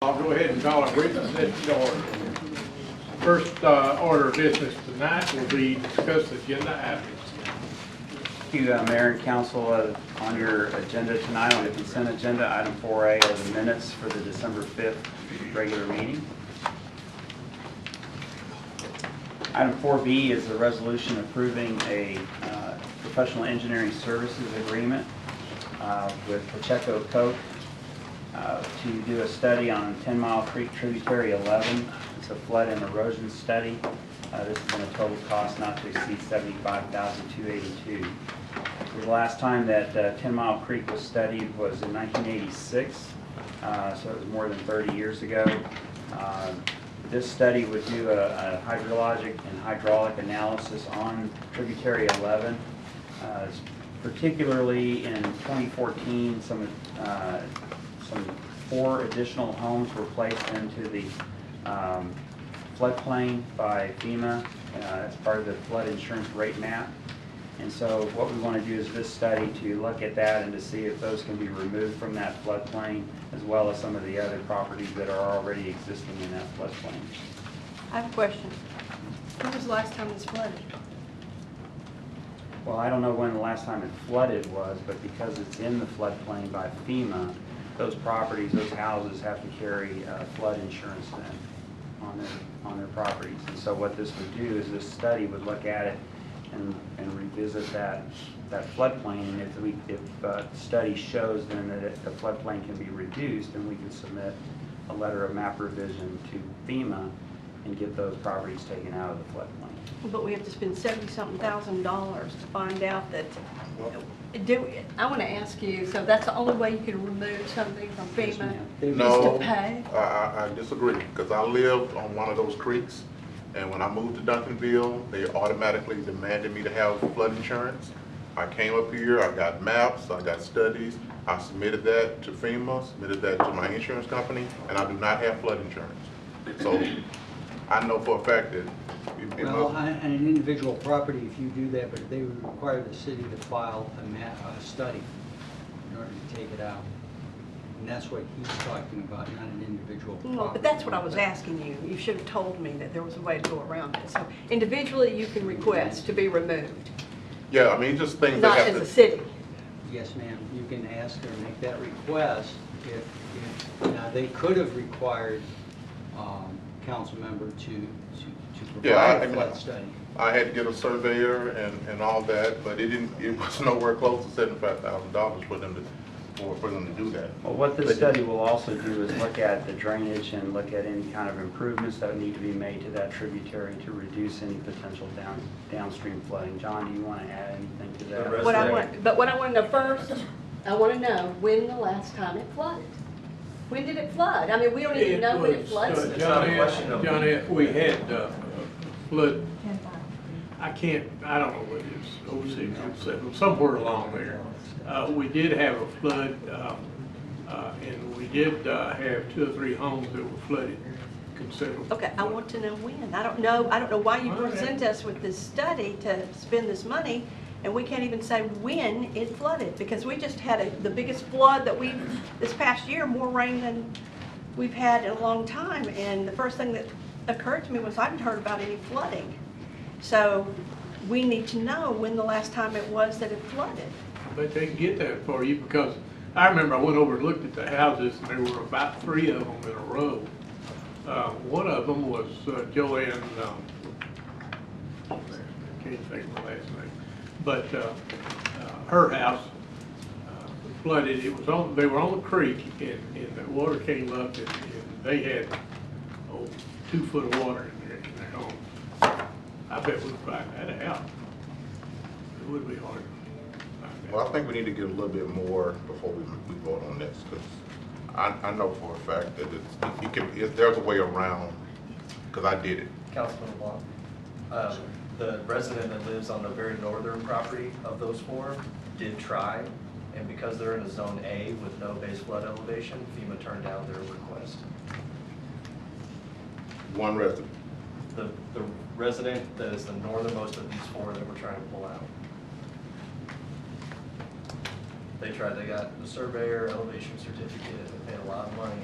I'll go ahead and call a recess session to order. First order of business tonight will be discuss agenda items. Thank you, Mayor and Council. On your agenda tonight, on the consent agenda, item 4A are the minutes for the December 5th regular meeting. Item 4B is a resolution approving a professional engineering services agreement with Pacheco Coke to do a study on 10 Mile Creek Tributary 11. It's a flood and erosion study. This has been a total cost not to exceed $75,282. The last time that 10 Mile Creek was studied was in 1986, so it was more than 30 years ago. This study would do a hydrologic and hydraulic analysis on Tributary 11. Particularly in 2014, some 4 additional homes were placed into the floodplain by FEMA as part of the flood insurance rate map. And so what we want to do is this study to look at that and to see if those can be removed from that floodplain, as well as some of the other properties that are already existing in that floodplain. I have a question. When was the last time this flooded? Well, I don't know when the last time it flooded was, but because it's in the floodplain by FEMA, those properties, those houses have to carry flood insurance then on their properties. And so what this would do is this study would look at it and revisit that floodplain. And if the study shows then that the floodplain can be reduced, then we can submit a letter of map revision to FEMA and get those properties taken out of the floodplain. But we have to spend $70-something thousand to find out that. I want to ask you, so that's the only way you can remove something from FEMA is No, to pay? I disagree, because I lived on one of those creeks, and when I moved to Duncanville, they automatically demanded me to have flood insurance. I came up here, I got maps, I got studies, I submitted that to FEMA, submitted that to my insurance company, and I do not have flood insurance. So I know for a fact that well, on an individual property, if you do that, but they would require the city to file a study in order to take it out. And that's what he's talking about, not an individual property. No, but that's what I was asking you. You should have told me that there was a way to go around it. So individually, you can request to be removed, yeah, I mean, just things that not have as to. a city. Yes, ma'am, you can ask her to make that request if now they could have required council member to provide a flood study. I had to get a surveyor and all that, but it was nowhere close to $75,000 for them to do that. Well, what this study will also do is look at the drainage and look at any kind of improvements that need to be made to that tributary to reduce any potential downstream flooding. John, do you want to add anything to that? What I want to know first, I want to know when the last time it flooded. When did it flood? I mean, we don't even know when it floods. Johnny, we had flood. I don't know what it is, 06, 07, somewhere along there. We did have a flood, and we did have 2 or 3 homes that were flooded considerably. Okay, I want to know when. I don't know why you present us with this study to spend this money, and we can't even say when it flooded, because we just had the biggest flood that this past year, more rain than we've had in a long time. And the first thing that occurred to me was I haven't heard about any flooding. So we need to know when the last time it was that it flooded. I bet they can get that for you, because I remember I went over and looked at the houses, and there were about 3 of them in a row. One of them was Joanne, I can't think of her last name, but her house flooded. They were on the creek, and the water came up, and they had 2 foot of water in their home. I bet we'd find that out. It would be hard. Well, I think we need to get a little bit more before we vote on this, because I know for a fact that there's a way around, because I did it. Councilman LeBlanc, the resident that lives on the very northern property of those 4 did try, and because they're in a zone A with no base flood elevation, FEMA turned down their request. One resident. The resident that is the northernmost of these 4 that we're trying to pull out. They tried, they got the surveyor, elevation certificate, they paid a lot of money,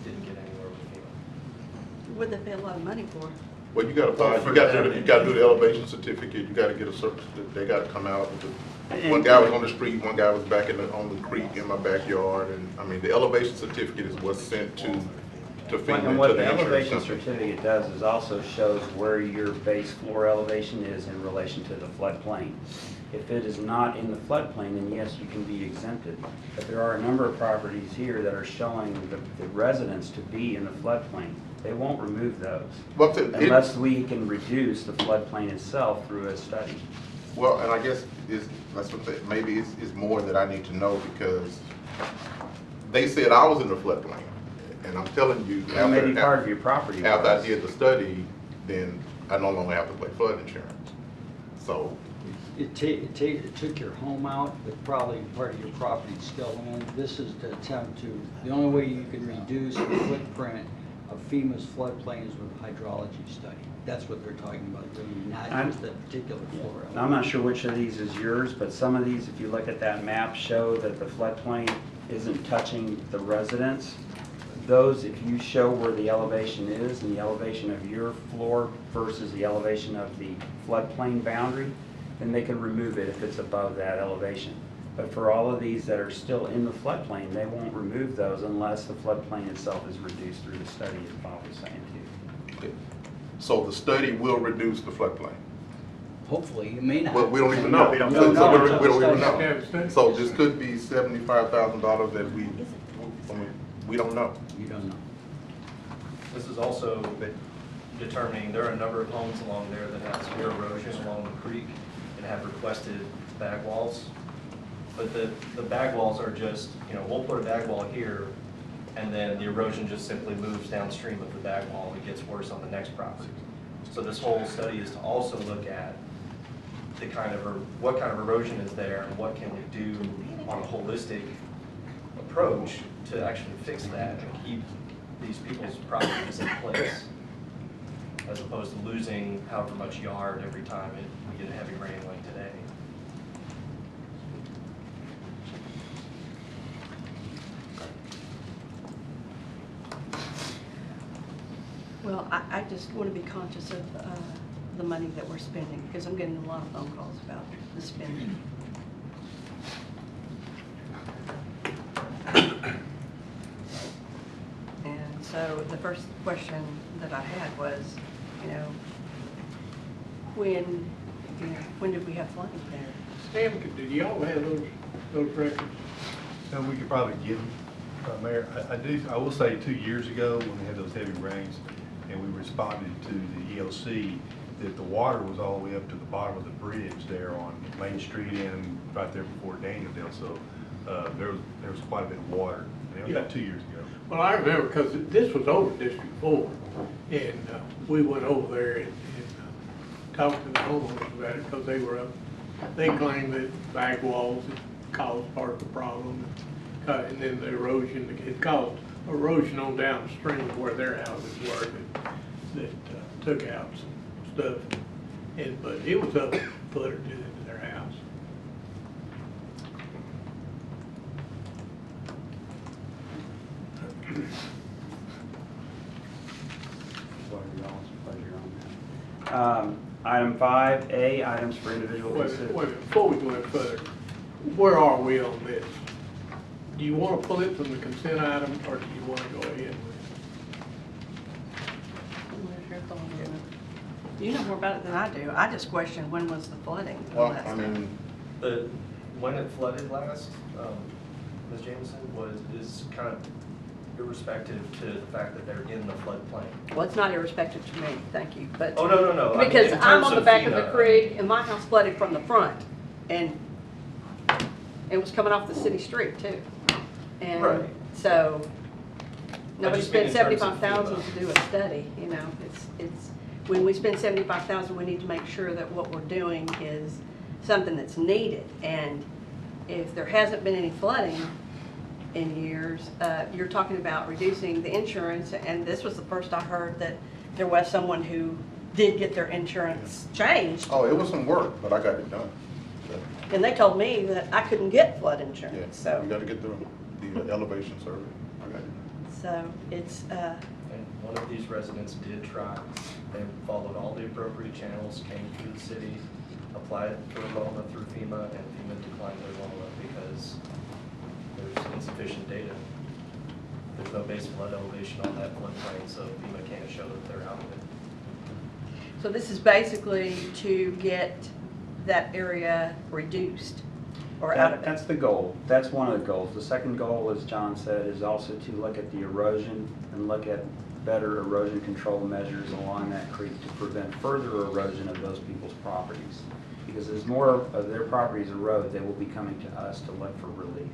didn't get anywhere with FEMA. Would they pay a lot of money for? Well, you gotta buy, For you gotta them, do, you gotta do the elevation certificate, you gotta get a certain, they gotta come out with the, one guy was on the street, one guy was back on the creek in my backyard, and, I mean, the elevation certificate is what's sent to FEMA And and what to the the insurance elevation company. certificate does is also shows where your base floor elevation is in relation to the floodplain. If it is not in the floodplain, then yes, you can be exempted. But there are a number of properties here that are showing the residents to be in the floodplain. They won't remove those But unless we can reduce the floodplain itself through a study. well, and I guess that's what maybe it's more that I need to know, because they said I was in the floodplain, and I'm telling you, That may be part of your property. after I rights. did the study, then I no longer have to pay flood insurance. So, It took your home out, but probably part of your property still in. This is to attempt to, the only way you can reduce the footprint of FEMA's floodplain is with a hydrology study. That's what they're talking about, really, not just that particular floor. Now, I'm not sure which of these is yours, but some of these, if you look at that map, show that the floodplain isn't touching the residents. Those, if you show where the elevation is and the elevation of your floor versus the elevation of the floodplain boundary, then they can remove it if it's above that elevation. But for all of these that are still in the floodplain, they won't remove those unless the floodplain itself is reduced through the study, as Bob was saying too. so the study will reduce the floodplain. Hopefully, it may not. Well, we don't even know. We don't So know. we don't even Yeah, know. it's- So this could be $75,000 that we don't know. You don't know. This is also determining, there are a number of homes along there that have severe erosion along the creek and have requested bag walls. But the bag walls are just, we'll put a bag wall here, and then the erosion just simply moves downstream of the bag wall and gets worse on the next property. So this whole study is to also look at what kind of erosion is there and what can we do on a holistic approach to actually fix that and keep these people's properties in place, as opposed to losing however much yard every time we get a heavy rain like today. Well, I just want to be conscious of the money that we're spending, because I'm getting a lot of phone calls about the spending. And so the first question that I had was, when did we have flooding there? Sam, did y'all have those records? No, we could probably get them, Mayor. I will say 2 years ago, when we had those heavy rains, and we responded to the EOC, that the water was all the way up to the bottom of the bridge there on Main Street and right there before Duncanville. So there was quite a bit of water. And it was about 2 years ago. Well, I remember, because this was over District 4, and we went over there and talked to the homeowners about it, because they claimed that bag walls had caused part of the problem, and then the erosion, it caused erosion on downstream where their houses were that took out some stuff, but it was up a foot or two into their house. Whatever y'all's pleasure on that. Item 5A, items for individual Wait, consideration. before we go any further, where are we on this? Do you want to pull it from the consent item, or do you want to go ahead with it? Where's your thought on it? You know more about it than I do. I just question, when was the flooding? the Well, last I time? mean, When it flooded last, Ms. Jameson, is kind of irrespective to the fact that they're in the floodplain. Well, it's not irrespective to me, thank you, but. Oh, no. I mean, Because in I'm terms on the back of the FEMA, creek, and my house flooded from the front, and it was coming off the city street too. And Right. so, nobody just mean spent in terms of $75,000 FEMA. to do a study, it's, when we spend $75,000, we need to make sure that what we're doing is something that's needed. And if there hasn't been any flooding in years, you're talking about reducing the insurance, and this was the first I heard that there was someone who did get their insurance changed. oh, it was some work, but I got it done. So, And they told me that I couldn't get flood yeah, insurance, we so, got to get the elevation survey. I got it. So it's, And one of these residents did try. They followed all the appropriate channels, came through the city, applied for a loan through FEMA, and FEMA declined their loan because there's insufficient data. There's no base flood elevation on that floodplain, so FEMA can't show that they're out of it. so this is basically to get that area reduced or out of it. That's the goal. That's one of the goals. The second goal, as John said, is also to look at the erosion and look at better erosion control measures along that creek to prevent further erosion of those people's properties. Because as more of their properties erode, they will be coming to us to look for relief.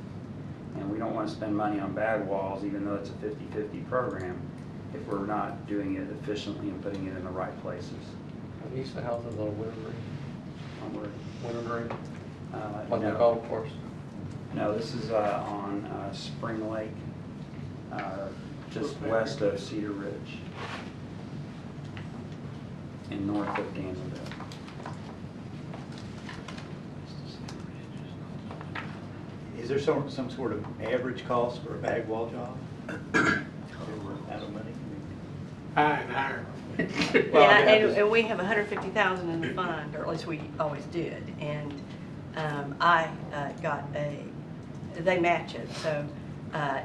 And we don't want to spend money on bag walls, even though it's a 50-50 program, if we're not doing it efficiently and putting it in the right places. These houses on Winter Green, Onward. Winter Green, No. on the golf course. No, this is on Spring Lake, just west of Cedar Ridge, and north of Duncanville. Is there some sort of average cost for a bag wall job? Out of money? High and higher. Yeah, and we have 150,000 in the fund, or at least we always did. And I got they match it, so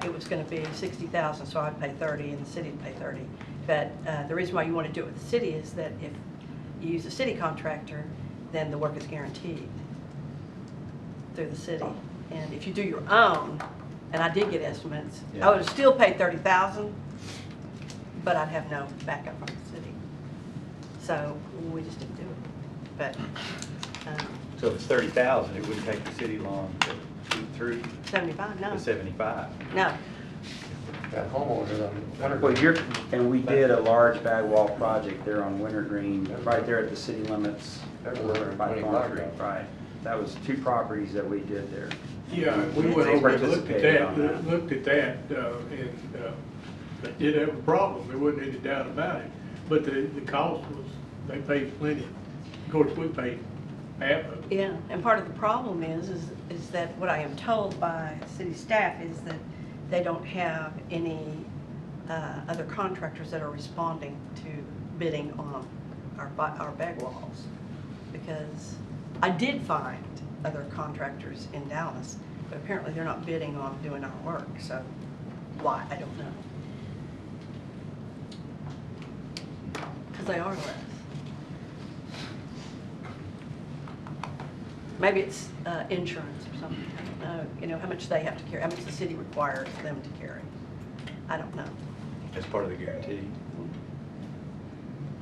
it was going to be 60,000, so I'd pay 30 and the city would pay 30. But the reason why you want to do it with the city is that if you use a city contractor, then the work is guaranteed through the city. And if you do your own, and I did get estimates, I would have still paid 30,000, but I'd have no backup from the city. So we just didn't do it. But So if it's 30,000, it wouldn't take the city long to shoot through 75, no, to 75. no. Got homeowners on Winter Well, Green. and we did a large bag wall project there on Winter Green, right there at the city limits. Everywhere, By 20 Thorn block Creek, road. right. That was 2 properties that we did there. Yeah, we They went over and looked at participated on that, that. and they did have a problem, there wasn't any doubt about it. But the cost was, they paid plenty. Of course, we paid half of it. Yeah, and part of the problem is that what I am told by city staff is that they don't have any other contractors that are responding to bidding on our bag walls. Because I did find other contractors in Dallas, but apparently they're not bidding on doing our work, so why, I don't know. Because they are less. Maybe it's insurance or something, I don't know, you know, how much they have to carry, how much the city requires them to carry. I don't know. As part of the guarantee.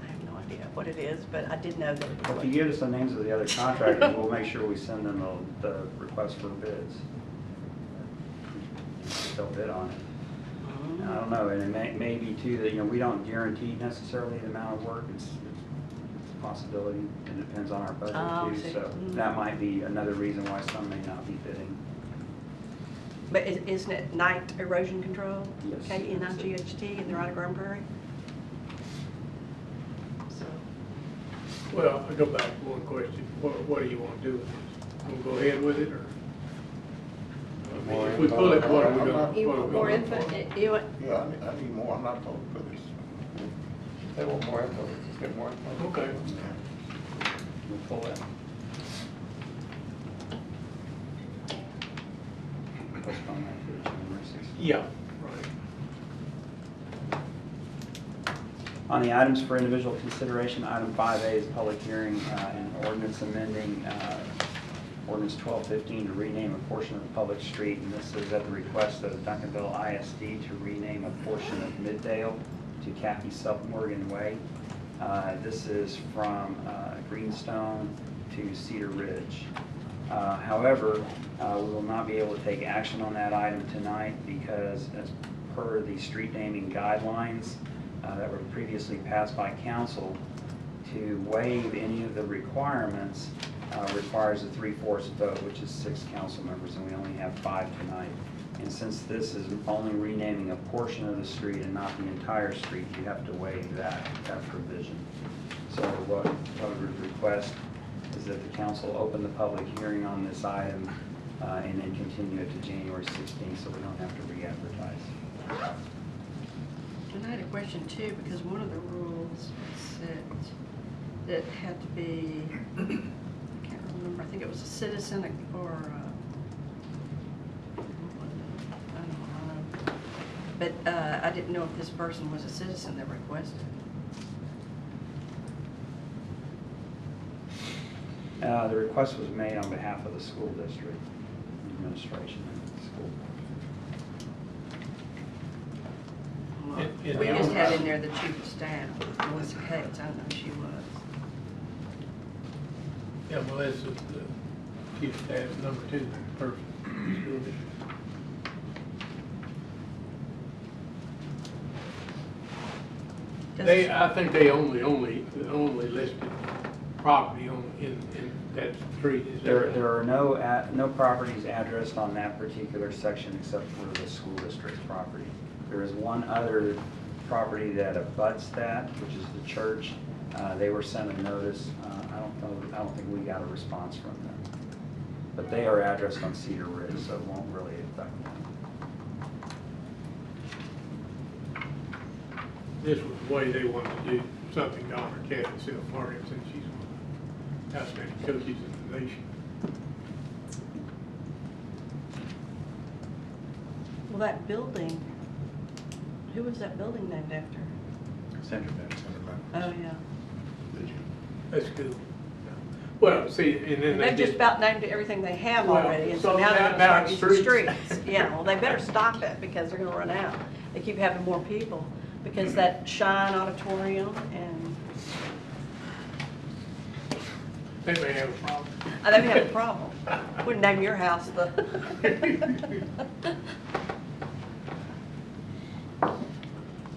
I have no idea what it is, but I did know that it If was. you give us the names of the other contractors, we'll make sure we send them the request for bids. They'll bid on it. And I don't know, and it may be too that, you know, we don't guarantee necessarily the amount of work. It's a possibility. It depends on our Oh, I budget too. see. So Mhm. that might be another reason why some may not be bidding. But isn't it night erosion control? Yes. KNIGHT, and they're out of Grand Prairie? So, Well, I go back to one question, what do you want to do with this? Want to go ahead with it, or? I mean, if we pull it, what are we gonna? you what are want we more gonna info, do? you want, Yeah, I need more, I'm not voting for this. They want more info, let's get more info. Okay. We'll pull that. Postpone that to January 16th. Yeah, right. On the items for individual consideration, item 5A is public hearing and ordinance amending ordinance 1215 to rename a portion of the public street. And this is at the request of Duncanville ISD to rename a portion of Middale to Kathy Self Morgan Way. This is from Greenstone to Cedar Ridge. However, we will not be able to take action on that item tonight because as per the street naming guidelines that were previously passed by council, to waive any of the requirements requires a 3/4 vote, which is 6 council members, and we only have 5 tonight. And since this is only renaming a portion of the street and not the entire street, you have to waive that provision. So what I would request is that the council open the public hearing on this item and then continue it to January 16th so we don't have to re-advertise. And I had a question too, because one of the rules said that it had to be, I can't remember, I think it was a citizen or, I don't know. But I didn't know if this person was a citizen that requested. The request was made on behalf of the school district administration and the school board. We just had in there the chief of staff, Melissa Cates, I don't know who she was. Yeah, Melissa's the chief of staff, number 2 person. They, I think they only listed property in that street. Is that right? There are no properties addressed on that particular section except for the school district's property. There is one other property that abuts that, which is the church. They were sent a notice. I don't think we got a response from them. But they are addressed on Cedar Ridge, so it won't really affect them. This was the way they wanted to do something to honor Kathy Silverman since she's one of the outstanding coaches in the nation. Well, that building, who was that building named after? Central Baptist. Oh, yeah. That's good. Well, see, and then They've they just did, about named everything they have Well, already, and so so now they're gonna now start it's using streets. streets. Yeah, well, they better stop it, because they're gonna run out. They keep having more people, because that Shine Auditorium and, they may have a problem. they may have a problem. Wouldn't name your house the.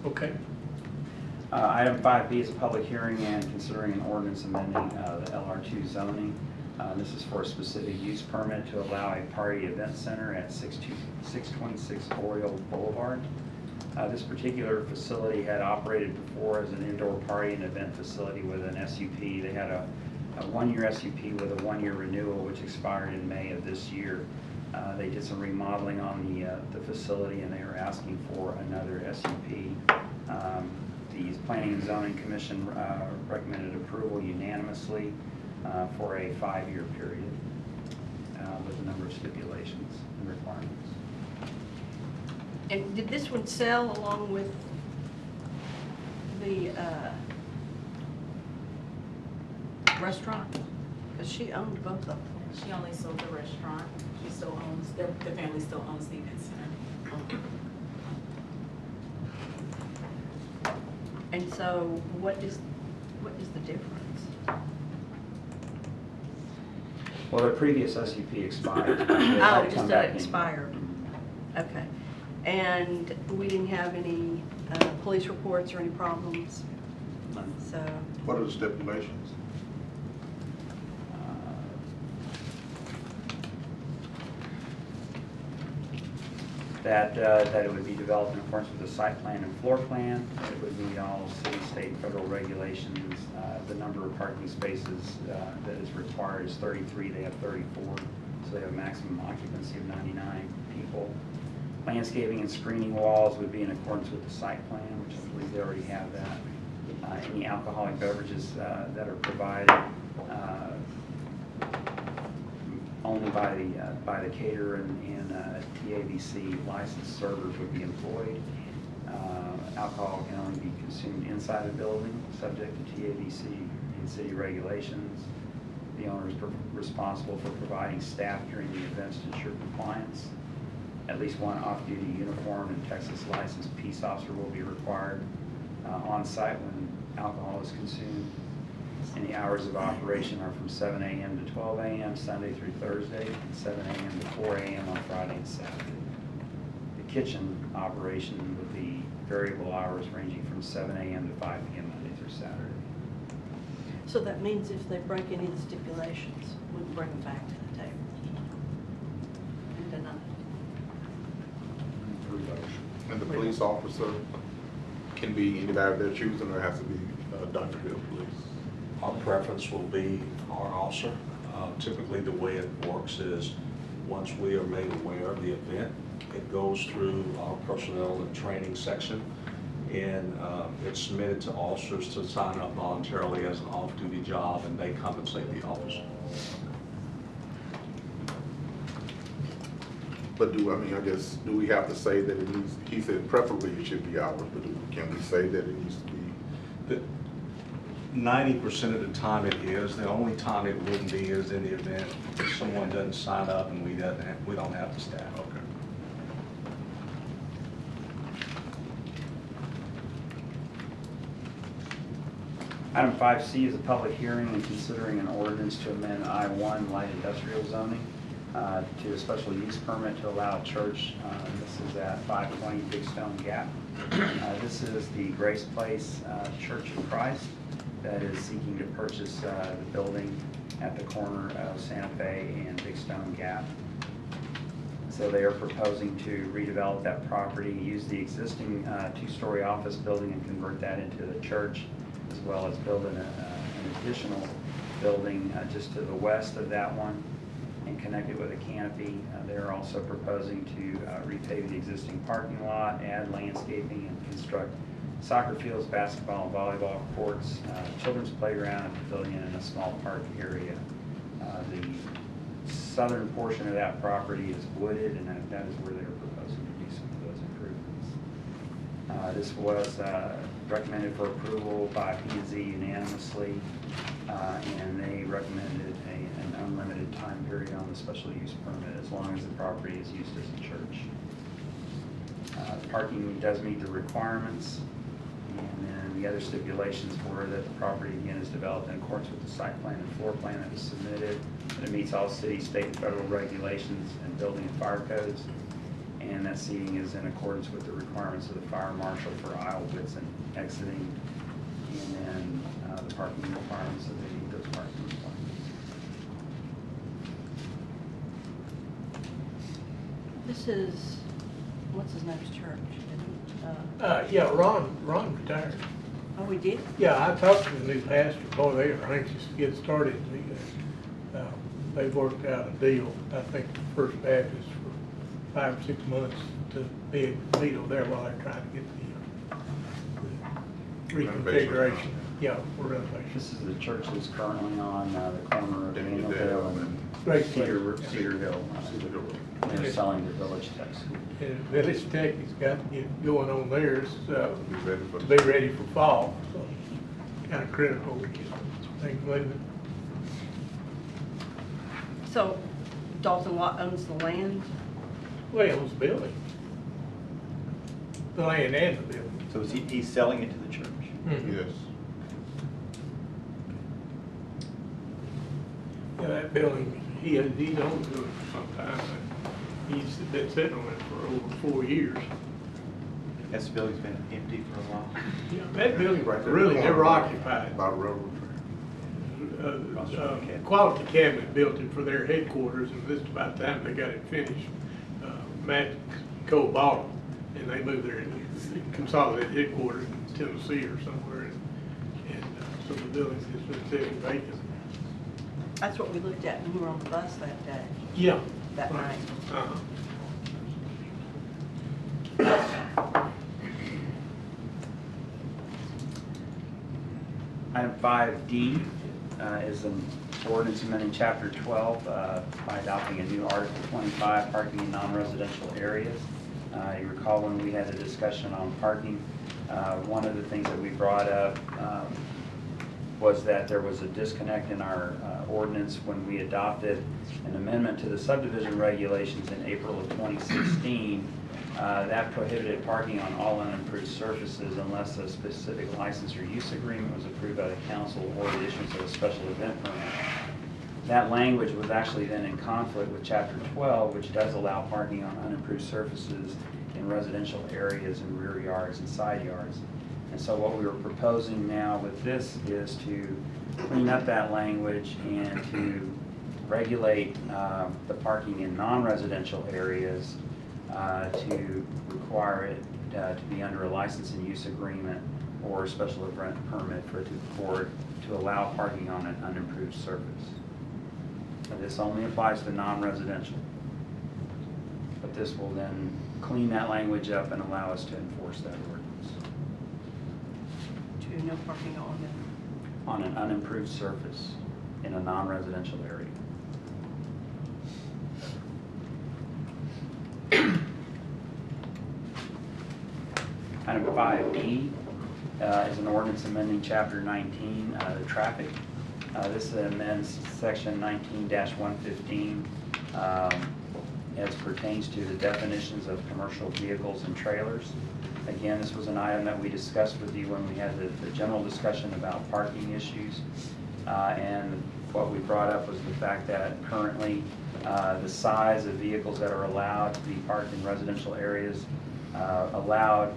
Okay. Item 5B is a public hearing and considering an ordinance amending the LR2 zoning. This is for a specific use permit to allow a party event center at 626 Oriole Boulevard. This particular facility had operated before as an indoor party and event facility with an SUP. They had a one-year SUP with a one-year renewal, which expired in May of this year. They did some remodeling on the facility, and they are asking for another SUP. The Planning and Zoning Commission recommended approval unanimously for a 5-year period with a number of stipulations and requirements. And did this one sell along with the restaurant? Because she owned both of them. She only sold the restaurant. She still owns, the family still owns the event center. And so what is the difference? Well, the previous SUP expired. Oh, just that it expired. Okay. And we didn't have any police reports or any problems? None. So, What are the stipulations? That it would be developed in accordance with the site plan and floor plan. It would meet all city, state, federal regulations. The number of parking spaces that is required is 33. They have 34, so they have a maximum occupancy of 99 people. Landscaping and screening walls would be in accordance with the site plan, which I believe they already have that. Any alcoholic beverages that are provided only by the caterer and TABC licensed servers would be employed. Alcohol can only be consumed inside a building, subject to TABC and city regulations. The owner is responsible for providing staff during the events to ensure compliance. At least one off-duty uniformed and Texas licensed peace officer will be required on site when alcohol is consumed. And the hours of operation are from 7 a.m. to 12 a.m. Sunday through Thursday, and 7 a.m. to 4 a.m. on Friday and Saturday. The kitchen operation would be variable hours ranging from 7 a.m. to 5 p.m. Monday through Saturday. so that means if they break any of the stipulations, we can bring them back to the table and deny. And the police officer can be anybody of their choosing, or it has to be Duncanville police? Our preference will be our officer. Typically, the way it works is, once we are made aware of the event, it goes through our personnel and training section, and it's submitted to officers to sign up voluntarily as an off-duty job, and they compensate the officer. But I guess, do we have to say that it needs, he said preferably it should be hours, but can we say that it needs to be? 90% of the time it is. The only time it wouldn't be is in the event someone doesn't sign up and we don't have the staff. Okay. Item 5C is a public hearing and considering an ordinance to amend I-1 light industrial zoning to a special use permit to allow a church. This is at 520 Big Stone Gap. This is the Grace Place Church of Christ that is seeking to purchase the building at the corner of Santa Fe and Big Stone Gap. So they are proposing to redevelop that property, use the existing two-story office building and convert that into the church, as well as build an additional building just to the west of that one and connect it with a canopy. They're also proposing to repave the existing parking lot, add landscaping, and construct soccer fields, basketball and volleyball courts, children's playground, a pavilion, and a small park area. The southern portion of that property is wooded, and that is where they're proposing to do some of those improvements. This was recommended for approval by P&Z unanimously, and they recommended an unlimited time period on the special use permit as long as the property is used as a church. Parking does meet the requirements, and then the other stipulations were that the property again is developed in accordance with the site plan and floor plan that was submitted, that it meets all city, state, and federal regulations and building and fire codes, and that seating is in accordance with the requirements of the fire marshal for aisle widths and exiting, and then the parking requirements of those parking requirements. This is, what's his name's church? Yeah, Ron retired. Oh, we did? Yeah, I talked to the new pastor. Boy, they are anxious to get started. They've worked out a deal, I think, First Baptist for 5 or 6 months to be able to meet over there while they're trying to get the reconfiguration. Yeah, for renovation. This is the church that's currently on the corner of Duncanville Duncanville and Great Cedar place. Hill. They're selling the Village Tech School. And Village Tech has got to get going on theirs to For be ready for fall. So kind of critical to get things moving. So Dalton Watt owns the land? Well, it was building. The land and the building. So he's selling it to the church? Yes. Yeah, that building, he's owned it for some time. He's been sitting on it for over 4 years. This building's been empty for a while? Yeah, that building Right there. really never occupied. By railroad track. Quality Cabinet built it for their headquarters, and just about the time they got it finished, Matt Cole bought them, and they moved their consolidated headquarters in Tennessee or somewhere, and so the building's just been sitting vacant. That's what we looked at when we were on the bus that day. Yeah. That right. night. Item 5D is an ordinance amending Chapter 12 by adopting a new Article 25, parking in non-residential areas. You recall when we had a discussion on parking, one of the things that we brought up was that there was a disconnect in our ordinance when we adopted an amendment to the subdivision regulations in April of 2016 that prohibited parking on all unimproved surfaces unless a specific license or use agreement was approved by the council or the issuance of a special event permit. That language was actually then in conflict with Chapter 12, which does allow parking on unimproved surfaces in residential areas and rear yards and side yards. And so what we were proposing now with this is to clean up that language and to regulate the parking in non-residential areas to require it to be under a license and use agreement or a special event permit for to allow parking on an unimproved surface. This only applies to non-residential. But this will then clean that language up and allow us to enforce that ordinance. no parking on an unimproved surface in a non-residential area. Item 5E is an ordinance amending Chapter 19, the traffic. This amends Section 19-115 as pertains to the definitions of commercial vehicles and trailers. Again, this was an item that we discussed with you when we had the general discussion about parking issues. And what we brought up was the fact that currently the size of vehicles that are allowed to be parked in residential areas allowed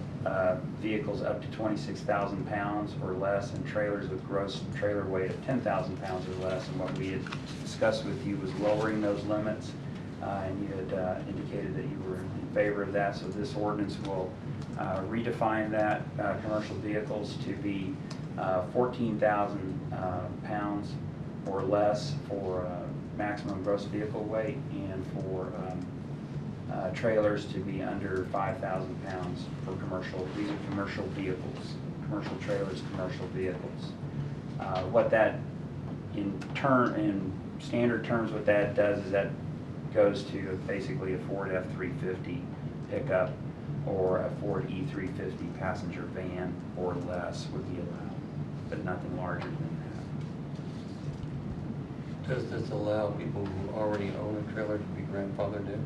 vehicles up to 26,000 pounds or less, and trailers with gross trailer weight of 10,000 pounds or less. And what we had discussed with you was lowering those limits, and you had indicated that you were in favor of that. So this ordinance will redefine that commercial vehicles to be 14,000 pounds or less for maximum gross vehicle weight, and for trailers to be under 5,000 pounds for commercial. These are commercial vehicles, commercial trailers, commercial vehicles. What that in standard terms, what that does is that goes to basically a Ford F-350 pickup or a Ford E-350 passenger van or less would be allowed, but nothing larger than that. Does this allow people who already own a trailer to be grandfathered in?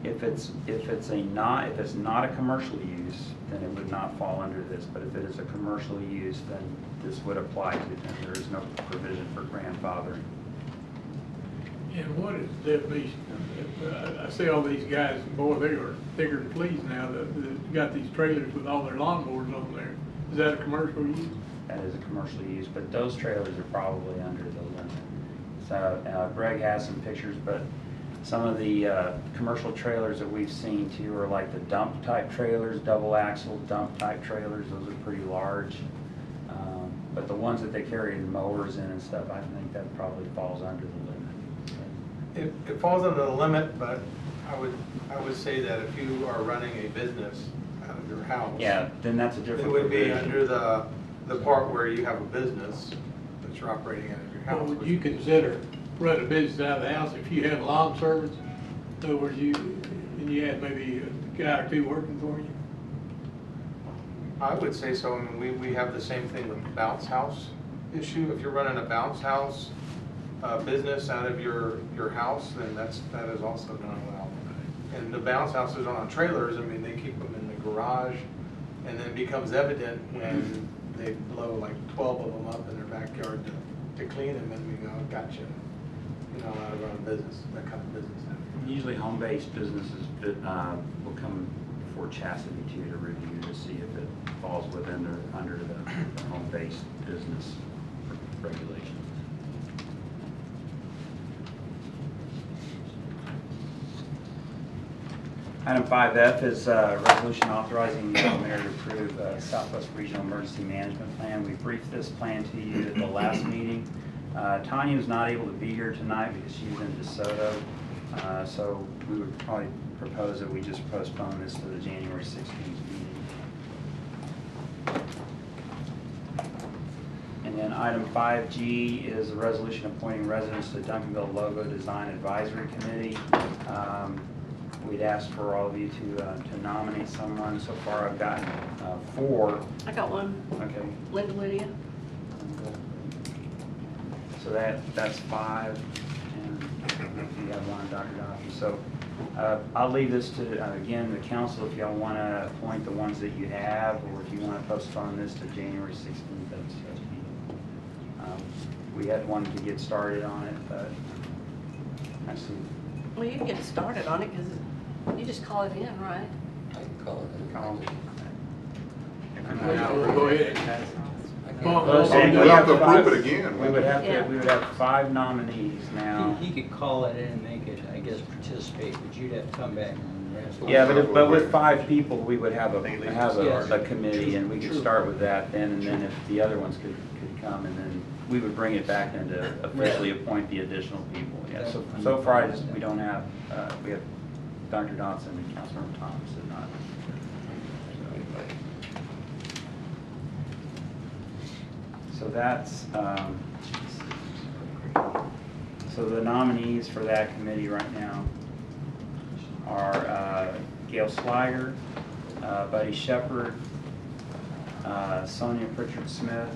If it's not a commercial use, then it would not fall under this. But if it is a commercial use, then this would apply to them. There is no provision for grandfathering. And what is the definition? I see all these guys, boy, they are thicker than fleas now, that got these trailers with all their lawnmowers on there. Is that a commercial use? That is a commercial use, but those trailers are probably under the limit. So Greg has some pictures, but some of the commercial trailers that we've seen too are like the dump type trailers, double axle dump type trailers. Those are pretty large. But the ones that they carry mowers in and stuff, I think that probably falls under the limit. It falls under the limit, but I would say that if you are running a business out of your house. Yeah, then that's a different It would be provision. under the part where you have a business that you're operating out of your house. Or would you consider run a business out of the house if you have lawn service? In other words, you had maybe a guy or two working for you? I would say so. I mean, we have the same thing with the bounce house issue. If you're running a bounce house business out of your house, then that is also not allowed. And the bounce houses on trailers, I mean, they keep them in the garage, and then it becomes evident when they blow like 12 of them up in their backyard to clean them, and we go, gotcha. You're not allowed to run a business, that kind of business. Usually home-based businesses will come before chastity too to review to see if it falls within or under the home-based business regulations. Item 5F is a resolution authorizing the mayor to approve Southwest Regional Emergency Management Plan. We briefed this plan to you at the last meeting. Tanya was not able to be here tonight because she's in DeSoto. So we would probably propose that we just postpone this to the January 16th meeting. And then item 5G is a resolution appointing residents to Duncanville Logo Design Advisory Committee. We'd ask for all of you to nominate someone. So far I've gotten 4. I got one, Okay. Linda Lydia. So that's 5, and you have 1, Dr. Doffy. So I'll leave this to, again, the council, if y'all want to appoint the ones that you have, or if you want to postpone this to January 16th, that's we had one to get started on it, but I see. Well, you can get started on it because you just call it in, right? I can call it. Colin. Go ahead. Well, we have to approve it again. We would have Yeah. we would have 5 nominees now. He could call it in and make it, I guess, participate, but you'd have to come back and rest. Yeah, but with 5 people, we would have a committee, and we could start with that then, and then if the other ones could come, and then we would bring it back in to officially appoint the additional people. Yeah, so far, we don't have, we have Dr. Dodson and Councilmember Thomas, and not. So that's, so the nominees for that committee right now are Gail Sliger, Buddy Shepherd, Sonia Pritchard-Smith,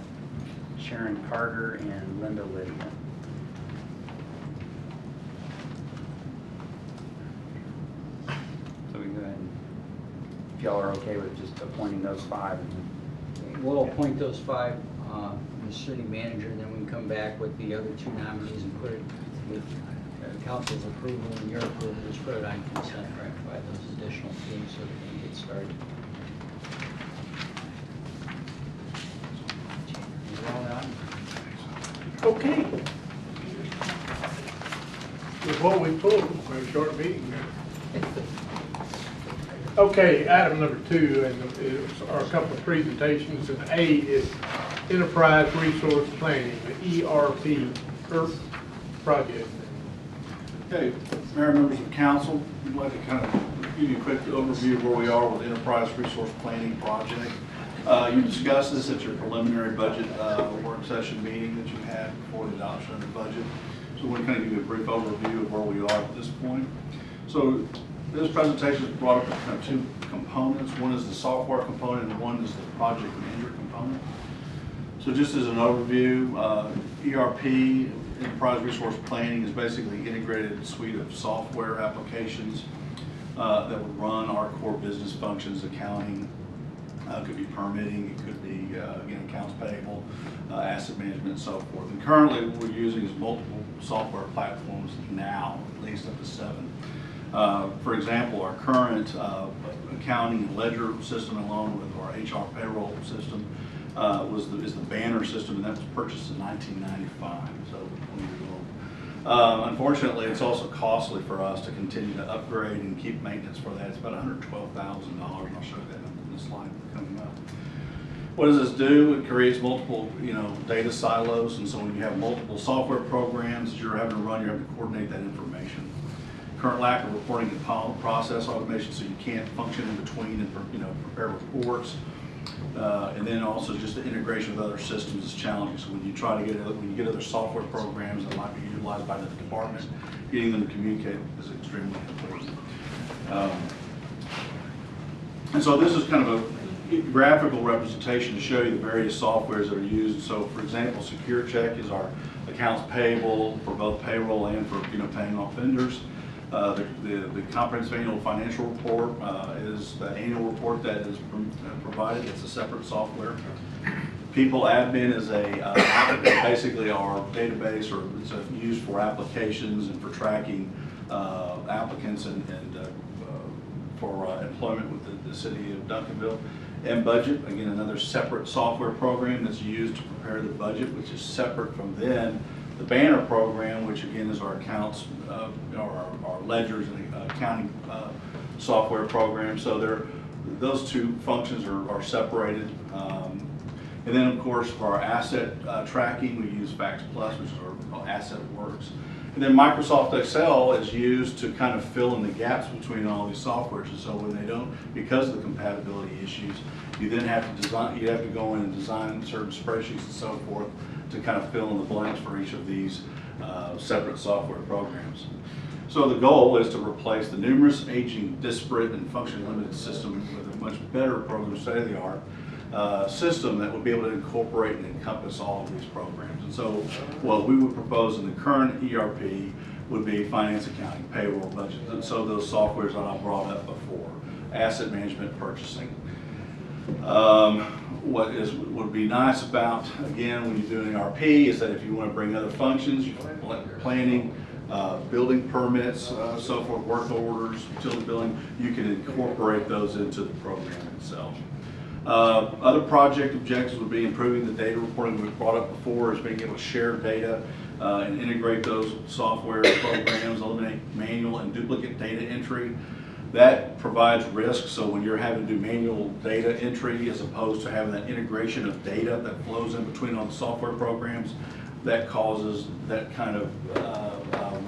Sharon Carter, and Linda Lydia. So we can go ahead and, if y'all are okay with just appointing those 5. We'll appoint those 5, the city manager, and then we can come back with the other 2 nominees and put it with council's approval and your approval, just put it on consent, ratify those additional fees so we can get started. Is it all done? Okay. With what we pulled, we're a short meeting now. Okay, item number 2 are a couple of presentations, and A is Enterprise Resource Planning, the ERP project. Okay, Mayor, members of council, I'd like to kind of give you a quick overview of where we are with the Enterprise Resource Planning Project. You discussed this at your preliminary budget work session meeting that you had before the adoption of the budget. So we're going to kind of give you a brief overview of where we are at this point. So this presentation is brought up with kind of 2 components. One is the software component and one is the project manager component. So just as an overview, ERP, Enterprise Resource Planning, is basically an integrated suite of software applications that would run our core business functions, accounting, it could be permitting, it could be, again, accounts payable, asset management, and so forth. And currently what we're using is multiple software platforms now, at least up to 7. For example, our current accounting and ledger system, along with our HR payroll system, is the Banner system, and that was purchased in 1995, so 20 years old. Unfortunately, it's also costly for us to continue to upgrade and keep maintenance for that. It's about $112,000, and I'll show you that in the slide coming up. What does this do? It creates multiple, data silos, and so when you have multiple software programs that you're having to run, you have to coordinate that information. Current lack of reporting and process automation, so you can't function in between and prepare reports. And then also just the integration with other systems is challenging. So when you try to when you get other software programs that might be utilized by the department, getting them to communicate is extremely important. And so this is kind of a graphical representation to show you the various softwares that are used. So for example, Secure Check is our accounts payable for both payroll and for paying off vendors. The comprehensive annual financial report is the annual report that is provided. It's a separate software. People Admin is basically our database, or it's used for applications and for tracking applicants and for employment with the city of Duncanville. And Budget, again, another separate software program that's used to prepare the budget, which is separate from then the Banner program, which again is our accounts, our ledgers and accounting software program. So those 2 functions are separated. And then of course for our asset tracking, we use Fax Plus, which is our Asset Works. And then Microsoft Excel is used to kind of fill in the gaps between all these softwares. And so when they don't, because of the compatibility issues, you then have to design, you have to go in and design certain spreadsheets and so forth to kind of fill in the blanks for each of these separate software programs. So the goal is to replace the numerous aging, disparate, and function limited system with a much better program, state-of-the-art system that would be able to incorporate and encompass all of these programs. And so what we would propose in the current ERP would be finance, accounting, payroll, budget, and so those softwares that I brought up before, asset management, purchasing. What would be nice about, again, when you do an ERP is that if you want to bring other functions, like planning, building permits, so forth, work orders, utility billing, you can incorporate those into the program itself. Other project objectives would be improving the data reporting we brought up before, is being able to share data and integrate those software programs, eliminate manual and duplicate data entry. That provides risk, so when you're having to do manual data entry as opposed to having that integration of data that flows in between all the software programs, that causes that kind of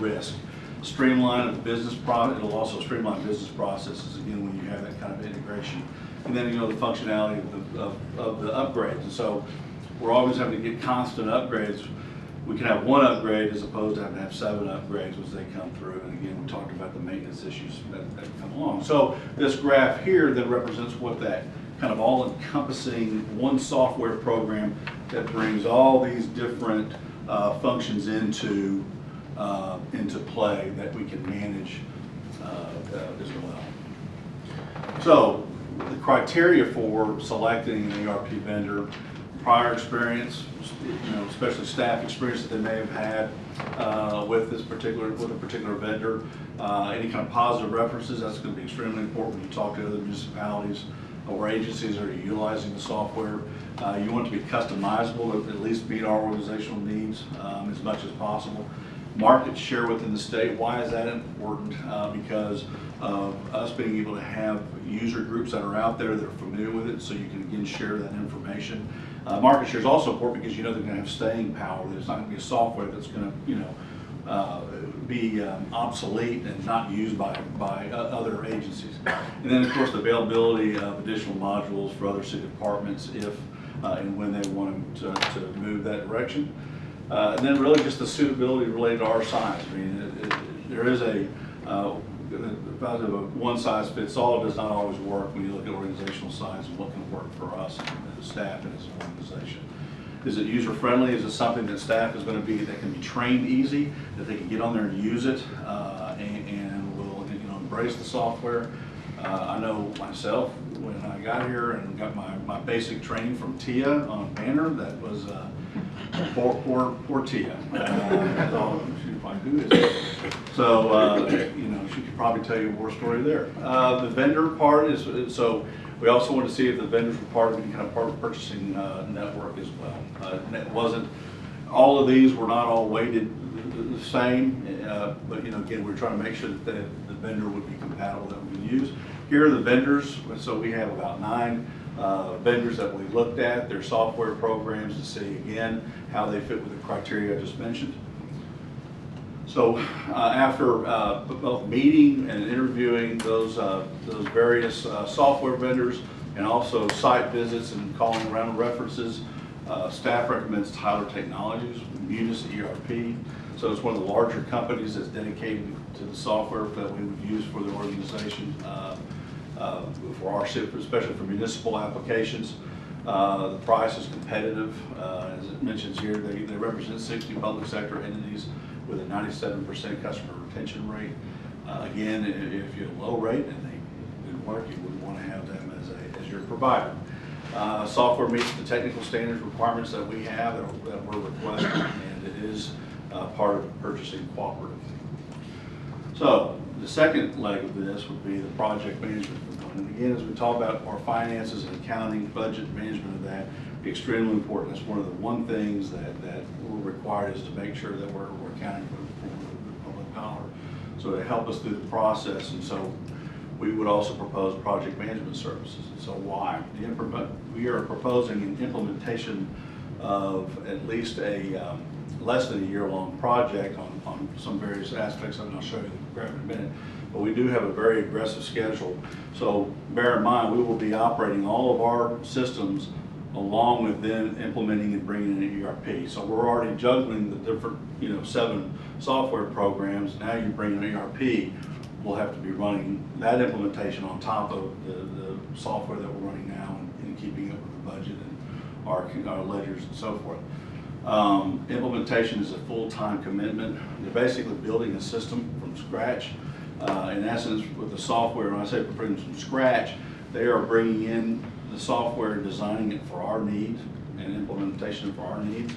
risk. Streamline of business process, it'll also streamline business processes again when you have that kind of integration. And then the functionality of the upgrades. And so we're always having to get constant upgrades. We can have one upgrade as opposed to having to have 7 upgrades as they come through. And again, we talked about the maintenance issues that come along. So this graph here that represents what that kind of all-encompassing one software program that brings all these different functions into play that we can manage as well. So the criteria for selecting an ERP vendor: prior experience, especially staff experience that they may have had with a particular vendor. Any kind of positive references, that's going to be extremely important when you talk to other municipalities or agencies that are utilizing the software. You want it to be customizable, to at least meet our organizational needs as much as possible. Market share within the state. Why is that important? Because of us being able to have user groups that are out there that are familiar with it, so you can again share that information. Market share is also important because they're going to have staying power. There's not going to be a software that's going to be obsolete and not used by other agencies. And then of course the availability of additional modules for other city departments if and when they want to move that direction. And then really just the suitability related to our size. I mean, there is about a one-size-fits-all does not always work when you look at organizational size and what can work for us as staff and as an organization. Is it user-friendly? Is it something that staff is going to be, that can be trained easy, that they can get on there and use it and will embrace the software? I know myself, when I got here and got my basic training from Tia on Banner, that was poor Tia. She probably who is it? So, she could probably tell you a war story there. The vendor part is, so we also want to see if the vendors were part of any kind of part of purchasing network as well. It wasn't, all of these were not all weighted the same, but again, we're trying to make sure that the vendor would be compatible that we can use. Here are the vendors. So we have about 9 vendors that we looked at, their software programs, to see again how they fit with the criteria I just mentioned. So after both meeting and interviewing those various software vendors and also site visits and calling around references, staff recommends Tyler Technologies, Munis ERP. So it's one of the larger companies that's dedicated to the software that we would use for the organization, for our city, especially for municipal applications. The price is competitive. As it mentions here, they represent 60 public sector entities with a 97% customer retention rate. Again, if you have a low rate and they didn't work, you wouldn't want to have them as your provider. Software meets the technical standards requirements that we have that we're requesting, and it is part of the purchasing cooperative. So the second leg of this would be the project management component. And again, as we talk about our finances and accounting, budget management of that, extremely important. That's one of the things that we're required, is to make sure that we're accounting for the public dollar. So to help us through the process, and so we would also propose project management services. And so why? We are proposing an implementation of at least a less than a year-long project on some various aspects of it. I'll show you the graph in a minute. But we do have a very aggressive schedule. So bear in mind, we will be operating all of our systems along with then implementing and bringing in an ERP. So we're already juggling the different, 7 software programs. Now you bring an ERP, we'll have to be running that implementation on top of the software that we're running now and keeping up with the budget and our ledgers and so forth. Implementation is a full-time commitment. They're basically building a system from scratch. In essence, with the software, when I say bring from scratch, they are bringing in the software and designing it for our needs and implementation for our needs.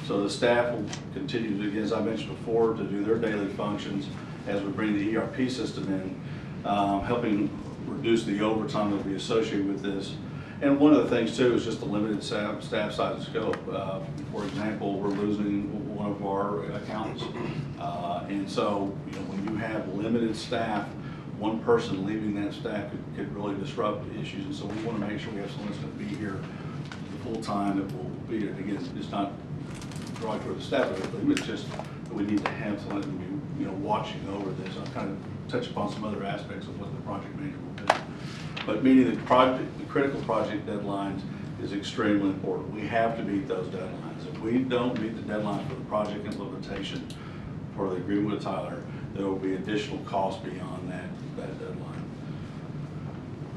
So the staff will continue to, as I mentioned before, to do their daily functions as we bring the ERP system in, helping reduce the overtime that will be associated with this. And one of the things too is just the limited staff size and scope. For example, we're losing one of our accountants. And so, when you have limited staff, one person leaving that staff could really disrupt issues. And so we want to make sure we have someone that's going to be here full time, that will be here. Again, it's not drawing toward the staff, but it's just that we need to have someone that will be, watching over this. I'll kind of touch upon some other aspects of what the project manager will do. But meeting the critical project deadlines is extremely important. We have to meet those deadlines. If we don't meet the deadline for the project implementation for the agreement with Tyler, there will be additional costs beyond that deadline.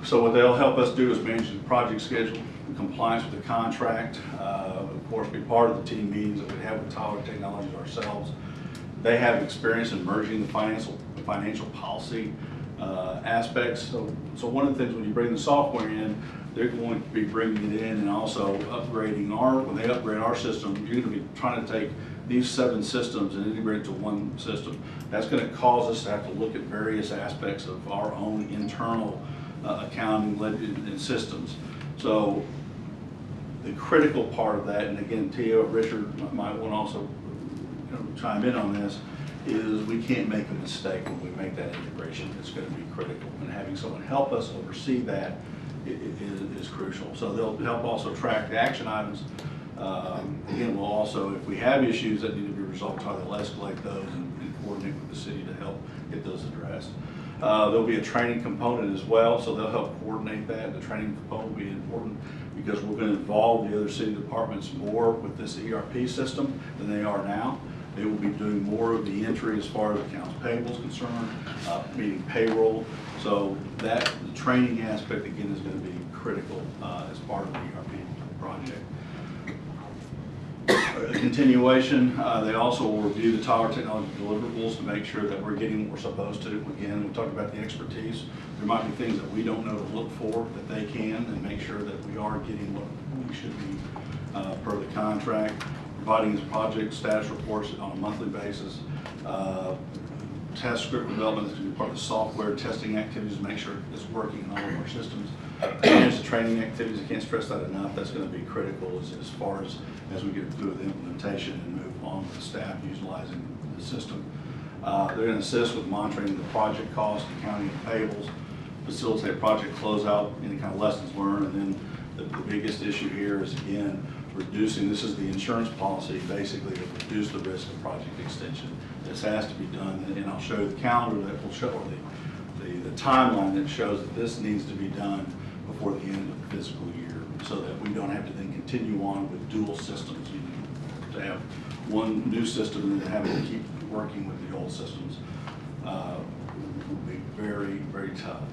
So what they'll help us do is manage the project schedule, compliance with the contract, of course, be part of the team meetings that we have with Tyler Technologies ourselves. They have experience in merging the financial policy aspects. So one of the things when you bring the software in, they're going to be bringing it in and also upgrading when they upgrade our system, you're going to be trying to take these 7 systems and integrate it to one system. That's going to cause us to have to look at various aspects of our own internal accounting and systems. So the critical part of that, and again, Tia, Richard might want to also chime in on this, is we can't make a mistake when we make that integration. It's going to be critical, and having someone help us oversee that is crucial. So they'll help also track the action items. Again, we'll also, if we have issues that need to be resolved, they'll escalate those and coordinate with the city to help get those addressed. There'll be a training component as well, so they'll help coordinate that. The training component will be important because we're going to involve the other city departments more with this ERP system than they are now. They will be doing more of the entry as far as accounts payable is concerned, meaning payroll. So the training aspect, again, is going to be critical as part of the ERP project. A continuation, they also will review the Tyler Technology deliverables to make sure that we're getting what we're supposed to. Again, we talked about the expertise. There might be things that we don't know to look for that they can, and make sure that we are getting what we should be per the contract. Providing his project status reports on a monthly basis. Test script development is to be part of the software testing activities to make sure it's working in all of our systems. Manage the training activities, I can't stress that enough. That's going to be critical as far as we get through the implementation and move on with the staff utilizing the system. They're going to assist with monitoring the project costs, accounting and payables, facilitate project closeout, any kind of lessons learned, and then the biggest issue here is, again, reducing, this is the insurance policy, basically, to reduce the risk of project extension. This has to be done, and I'll show you the calendar that will show, the timeline that shows that this needs to be done before the end of the fiscal year, so that we don't have to then continue on with dual systems. You know, to have one new system and then having to keep working with the old systems will be very, very tough.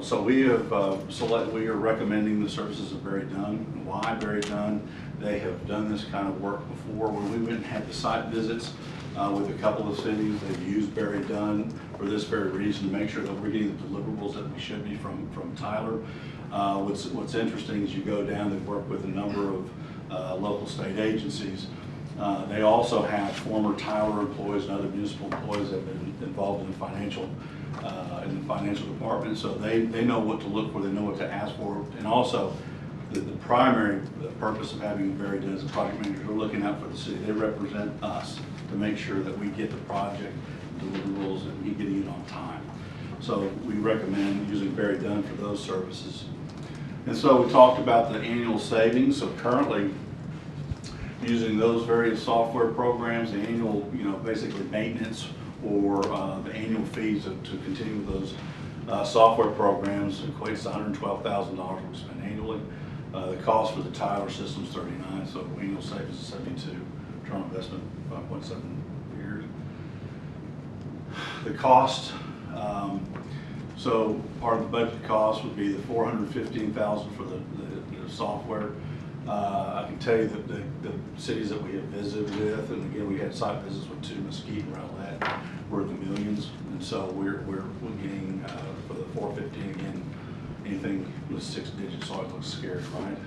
So we have we are recommending the services of Barry Dunn. Why Barry Dunn? They have done this kind of work before. When we went and had the site visits with a couple of cities, they've used Barry Dunn for this very reason, to make sure that we're getting the deliverables that we should be from Tyler. What's interesting is you go down, they've worked with a number of local state agencies. They also have former Tyler employees and other municipal employees that have been involved in the financial department, so they know what to look for, they know what to ask for, and also the primary purpose of having Barry Dunn as a project manager, they're looking out for the city. They represent us to make sure that we get the project deliverables and we getting it on time. So we recommend using Barry Dunn for those services. And so we talked about the annual savings. So currently, using those various software programs, the annual, basically maintenance or the annual fees to continue with those software programs equates to $112,000 we spend annually. The cost for the Tyler system is $39,000, so annual savings is $72,000. Return on investment 5.7 years. The cost, so part of the budget cost would be the $415,000 for the software. I can tell you that the cities that we have visited with, and again, we had site visits with 2, Mesquite and Rowlett, were in the millions, and so we're getting for the 415 again, anything with 6 digits always looks scary, right?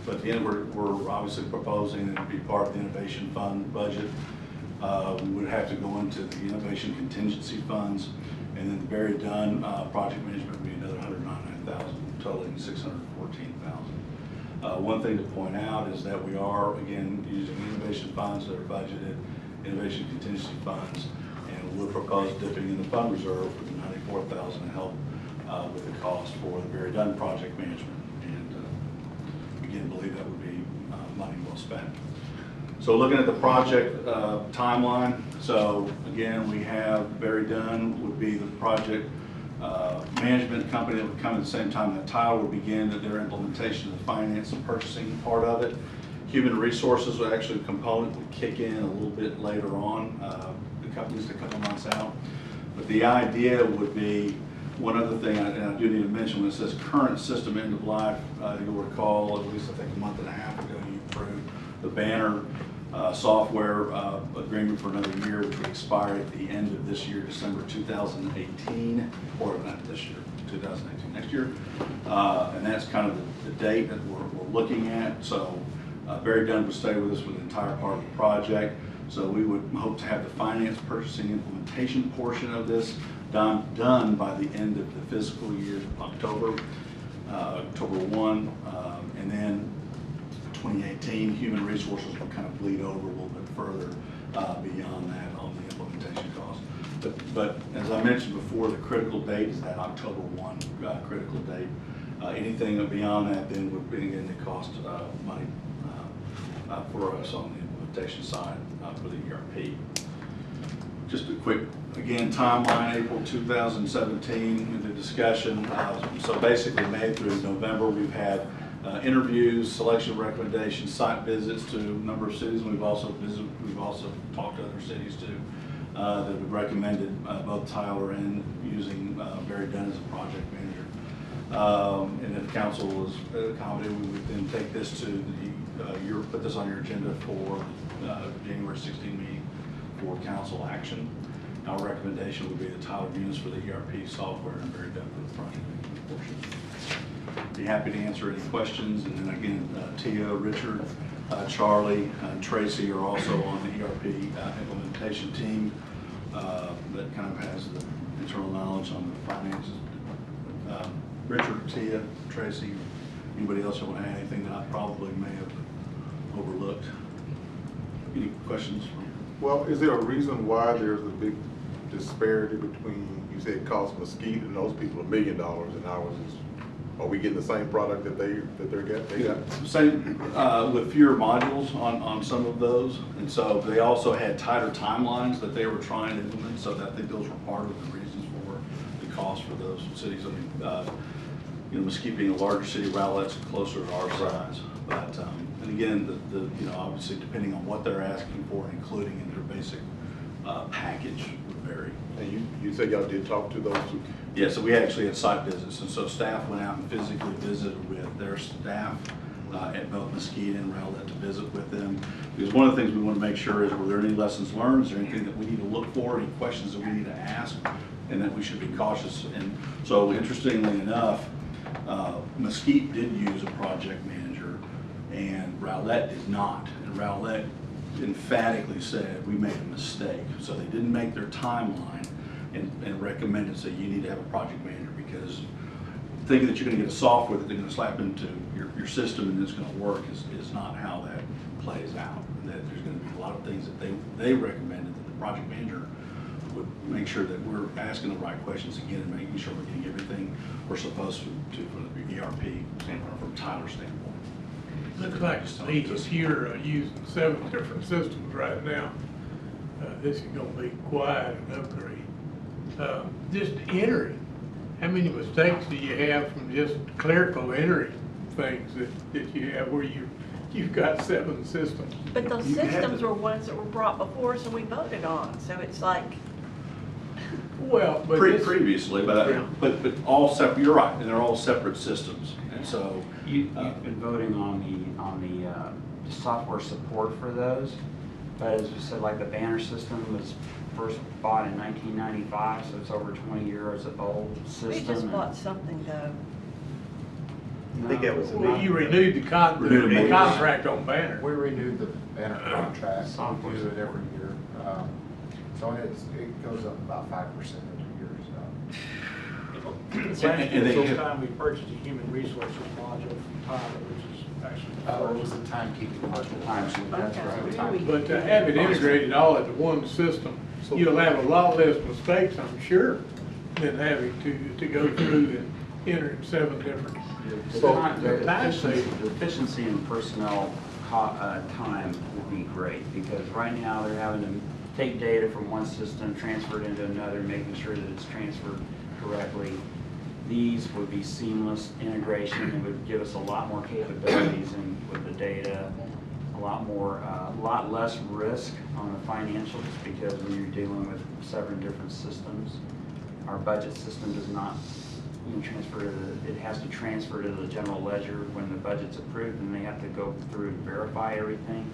But at the end, we're obviously proposing to be part of the innovation fund budget. We would have to go into the innovation contingency funds, and then the Barry Dunn project management would be another $199,000, totaling $614,000. One thing to point out is that we are, again, using innovation funds that are budgeted, innovation contingency funds, and we'll propose dipping in the fund reserve for the $94,000 to help with the cost for the Barry Dunn project management. And again, believe that would be money well spent. So looking at the project timeline, so again, we have Barry Dunn would be the project management company that would come at the same time that Tyler would begin their implementation of the finance and purchasing part of it. Human resources would actually, a component would kick in a little bit later on, the company's a couple months out. But the idea would be, one other thing, and I do need to mention, when it says current system end of life, you'll recall, at least I think a month and a half ago, you approved the Banner software agreement for another year, which would expire at the end of this year, December 2018, or not this year, 2018, next year. And that's kind of the date that we're looking at. So Barry Dunn would stay with us with the entire part of the project. So we would hope to have the finance, purchasing, implementation portion of this done by the end of the fiscal year, October 1, and then 2018, human resources will kind of bleed over a little bit further beyond that on the implementation cost. But as I mentioned before, the critical date is that October 1 critical date. Anything beyond that then would begin to cost money for us on the implementation side for the ERP. Just a quick, again, timeline, April 2017, the discussion. So basically May through November, we've had interviews, selection of recommendations, site visits to a number of cities. We've also talked to other cities too that have recommended both Tyler and using Barry Dunn as a project manager. And if council was accommodated, we would then take this to the, put this on your agenda for January 16 meeting for council action. Our recommendation would be the Tyler Munis for the ERP software and Barry Dunn for the project management portion. Be happy to answer any questions. And then again, Tia, Richard, Charlie, and Tracy are also on the ERP implementation team that kind of has the internal knowledge on the finances. Richard, Tia, Tracy, anybody else who want to add anything that I probably may have overlooked? Any questions? Well, is there a reason why there's a big disparity between, you said it costs Mesquite and those people $1 million and ours is, are we getting the same product that they're getting? Yeah, same with fewer modules on some of those, and so they also had tighter timelines that they were trying to implement. So I think those were part of the reasons for the cost for those cities. I mean, you know, Mesquite being a larger city, Rowlett's closer to our size, but and again, the you know, obviously depending on what they're asking for, including in their basic package would vary. And you said y'all did talk to those two? Yeah, so we actually had site visits, and so staff went out and physically visited with their staff at both Mesquite and Rowlett to visit with them. Because one of the things we want to make sure is, were there any lessons learned? Is there anything that we need to look for, any questions that we need to ask, and that we should be cautious? And so interestingly enough, Mesquite did use a project manager, and Rowlett did not. And Rowlett emphatically said, we made a mistake. So they didn't make their timeline and recommended, say, you need to have a project manager, because thinking that you're going to get a software that they're going to slap into your system and it's going to work is not how that plays out. And that there's going to be a lot of things that they recommended that the project manager would make sure that we're asking the right questions again and making sure we're getting everything we're supposed to from the ERP standpoint, from Tyler's standpoint. Looks like Sneakus here using 7 different systems right now. This is gonna be quite an upgrade. Just entering, how many mistakes do you have from just clerical entering things that you have where you've got 7 systems? But those systems were ones that were brought before us and we voted on, so it's like. Well, but Previously, but all separate, you're right, and they're all separate systems. And so You've been voting on the software support for those, but as we said, like the Banner system was first bought in 1995, so it's over 20 years old system. We just bought something though. I think that was a well, you renewed the contract on Banner. We renewed the Banner contract, we do it every year. So it goes up about 5% every year, so. It's actually the first time we purchased a human resources module from Tyler, which is actually. It was a timekeeping module. That's right. But to have it integrated all into one system, you'll have a lot less mistakes, I'm sure, than having to go through and enter 7 different. The efficiency in personnel time would be great, because right now they're having to take data from one system, transfer it into another, making sure that it's transferred correctly, these would be seamless integration. It would give us a lot more capabilities and with the data, a lot less risk on the financials, because when you're dealing with 7 different systems, our budget system does not transfer to it has to transfer to the general ledger when the budget's approved, and they have to go through and verify everything.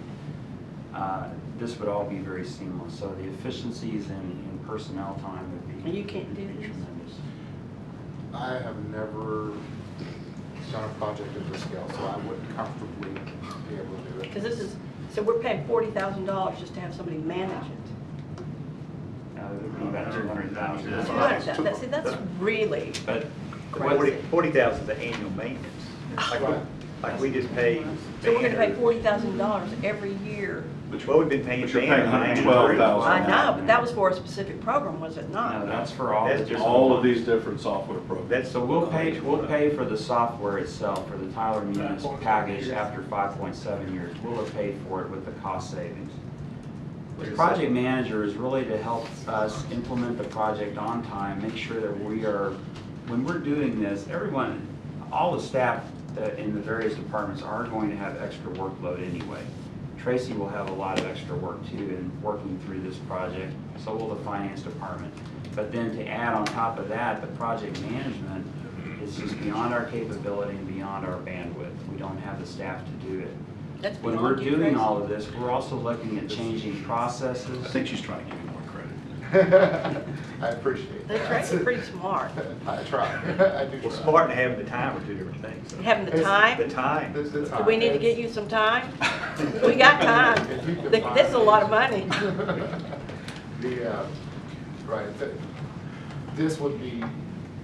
This would all be very seamless, so the efficiencies in personnel time would be, And you can't do would be this? tremendous. I have never done a project of this scale, so I wouldn't comfortably be able to do it. Because this is, so we're paying $40,000 just to have somebody manage it. It would be about 200,000. See, that's really But crazy. 40,000 is the annual maintenance. Like we just pay. So we're gonna pay $40,000 every year. Well, we've been paying. But you're paying Banner $112,000. I know, but that was for a specific program, was it no, not? that's for all the That's different All of ones. these different software programs. That's So we'll pay for the software itself, for the Tyler Munis package after 5.7 years. We'll have paid for it with the cost savings. The project manager is really to help us implement the project on time, make sure that we are, when we're doing this, everyone, all the staff in the various departments are going to have extra workload anyway. Tracy will have a lot of extra work too in working through this project, so will the finance department. But then to add on top of that, the project management is just beyond our capability and beyond our bandwidth. We don't have the staff to do it. That's When we're beyond you, doing Tracy. all of this, we're also looking at changing processes. I think she's trying to give you more credit. I appreciate that. That's Tracy's pretty smart. I try. I do Well, try. smart and having the time are two different things. Having the It's- time? The time. This is Do we need to get you some time? We got time. If you can This is a lot of money. Right, this would be,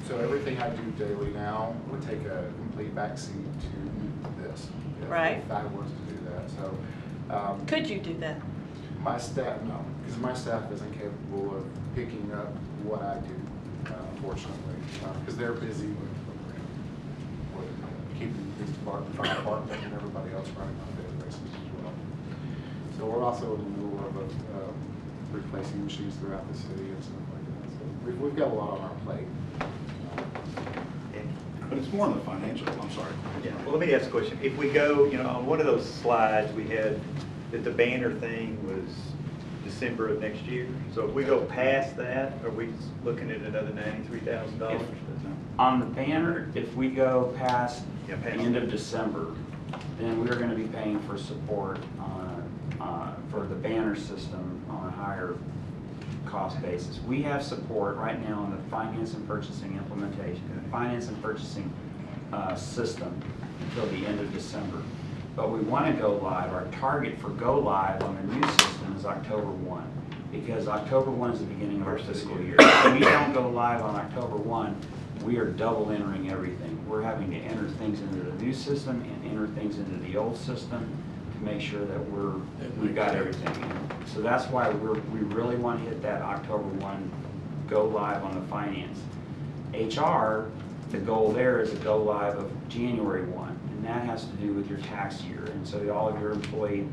so everything I do daily now would take a complete backseat to this. Right. If I was to do that, so. Could you do that? My staff, no, because my staff isn't capable of picking up what I do, unfortunately, because they're busy with keeping these fire department and everybody else running on a daily basis as well. So we're also in the middle of replacing machines throughout the city and stuff like that. So we've got a lot on our plate. But it's more on the financial, I'm sorry. Yeah, well, let me ask a question. If we go, on one of those slides, we had that the banner thing was December of next year. So if we go past that, are we looking at another $93,000? On the banner, if we go past Yeah, the past. end of December, then we're going to be paying for support for the banner system on a higher cost basis. We have support right now in the finance and purchasing implementation, finance and purchasing system until the end of December. But we want to go live. Our target for go live on the new system is October 1, because October 1 is the beginning of our fiscal year. If we don't go live on October 1, we are double entering everything. We're having to enter things into the new system and enter things into the old system to make sure that we've got everything in. So that's why we really want to hit that October 1 go live on the finance. HR, the goal there is a go live of January 1, and that has to do with your tax year. And so all of your employee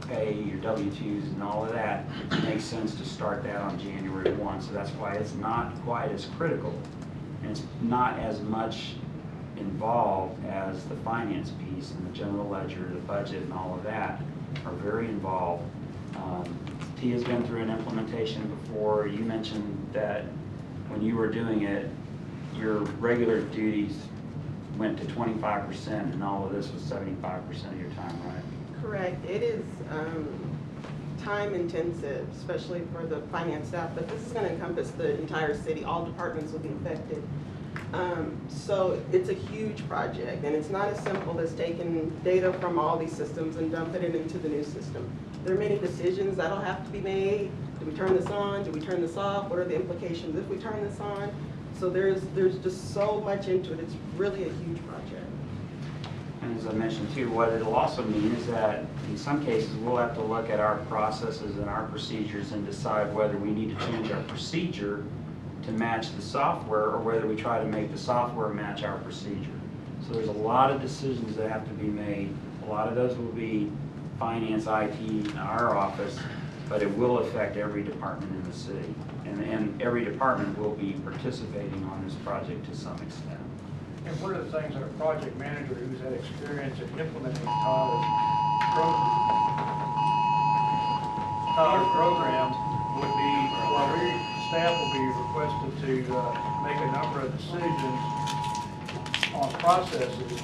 pay, your W-2s and all of that, it makes sense to start that on January 1. So that's why it's not quite as critical, and it's not as much involved as the finance piece and the general ledger, the budget and all of that are very involved. Tia's been through an implementation before. You mentioned that when you were doing it, your regular duties went to 25% and all of this was 75% of your time, right? Correct. It is time intensive, especially for the finance staff, but this is going to encompass the entire city. All departments will be affected. So it's a huge project, and it's not as simple as taking data from all these systems and dumping it into the new system. There are many decisions that'll have to be made. Do we turn this on? Do we turn this off? What are the implications if we turn this on? So there's just so much into it. It's really a huge project. And as I mentioned too, what it'll also mean is that in some cases, we'll have to look at our processes and our procedures and decide whether we need to change our procedure to match the software or whether we try to make the software match our procedure. So there's a lot of decisions that have to be made. A lot of those will be finance, IT, in our office but it will affect every department in the city. And every department will be participating on this project to some extent. And one of the things that a project manager who's had experience in implementing Tyler's program would be, well, staff will be requested to make a number of decisions on processes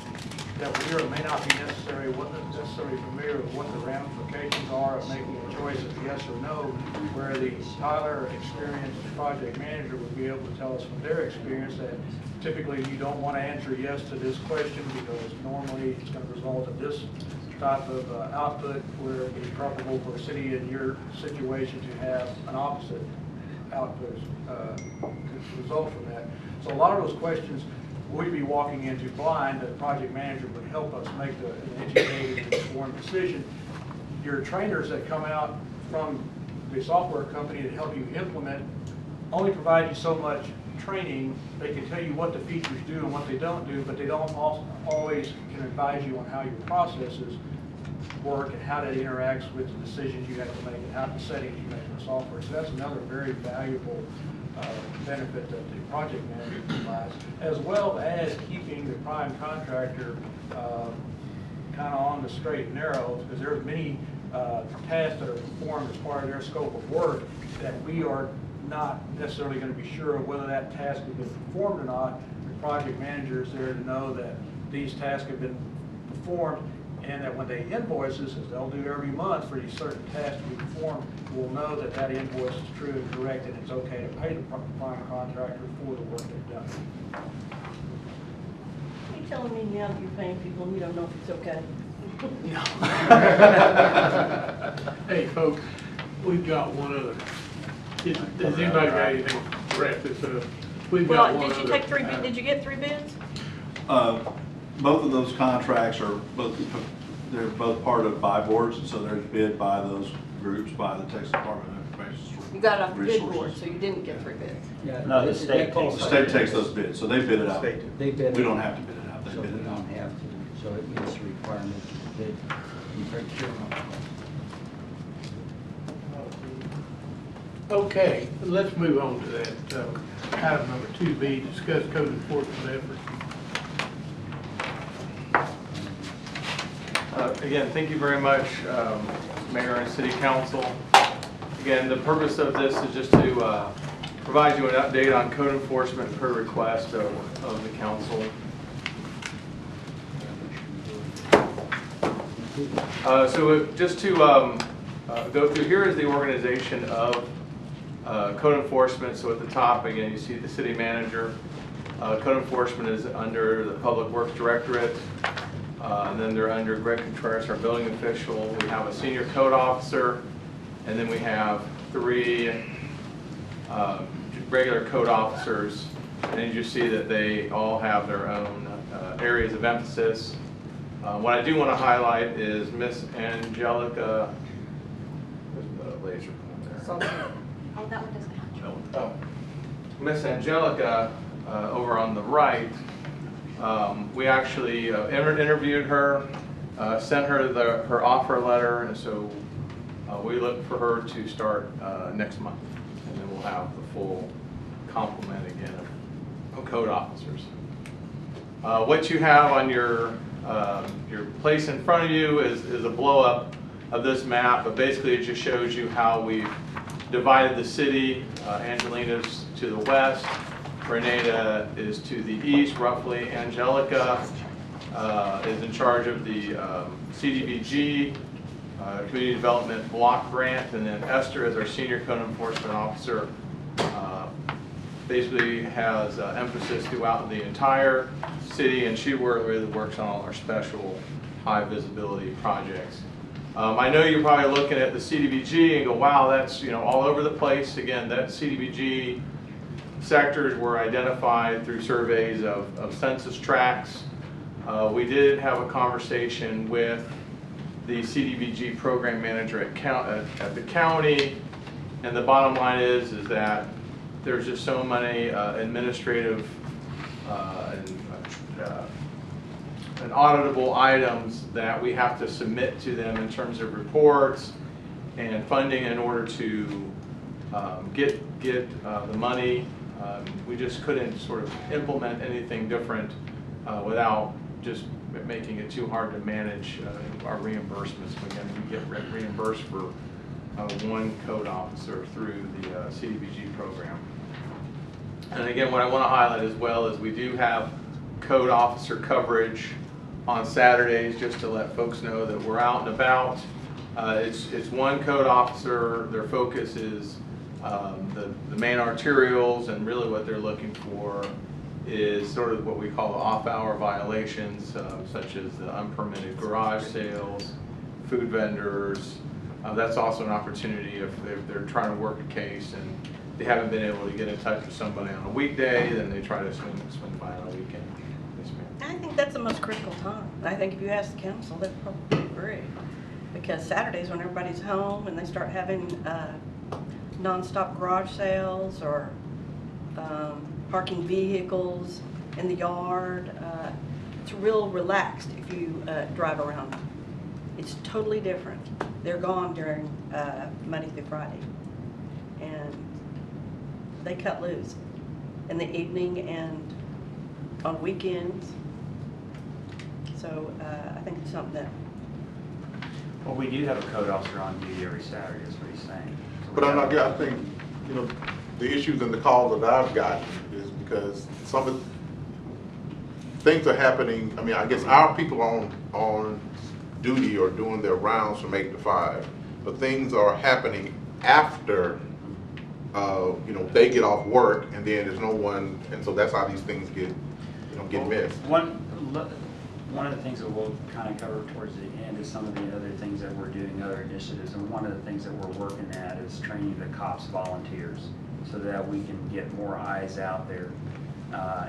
that we may not be necessarily familiar with what the ramifications are of making a choice of yes or no, where the Tyler experienced project manager would be able to tell us from their experience that typically you don't want to answer yes to this question because normally it's going to result in this type of output, where it is preferable for a city in your situation to have an opposite output result from that. So a lot of those questions we'd be walking into blind, that the project manager would help us make an educated and informed decision. Your trainers that come out from the software company to help you implement only provide you so much training. They can tell you what the features do and what they don't do, but they don't always can advise you on how your processes work and how that interacts with the decisions you have to make and how the settings you make in the software. So that's another very valuable benefit that the project manager provides, as well as keeping the prime contractor kind of on the straight and narrow, because there's many tasks that are performed as part of their scope of work that we are not necessarily going to be sure of whether that task has been performed or not. The project manager is there to know that these tasks have been performed, and that when they invoice us, as they'll do every month for these certain tasks to be performed, we'll know that that invoice is true and correct, and it's okay to pay the prime contractor for the work they've done. You telling me now that you're paying people and you don't know if it's okay? Hey, folks, we've got one other. Does anybody got anything to wrap this up? We've got Well, one did you other. take three, did you get 3 bids? Both of those contracts are they're both part of buy boards, and so they're bid by those groups by the Texas Department of Information You got it off the bid Resources. board, so you didn't get 3 bids. Yeah, No, the that state qualifies. The state takes those bids, so they bid it out. They bid it. We don't have to bid it out, they So bid we it out. don't have to, so it meets the requirement to bid in procurement. Okay, let's move on to that. Item number 2B, discuss code enforcement efforts. Again, thank you very much, Mayor and City Council. Again, the purpose of this is just to provide you an update on code enforcement per request of the council. So just to go through, here is the organization of code enforcement. So at the top, again, you see the city manager. Code enforcement is under the Public Works Directorate. And then they're under Greg Contreras, our building official. We have a senior code officer, and then we have 3 regular code officers. And you see that they all have their own areas of emphasis. What I do want to highlight is Miss Angelica. There's the laser pointer there. Oh, that one doesn't have Oh. Miss Angelica, over on the right, we actually interviewed her, sent her her offer letter, and so we look for her to start next month, and then we'll have the full complement again of code officers. What you have on your place in front of you is a blow up of this map, but basically it just shows you how we've divided the city. Angelina's to the west, Renata is to the east, roughly. Angelica is in charge of the CDBG, Community Development Block Grant, and then Esther is our Senior Code Enforcement Officer. Basically has emphasis throughout the entire city, and she really works on all our special high visibility projects. I know you're probably looking at the CDBG and go, wow, that's all over the place. Again, that CDBG sectors were identified through surveys of census tracts. We did have a conversation with the CDBG program manager at the county, and the bottom line is that there's just so many administrative and auditable items that we have to submit to them in terms of reports and funding in order to get the money. We just couldn't sort of implement anything different without just making it too hard to manage our reimbursements. Again, we get reimbursed for one code officer through the CDBG program. And again, what I want to highlight as well is we do have code officer coverage on Saturdays, just to let folks know that we're out and about. It's one code officer. Their focus is the main arterials, and really what they're looking for is sort of what we call the off-hour violations, such as the unpermitted garage sales, food vendors. That's also an opportunity if they're trying to work a case and they haven't been able to get in touch with somebody on a weekday, then they try to swing by on a weekend. Yes, ma'am. I think that's the most critical time. I think if you ask the council, they'd probably agree. Because Saturdays when everybody's home and they start having nonstop garage sales or parking vehicles in the yard, it's real relaxed if you drive around. It's totally different. They're gone during Monday through Friday. And they cut loose in the evening and on weekends. So I think it's something that. Well, we do have a code officer on duty every Saturday, is what he's saying. So But I think, you know, the issues and the calls that I've gotten is because some of things are happening. I mean, I guess our people on duty or doing their rounds from 8 to 5, but things are happening after you know, they get off work, and then there's no one, and so that's how these things get missed. One of the things that we'll kind of cover towards the end is some of the other things that we're doing, other initiatives, and one of the things that we're working at is training the cops volunteers so that we can get more eyes out there.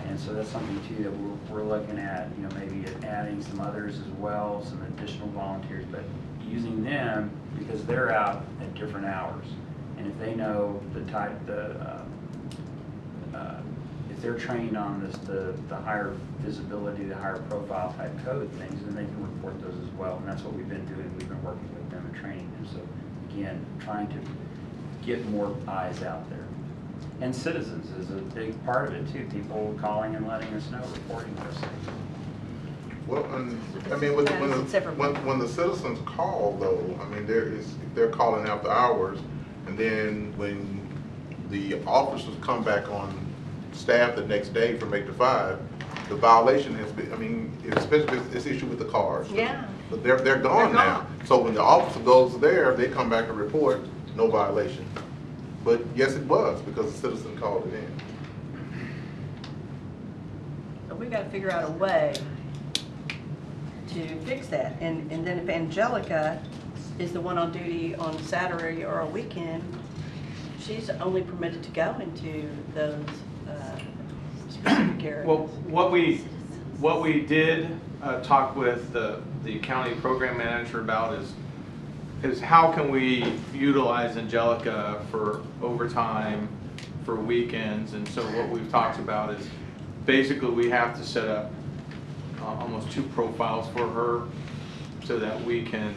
And so that's something too that we're looking at, you know, maybe adding some others as well, some additional volunteers, but using them because they're out at different hours. And if they know the type, if they're trained on this, the higher visibility, the higher profile type code things, then they can report those as well. And that's what we've been doing. We've been working with them and training them. So again, trying to get more eyes out there. And citizens is a big part of it too. People calling and letting us know, reporting those things. Well, I mean, when the citizens call though, I mean, they're calling after hours, and then when the officers come back on staff the next day from 8 to 5, the violation has been, I mean, especially this issue with the cars. Yeah. But they're gone now. So when the officer goes there, they come back and report no violation. But yes, it was because the citizen called it in. So we've got to figure out a way to fix that. And then if Angelica is the one on duty on Saturday or a weekend, she's only permitted to go into those specific areas. Well, what we did talk with the county program manager about is how can we utilize Angelica for overtime, for weekends, and so what we've talked about is basically we have to set up almost 2 profiles for her so that we can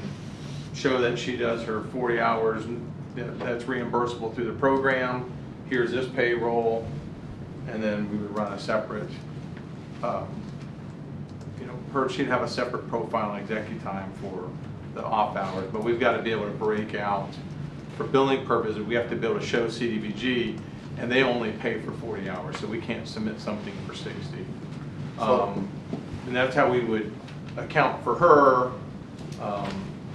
show that she does her 40 hours that's reimbursable through the program. Here's this payroll, and then we would run a separate, she'd have a separate profile and executive time for the off hours, but we've got to be able to break out for billing purposes. We have to be able to show CDBG, and they only pay for 40 hours, so we can't submit something for 60. And that's how we would account for her.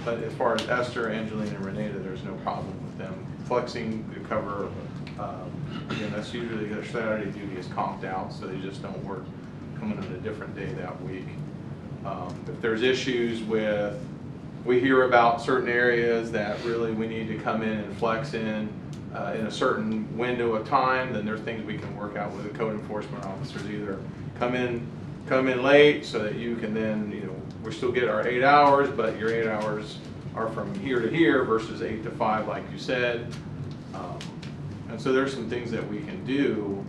But as far as Esther, Angelina, and Renata, there's no problem with them flexing to cover. Again, that's usually their Saturday duty is comped out, so they just don't work coming on a different day that week. If there's issues with, we hear about certain areas that really we need to come in and flex in a certain window of time, then there's things we can work out with the code enforcement officers. Either come in late so that you can then, we still get our 8 hours, but your 8 hours are from here to here versus 8 to 5, like you said. And so there's some things that we can do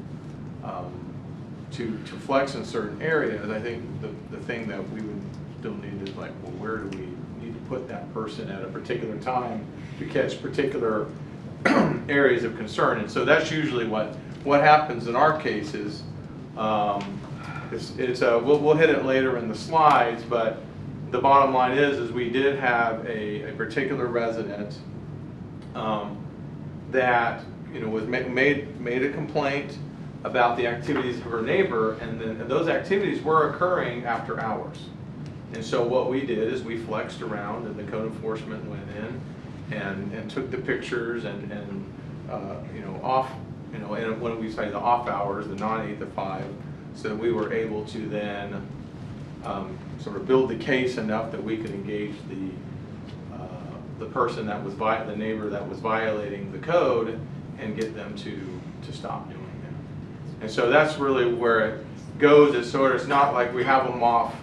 to flex in certain areas. I think the thing that we would still need is like, well, where do we need to put that person at a particular time to catch particular areas of concern. And so that's usually what happens in our cases. We'll hit it later in the slides, but the bottom line is we did have a particular resident that was made a complaint about the activities of her neighbor, and those activities were occurring after hours. And so what we did is we flexed around, and the code enforcement went in and took the pictures and off, and when we say the off hours, the non-8 to 5, so we were able to then sort of build the case enough that we could engage the person that was the neighbor that was violating the code and get them to stop doing that. And so that's really where it goes. It's not like we have them off.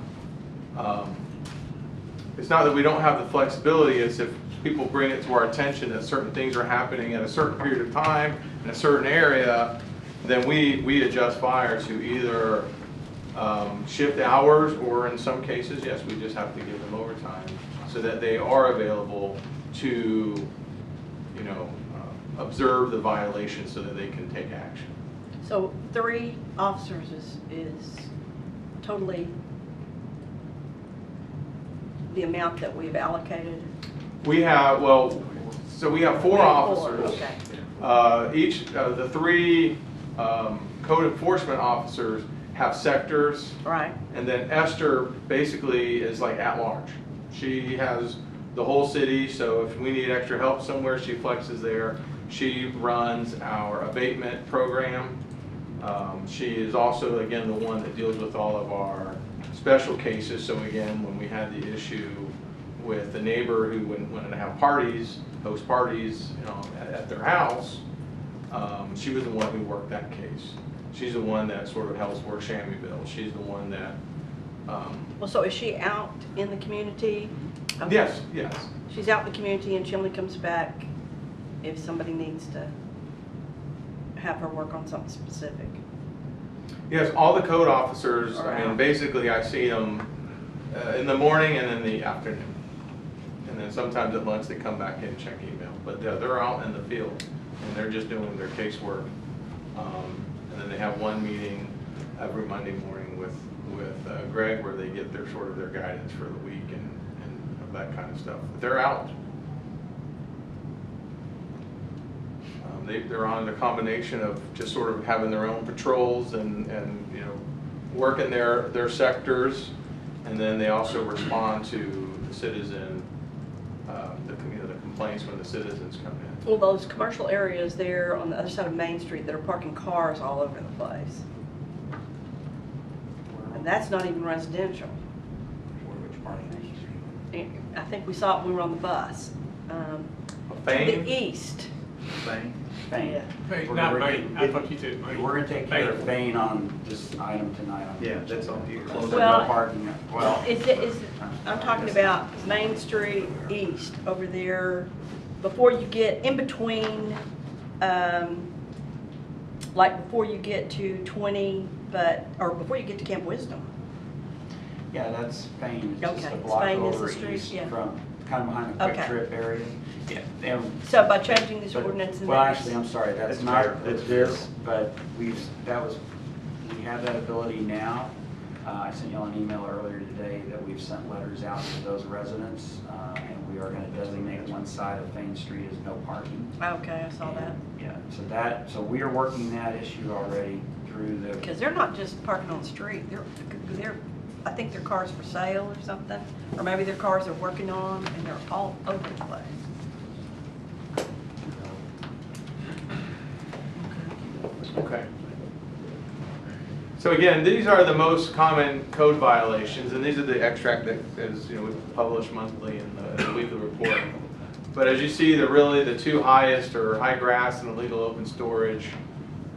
It's not that we don't have the flexibility. It's if people bring it to our attention that certain things are happening at a certain period of time in a certain area, then we adjust fire to either shift hours, or in some cases, yes, we just have to give them overtime so that they are available to, observe the violation so that they can take action. So 3 officers is totally the amount that we've allocated? We have, so we have 4 officers. Okay. Each of the 3 code enforcement officers have sectors. Right. And then Esther basically is like at large. She has the whole city, so if we need extra help somewhere, she flexes there. She runs our abatement program. She is also, again, the one that deals with all of our special cases. So again, when we had the issue with the neighbor who wanted to have parties, host parties, at their house, she was the one who worked that case. She's the one that sort of helps work Shamyville. She's the one that. Well, so is she out in the community? Okay. Yes, yes. She's out in the community and she only comes back if somebody needs to have her work on something specific. Yes, all the code officers, I mean, basically I see them in the morning and in the afternoon. And then sometimes at lunch they come back in and check email. But they're out in the field and they're just doing their casework. And then they have one meeting every Monday morning with Greg where they get their guidance for the week and that kind of stuff. But they're out. They're on a combination of just sort of having their own patrols and working their sectors, and then they also respond to the citizen, the complaints when the citizens come in. Well, those commercial areas there on the other side of Main Street that are parking cars all over the place. And that's not even residential. Which part of Main Street? I think we saw it when we were on the bus. To the east. Fane? Yeah. Not Maine, I thought you said Maine. We're gonna take care of Fane on this item tonight. Yeah, that's on here. Well, Parking. I'm talking about Main Street East over there, before you get in between, like before you get to 20, or before you get to Camp Wisdom. Yeah, that's Fane. It's just Okay, a block Fane is over the street, east yeah. from, kind of behind the Quick Okay. Trip area. Yeah. So by changing this But- ordinance and Well, that- actually, I'm sorry, that's That's not fair. this, but we have that ability now. I sent y'all an email earlier today that we've sent letters out to those residents, and we are gonna designate one side of Fane Street as no parking. Okay, I saw that. Yeah, so we are working that issue already through the. Because they're not just parking on the street, I think their cars for sale or something, or maybe their cars they're working on, and they're all over the place. Okay. So again, these are the most common code violations, and these are the extract that is, we publish monthly in the weekly report. But as you see, the 2 highest are high grass and illegal open storage,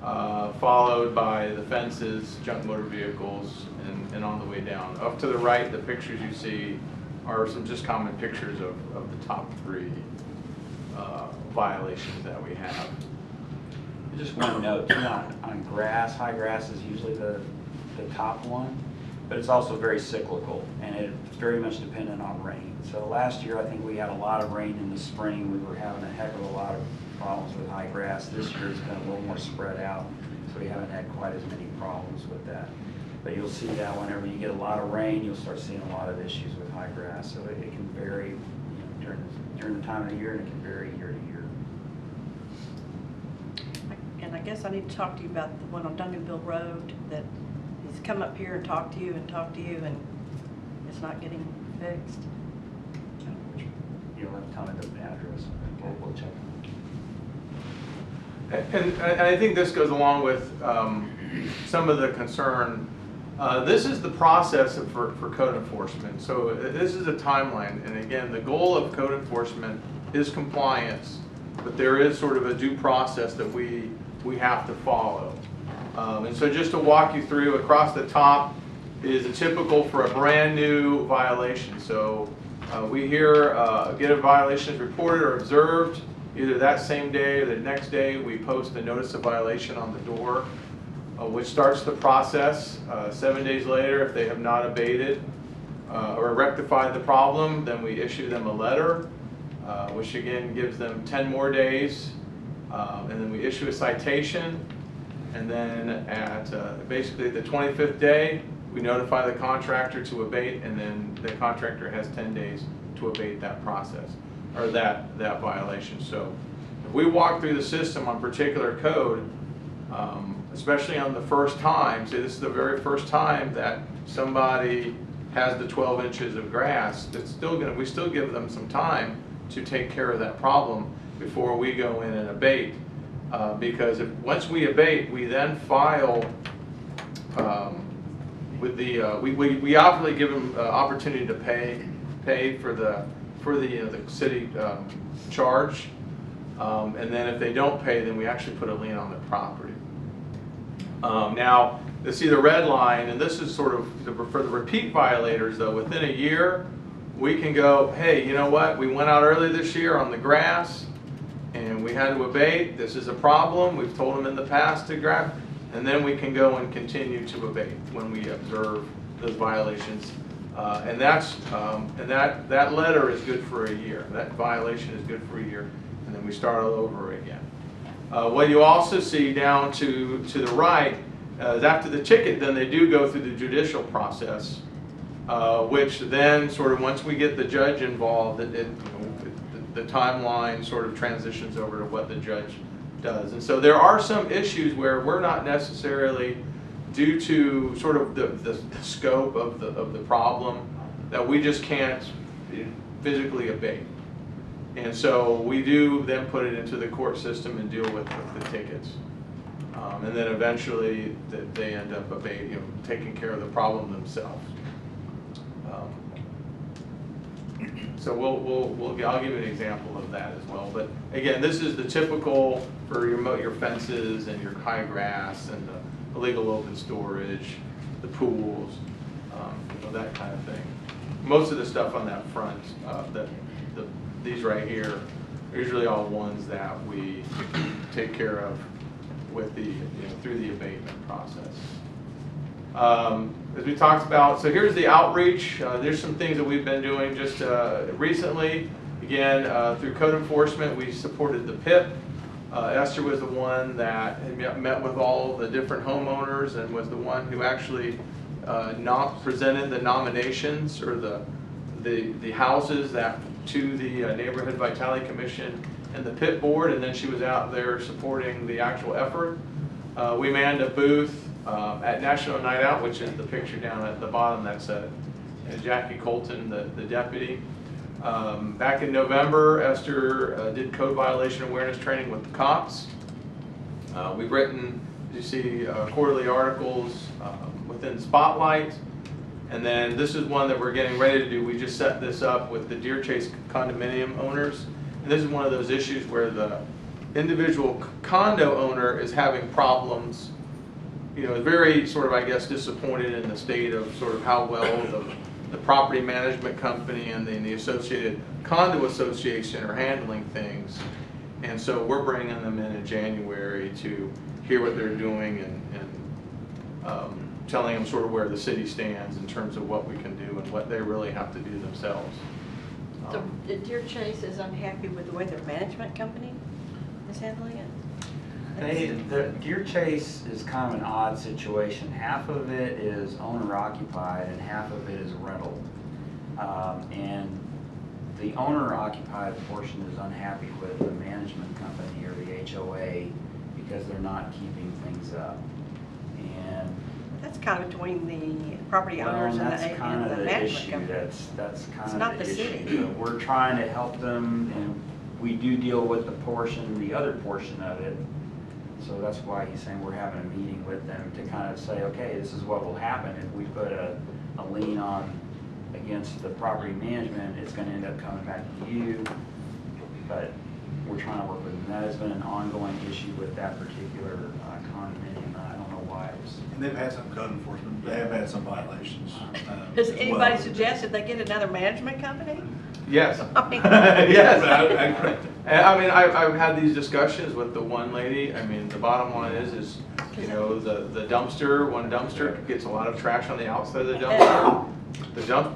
followed by the fences, junk motor vehicles, and on the way down. Up to the right, the pictures you see are some just common pictures of the top 3 violations that we have. Just one note, on grass, high grass is usually the top one. but it's also very cyclical, and it's very much dependent on rain. So last year, I think we had a lot of rain in the spring. We were having a heck of a lot of problems with high grass. This year it's been a little more spread out, so we haven't had quite as many problems with that. But you'll see that whenever you get a lot of rain, you'll start seeing a lot of issues with high grass. So it can vary, during the time of the year, and it can vary year to year. And I guess I need to talk to you about the one on Duncanville Road, that he's come up here and talked to you, and it's not getting fixed. You'll have to tell me the address, and we'll check. And I think this goes along with some of the concern. This is the process for code enforcement. So this is a timeline. And again, the goal of code enforcement is compliance, but there is sort of a due process that we have to follow. And so just to walk you through, across the top is a typical for a brand new violation. So we hear get a violation is reported or observed. Either that same day or the next day, we post a notice of violation on the door, which starts the process. 7 days later, if they have not abated or rectified the problem, then we issue them a letter, which again gives them 10 more days. And then we issue a citation. And then at basically the 25th day, we notify the contractor to abate, and then the contractor has 10 days to abate that process, or that violation. So if we walk through the system on particular code, especially on the first time, say this is the very first time that somebody has the 12 inches of grass, we still give them some time to take care of that problem before we go in and abate. Because once we abate, we then file with the we obviously give them opportunity to pay for the city charge, and then if they don't pay, then we actually put a lien on the property. Now, you see the red line, and this is sort of for the repeat violators, though. Within a year, we can go, hey, you know what? We went out early this year on the grass, and we had to abate. This is a problem. We've told them in the past to grab, and then we can go and continue to abate when we observe those violations. And that letter is good for a year. That violation is good for a year, and then we start all over again. What you also see down to the right is after the ticket, then they do go through the judicial process, which then sort of once we get the judge involved, the timeline sort of transitions over to what the judge does. And so there are some issues where we're not necessarily, due to sort of the scope of the problem, that we just can't physically abate. And so we do then put it into the court system and deal with the tickets. And then eventually they end up taking care of the problem themselves. So I'll give you an example of that as well. But again, this is the typical for your fences and your high grass and the illegal open storage, the pools, that kind of thing. Most of the stuff on that front, these right here, are usually all ones that we take care of with through the abatement process. As we talked about, so here's the outreach. There's some things that we've been doing just recently. Again, through code enforcement, we supported the PIP. Esther was the one that had met with all the different homeowners and was the one who actually presented the nominations or the houses to the Neighborhood Vitality Commission and the PIP board, and then she was out there supporting the actual effort. We manned a booth at National Night Out, which is the picture down at the bottom. That's Jackie Colton, the deputy. Back in November, Esther did code violation awareness training with the cops. We've written, as you see, quarterly articles within Spotlight. And then this is one that we're getting ready to do. We just set this up with the Deer Chase condominium owners. And this is one of those issues where the individual condo owner is having problems, very sort of, I guess, disappointed in the state of sort of how well the property management company and the associated condo association are handling things. And so we're bringing them in January to hear what they're doing and telling them sort of where the city stands in terms of what we can do and what they really have to do themselves. So Deer Chase is unhappy with the way their management company is handling it? The Deer Chase is kind of an odd situation. Half of it is owner occupied and half of it is rental. And the owner occupied portion is unhappy with the management company or the HOA because they're not keeping things up. And That's kind of between the property owners and that's kind the of the management issue. company. That's It's kind not of the the city. issue. We're trying to help them, and we do deal with the other portion of it. So that's why he's saying we're having a meeting with them to kind of say, okay, this is what will happen if we put a lien on against the property management. It's going to end up coming back to you. But we're trying to work with them. That has been an ongoing issue with that particular condominium. I don't know why it was. And they've had some code enforcement, they have had some violations. Has as anybody well. suggested they get another management company? Yes. I mean- Yes. I- And I mean, I've had these discussions with the one lady. I mean, the bottom line is, you know, the dumpster, one dumpster gets a lot of trash on the outside of the dumpster.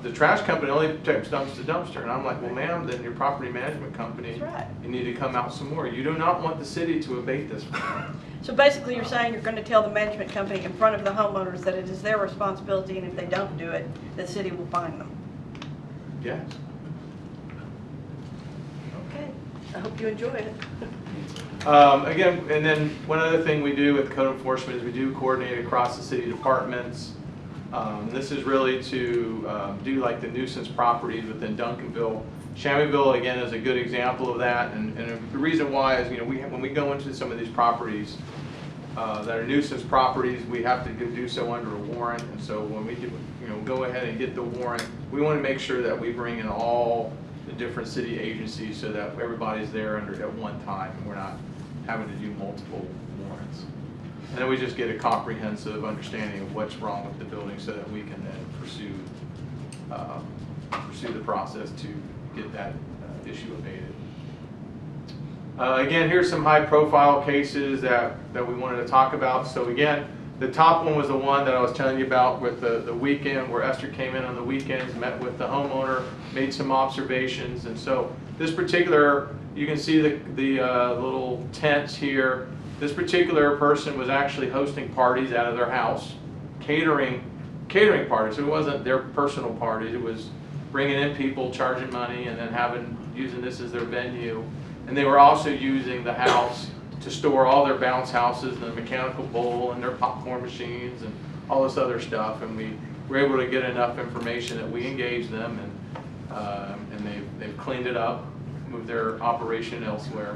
The trash company only dumps the dumpster. And I'm like, well, ma'am, then your property management company, That's right. you need to come out some more. You do not want the city to abate this. So basically, you're saying you're going to tell the management company in front of the homeowners that it is their responsibility, and if they don't do it, the city will fine them. Yes. Okay, I hope you enjoy it. Again, and then one other thing we do with code enforcement is we do coordinate across the city departments. This is really to do like the nuisance properties within Duncanville. Shambyville, again, is a good example of that, and the reason why is, you know, when we go into some of these properties that are nuisance properties, we have to do so under a warrant, and so when we do, you know, go ahead and get the warrant, we want to make sure that we bring in all the different city agencies so that everybody's there at one time, and we're not having to do multiple warrants. And then we just get a comprehensive understanding of what's wrong with the building so that we can then pursue the process to get that issue abated. Again, here's some high-profile cases that we wanted to talk about. So again, the top one was the one that I was telling you about with the weekend, where Esther came in on the weekends, met with the homeowner, made some observations. And so this particular, you can see the little tents here. This particular person was actually hosting parties out of their house, catering parties. It wasn't their personal parties. It was bringing in people, charging money, and then using this as their venue. And they were also using the house to store all their bounce houses and the mechanical bowl and their popcorn machines and all this other stuff. And we were able to get enough information that we engaged them, and they've cleaned it up, moved their operation elsewhere.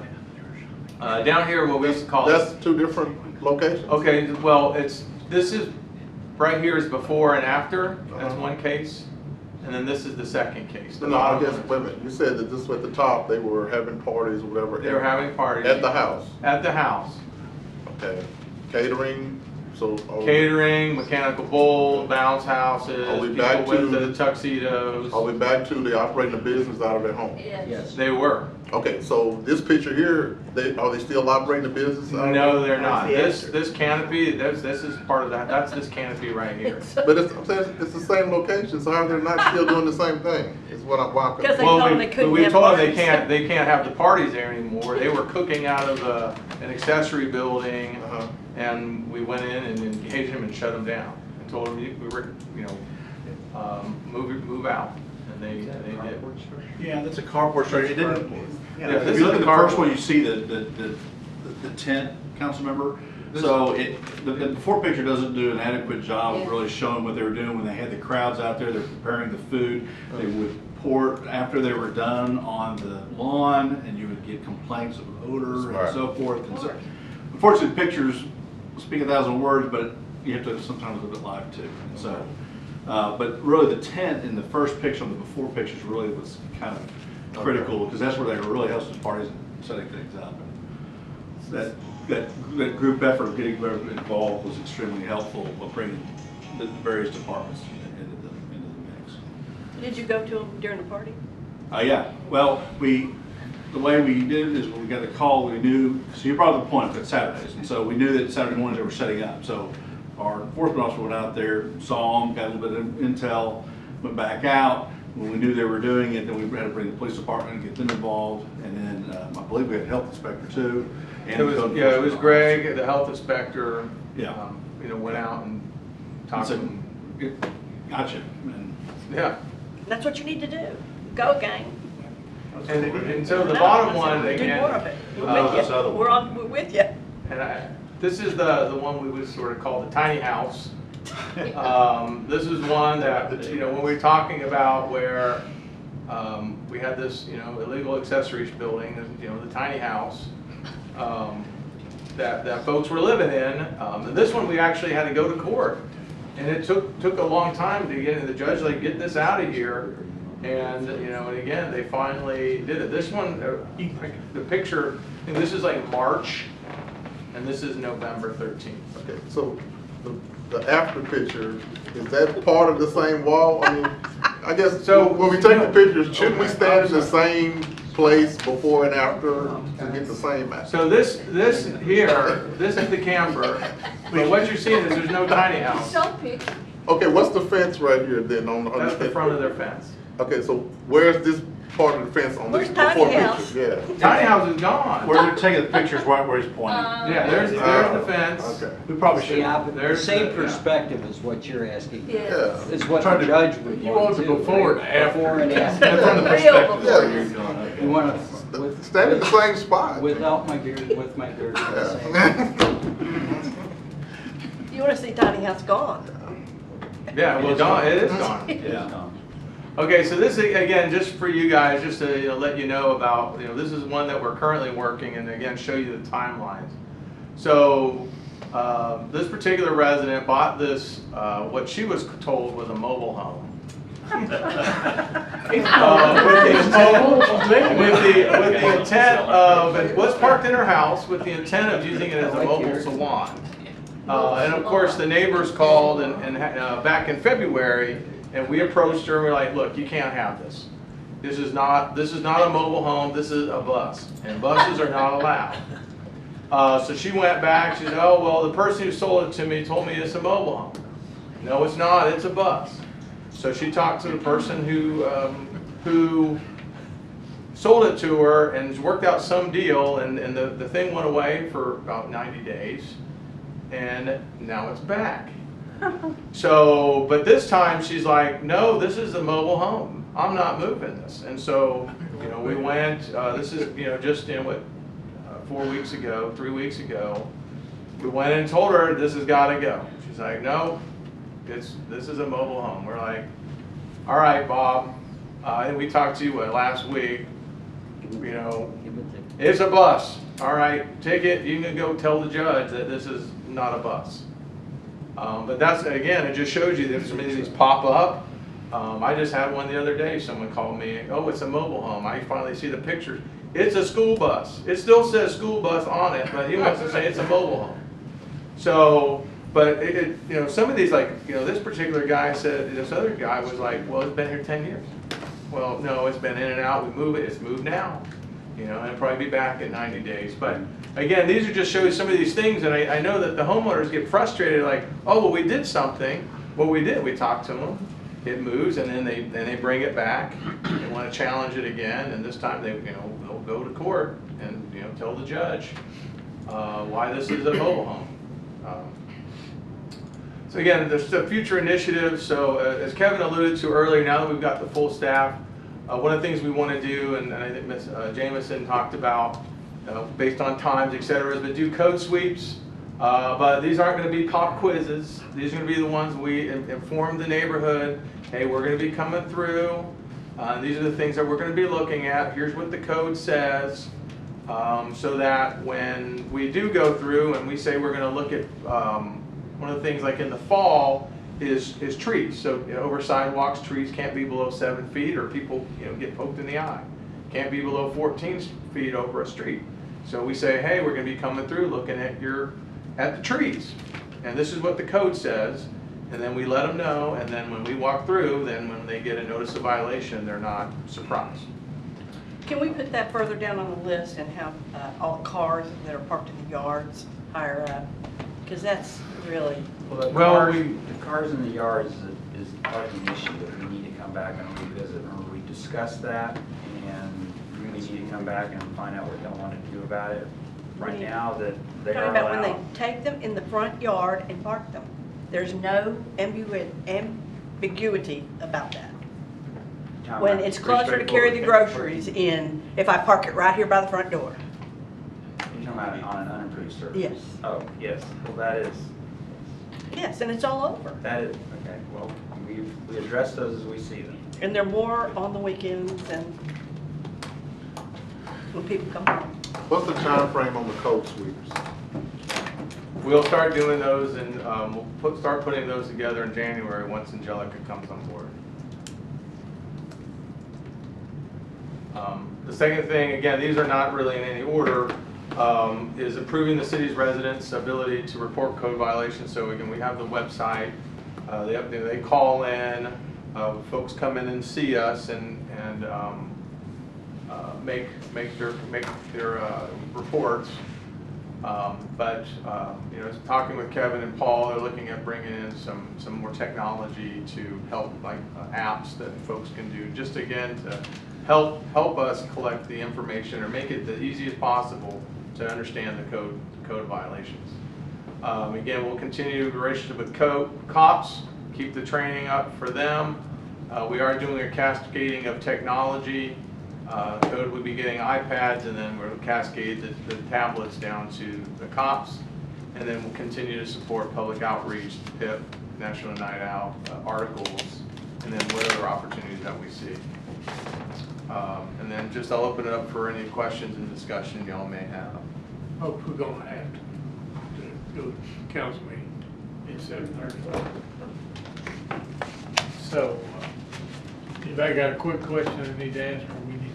Down here, what we used to call That's two different locations? Okay, well, this is right here is before and after. That's one case, and then this is the second case. No, I guess, wait a minute, you said that this was at the top, they were having parties or whatever. They were having parties at the house? At the house. Okay, catering, so. Catering, mechanical bowl, bounce houses, Are we people back with to- the tuxedos. Are we back to the operating a business out of their home? Yes. They were. Okay, so this picture here, are they still operating a business? out of No, it? they're not. This canopy, this is part of that. That's this canopy right here. But I'm saying, it's the same location, so how are they not still doing the same thing? Is what I'm. Because they told them they couldn't have told them parties. they can't have the parties there anymore. They were cooking out of an accessory building, and we went in and engaged them and shut them down and told them we were, you know, move out, and they did. Yeah, that's a carport structure. It didn't, Yeah, if this you look is at the a first carport. one, you see the tent, council member. So the before picture doesn't do an adequate job of really showing what they were doing when they had the crowds out there. They're preparing the food. They would pour it after they were done on the lawn, and you would get complaints of odor and so forth. And so, unfortunately, pictures speak 1,000 words, but you have to sometimes live it live too. And so, but really, the tent in the first picture, on the before pictures, really was kind of critical because that's where they were really hosting parties and setting things up. And that group effort of getting involved was extremely helpful of bringing the various departments into the mix. Did you go to them during the party? Yeah. Well, the way we did it is when we got the call, we knew. So you brought up the point that Saturdays, and so we knew that Saturday mornings they were setting up. So our enforcement officer went out there, saw them, got a little bit of intel, went back out. When we knew they were doing it, then we had to bring the police department and get them involved. And then I believe we had a health inspector too. And It was, yeah, it was Greg, the health inspector. Yeah. You know, went out and talked to them. Gotcha. And Yeah. That's what you need to do. Go, gang. And so the bottom one, Do again. more of it. We're with you. We're with you. And this is the one we would sort of call the tiny house. This is one that, you know, when we're talking about where we had this, you know, illegal accessories building, you know, the tiny house that folks were living in. And this one we actually had to go to court. And it took a long time to get the judge, like, get this out of here. And, you know, and again, they finally did it. This one, the picture, and this is like March, and this is November 13th. Okay, so the after picture, is that part of the same wall? I mean, I guess, so when we take the pictures, shouldn't we stand in the same place before and after to get the same act? So this here, this is the camper, but what you're seeing is there's no tiny house. Okay, what's the fence right here then on That's the the front of their fence. Okay, so where's this part of the fence on this Where's tiny before house? picture? Yeah. Tiny house is gone. We're taking the pictures right where he's pointing. Yeah, there's the fence. Okay. We probably See, should. the There's same the- yeah. perspective is what you're asking. Yeah. Is what Trying the to- judge would You want want to the do. before and right? after. Before and after. And from the Real perspective before. where you're going. You want to, Stand in the same spot. without my beard, with my beard. the same. Yeah. You want to see tiny house gone. Yeah, well, gone, it is gone. Yeah. Okay, so this is, again, just for you guys, just to, you know, let you know about, you know, this is one that we're currently working, and again, show you the timelines. So, this particular resident bought this, what she was told was a mobile home. With the intent of, it was parked in her house with the intent of using it as a mobile salon. And of course, the neighbors called and back in February, and we approached her and we're like, look, you can't have this. This is not a mobile home, this is a bus, and buses are not allowed. So she went back, she said, oh, well, the person who sold it to me told me it's a mobile home. No, it's not, it's a bus. So she talked to the person who sold it to her and worked out some deal, and the thing went away for about 90 days, and now it's back. So, but this time she's like, no, this is a mobile home. I'm not moving this. And so, you know, we went, this is, you know, just in what, 4 weeks ago, 3 weeks ago, we went and told her this has got to go. She's like, no, this is a mobile home. We're like, all right, Bob. And we talked to you last week. You know, it's a bus. All right, take it. You can go tell the judge that this is not a bus. But that's, again, it just shows you that so many of these pop up. I just had one the other day. Someone called me, oh, it's a mobile home. I finally see the pictures. It's a school bus. It still says school bus on it, but he wants to say it's a mobile home. So, but you know, some of these, like, you know, this particular guy said, this other guy was like, well, it's been here 10 years. Well, no, it's been in and out. We move it. It's moved now. You know, and it'll probably be back in 90 days. But again, these are just show you some of these things, and I know that the homeowners get frustrated, like, oh, well, we did something. Well, we did. We talked to them. It moves, and then they bring it back. They want to challenge it again, and this time they'll go to court and, you know, tell the judge why this is a mobile home. So again, there's a future initiative. So as Kevin alluded to earlier, now that we've got the full staff, one of the things we want to do, and I think Ms. Jamison talked about, based on times, et cetera, is to do code sweeps. But these aren't going to be pop quizzes. These are going to be the ones we inform the neighborhood. Hey, we're going to be coming through. These are the things that we're going to be looking at. Here's what the code says. So that when we do go through and we say we're going to look at one of the things like in the fall is trees. So, you know, over sidewalks, trees can't be below 7 feet, or people, you know, get poked in the eye. Can't be below 14 feet over a street. So we say, hey, we're going to be coming through looking at the trees, and this is what the code says. And then we let them know, and then when we walk through, then when they get a notice of violation, they're not surprised. Can we put that further down on the list and have all cars that are parked in the yards higher up? Because that's really Well, The cars in the yard is a parking issue that we need to come back and revisit. Remember, we discussed that, and we need to come back and find out what y'all want to do about it. Right now, that they Talking are about when they allowed. take them in the front yard and park them. There's no ambiguity about that. When it's closer to carry the groceries in, if I park it right here by the front door. You're talking about on an unimproved surface? Yes. Oh, yes. Well, that is, Yes, and it's all over. that is, okay, well, we address those as we see them. And they're more on the weekends and when people come home. What's the time frame on the code sweeps? we'll start doing those and start putting those together in January once Angelica comes on board. The second thing, again, these are not really in any order, is improving the city's residents' ability to report code violations. So again, we have the website. They call in, folks come in and see us and make their reports. But you know, talking with Kevin and Paul, they're looking at bringing in some more technology to help, like apps that folks can do, just again to help us collect the information or make it the easiest possible to understand the code violations. Again, we'll continue the relationship with cops, keep the training up for them. We are doing a cascading of technology. Code would be getting iPads, and then we'll cascade the tablets down to the cops, and then we'll continue to support public outreach, PIP, National Night Out, articles, and then what other opportunities that we see. And then just I'll open it up for any questions and discussion y'all may have. Hope we're gonna have to go to council meeting at 7:30. So, anybody got a quick question they need to ask, or we need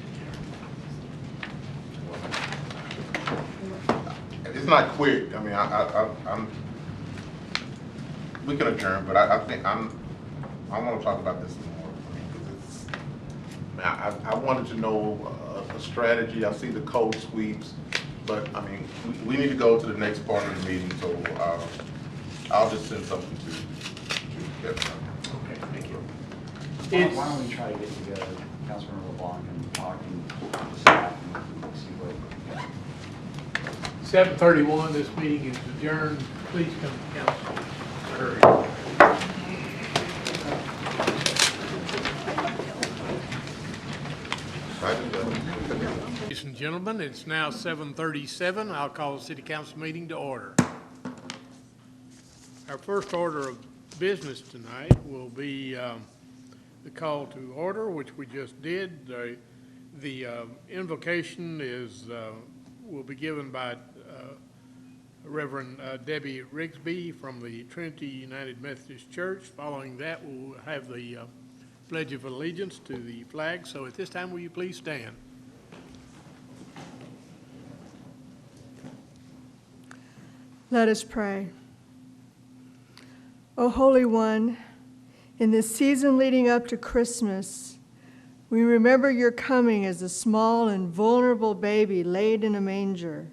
to It's not quick. I mean, we can adjourn, but I think I want to talk about this more. I wanted to know a strategy. I see the code sweeps, but I mean, we need to go to the next part of the meeting, so I'll just send something to Kevin. Okay, thank you. Why don't we try to get together, Councilmember LeBlanc, and talk and staff and see what. 7:31, this meeting is adjourned. Please come to council. Hurry. Ladies and gentlemen, it's now 7:37. I'll call the city council meeting to order. Our first order of business tonight will be the call to order, which we just did. The invocation will be given by Reverend Debbie Rigsby from the Trinity United Methodist Church. Following that, we'll have the Pledge of Allegiance to the flag. So at this time, will you please stand? Let us pray. O Holy One, in this season leading up to Christmas, we remember your coming as a small and vulnerable baby laid in a manger.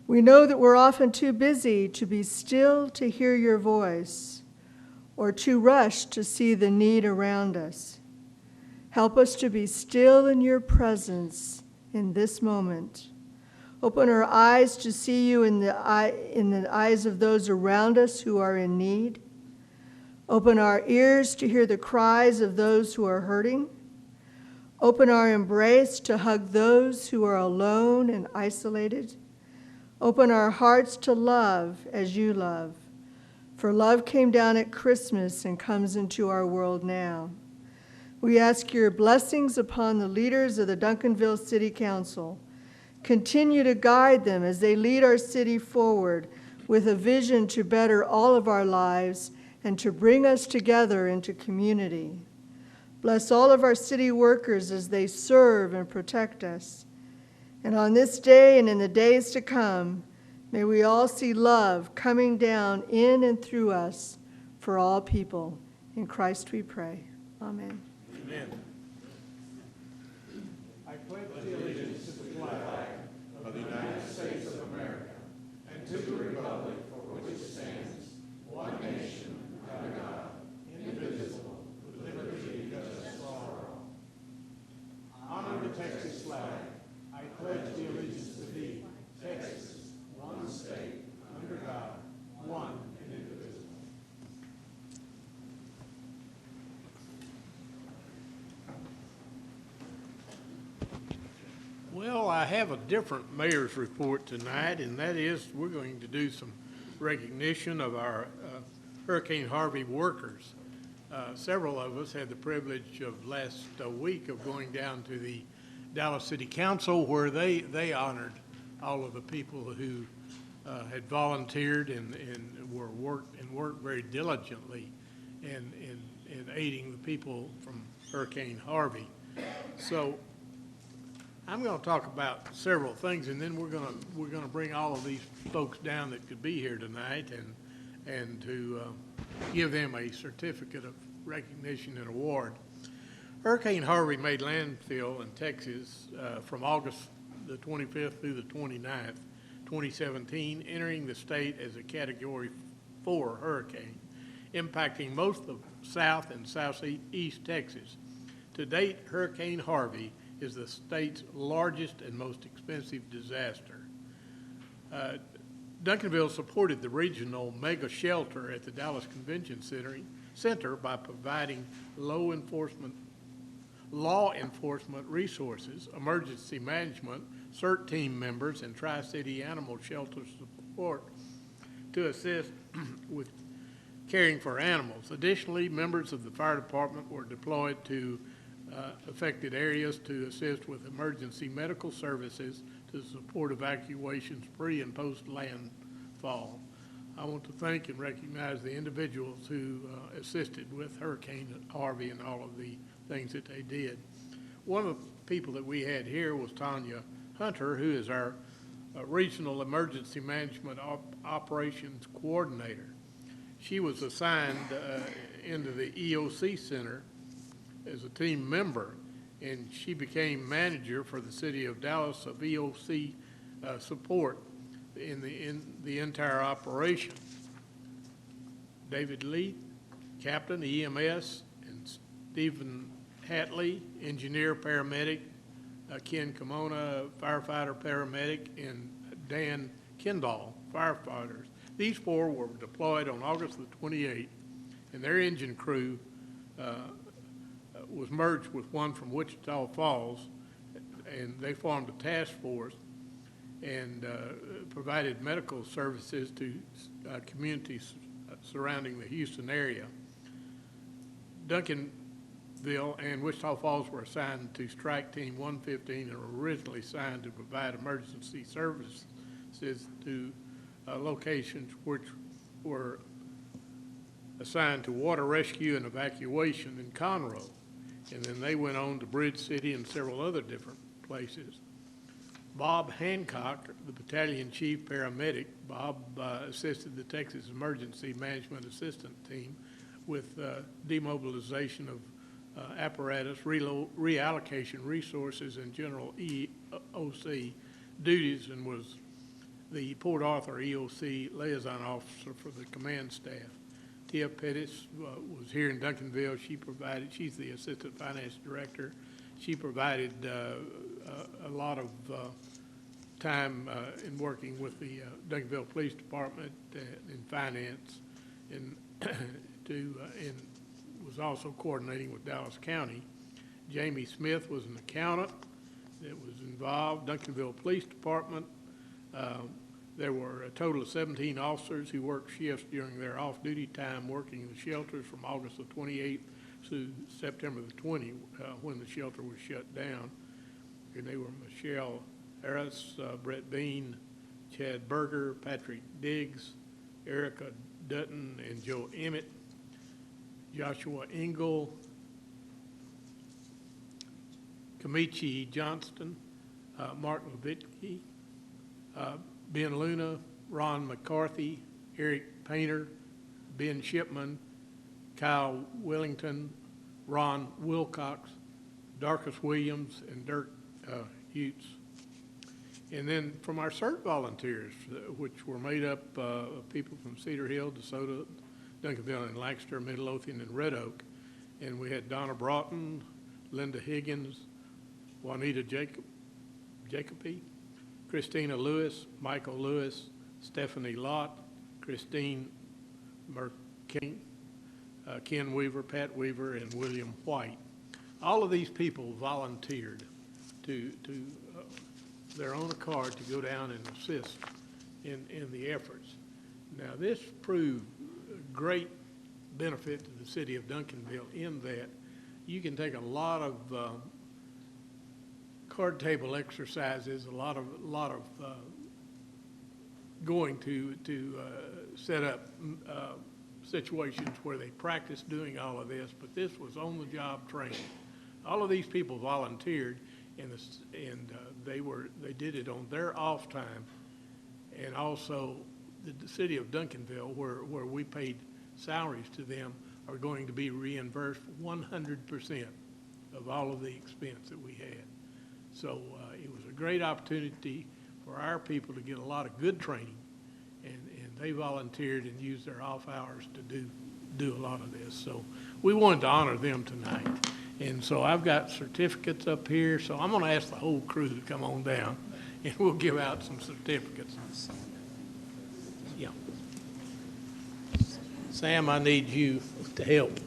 We know that we're often too busy to be still to hear your voice, or too rushed to see the need around us. Help us to be still in your presence in this moment. Open our eyes to see you in the eyes of those around us who are in need. Open our ears to hear the cries of those who are hurting. Open our embrace to hug those who are alone and isolated. Open our hearts to love as you love. For love came down at Christmas and comes into our world now. We ask your blessings upon the leaders of the Duncanville City Council. Continue to guide them as they lead our city forward with a vision to better all of our lives and to bring us together into community. Bless all of our city workers as they serve and protect us. And on this day and in the days to come, may we all see love coming down in and through us for all people. In Christ we pray. Amen. Amen. I pledge allegiance to the flag of the United States of America and to the republic for which it stands, Honor the Texas flag. I pledge the allegiance to thee, Texas, one state, under God, one and indivisible. Well, I have a different mayor's report tonight, and that is we're going to do some recognition of our Hurricane Harvey workers. Several of us had the privilege of last week of going down to the Dallas City Council where they honored all of the people who had volunteered and worked very diligently in aiding the people from Hurricane Harvey. So I'm going to talk about several things, and then we're going to bring all of these folks down that could be here tonight and to give them a certificate of recognition and award. Hurricane Harvey made landfill in Texas from August the 25th through the 29th, 2017, entering the state as a Category 4 hurricane, impacting most of South and Southeast Texas. To date, Hurricane Harvey is the state's largest and most expensive disaster. Duncanville supported the regional mega shelter at the Dallas Convention Center by providing law enforcement resources, emergency management, CERT team members, and Tri-City Animal Shelter support to assist with caring for animals. Additionally, members of the fire department were deployed to affected areas to assist with emergency medical services to support evacuations pre and post landfall. I want to thank and recognize the individuals who assisted with Hurricane Harvey and all of the things that they did. One of the people that we had here was Tanya Hunter, who is our Regional Emergency Management Operations Coordinator. She was assigned into the EOC Center as a team member, and she became manager for the city of Dallas of EOC support in the entire operation. David Lee, captain EMS, and Stephen Hatley, engineer paramedic, Ken Kimona, firefighter paramedic, and Dan Kendall, firefighters. These four were deployed on August the 28th, and their engine crew was merged with one from Wichita Falls, and they formed a task force and provided medical services to communities surrounding the Houston area. Duncanville and Wichita Falls were assigned to Strike Team 115 and were originally assigned to provide emergency services to locations which were assigned to water rescue and evacuation in Conroe. And then they went on to Bridge City and several other different places. Bob Hancock, the battalion chief paramedic, Bob assisted the Texas Emergency Management Assistant Team with demobilization of apparatus, reallocation resources, and general EOC duties, and was the Port Arthur EOC liaison officer for the command staff. Tia Pettis was here in Duncanville. She's the assistant finance director. She provided a lot of time in working with the Duncanville Police Department in finance, and and was also coordinating with Dallas County. Jamie Smith was an accountant that was involved. Duncanville Police Department. There were a total of 17 officers who worked shifts during their off-duty time working in the shelters from August the 28th to September the 20th when the shelter was shut down. And they were Michelle Harris, Brett Bean, Chad Berger, Patrick Diggs, Erica Dutton, and Joe Emmett, Joshua Engel, Kamichi Johnston, Mark Levitsky, Ben Luna, Ron McCarthy, Eric Painter, Ben Shipman, Kyle Willington, Ron Wilcox, Darkus Williams, and Dirk Hutz. And then from our CERT volunteers, which were made up of people from Cedar Hill, DeSoto, Duncanville and Lancaster, Midlothian, and Red Oak. And we had Donna Broughton, Linda Higgins, Juanita Jacoby, Christina Lewis, Michael Lewis, Stephanie Lott, Christine Merkin, Ken Weaver, Pat Weaver, and William White. All of these people volunteered to their own accord to go down and assist in the efforts. Now, this proved a great benefit to the city of Duncanville in that you can take a lot of card table exercises, a lot of going to set up situations where they practice doing all of this, but this was on-the-job training. All of these people volunteered, and they did it on their off time, and also the city of Duncanville, where we paid salaries to them, are going to be reimbursed 100% of all of the expense that we had. So it was a great opportunity for our people to get a lot of good training, and they volunteered and used their off hours to do a lot of this. So we wanted to honor them tonight. And so I've got certificates up here, so I'm going to ask the whole crew to come on down, and we'll give out some certificates. Yeah. Sam, I need you to help.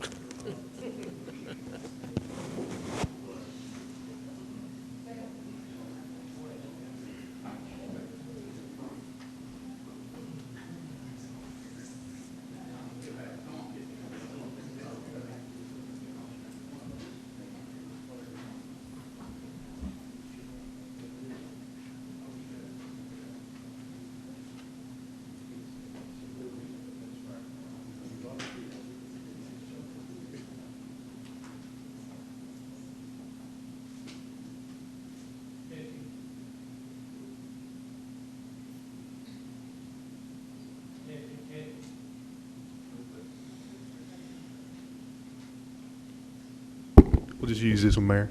We'll just use this one, Mayor.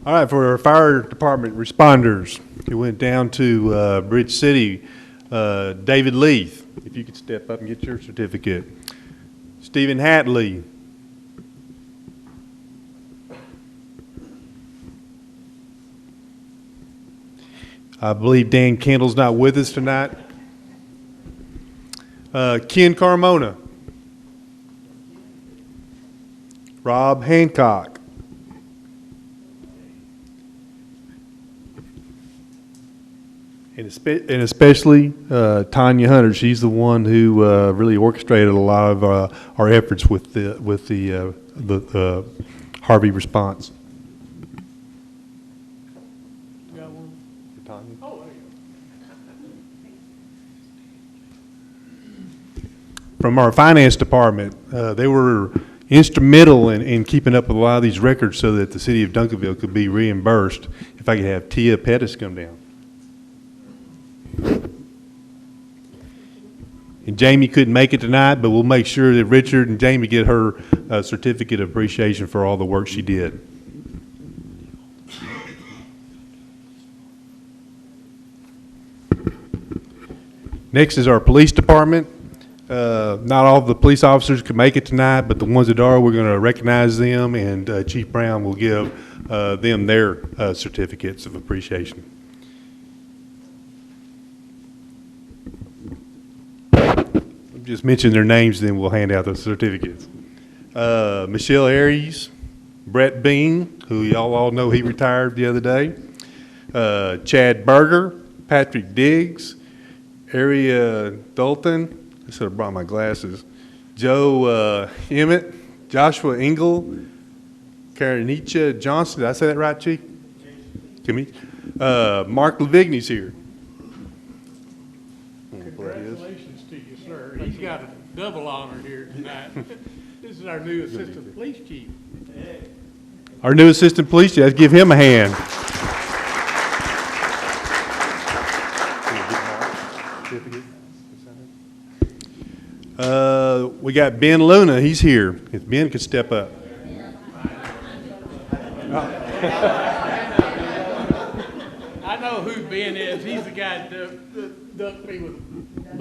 All right, for our fire department responders, we went down to Bridge City. David Leith, if you could step up and get your certificate. Stephen Hatley. I believe Dan Kendall's not with us tonight. Ken Carmona. Rob Hancock. And especially Tanya Hunter. She's the one who really orchestrated a lot of our efforts with the Harvey response. You got one? For Tanya. Oh, there you go. From our finance department, they were instrumental in keeping up with a lot of these records so that the city of Duncanville could be reimbursed. If I could have Tia Pettis come down. And Jamie couldn't make it tonight, but we'll make sure that Richard and Jamie get her certificate of appreciation for all the work she did. Next is our police department. Not all of the police officers could make it tonight, but the ones that are, we're going to recognize them, and Chief Brown will give them their certificates of appreciation. Just mention their names, then we'll hand out the certificates. Michelle Aries, Brett Bean, who y'all all know he retired the other day. Chad Berger, Patrick Diggs, Aria Dalton. I should have brought my glasses. Joe Emmett, Joshua Engel, Karanicha Johnson. Did I say that right, Chief? Mark Levigny's here. Congratulations to you, sir. He's got a double honor here tonight. This is our new assistant police chief. Our new assistant police chief. Let's give him a hand. We got Ben Luna. He's here. If Ben could step up. I know who Ben is. He's the guy that ducked me with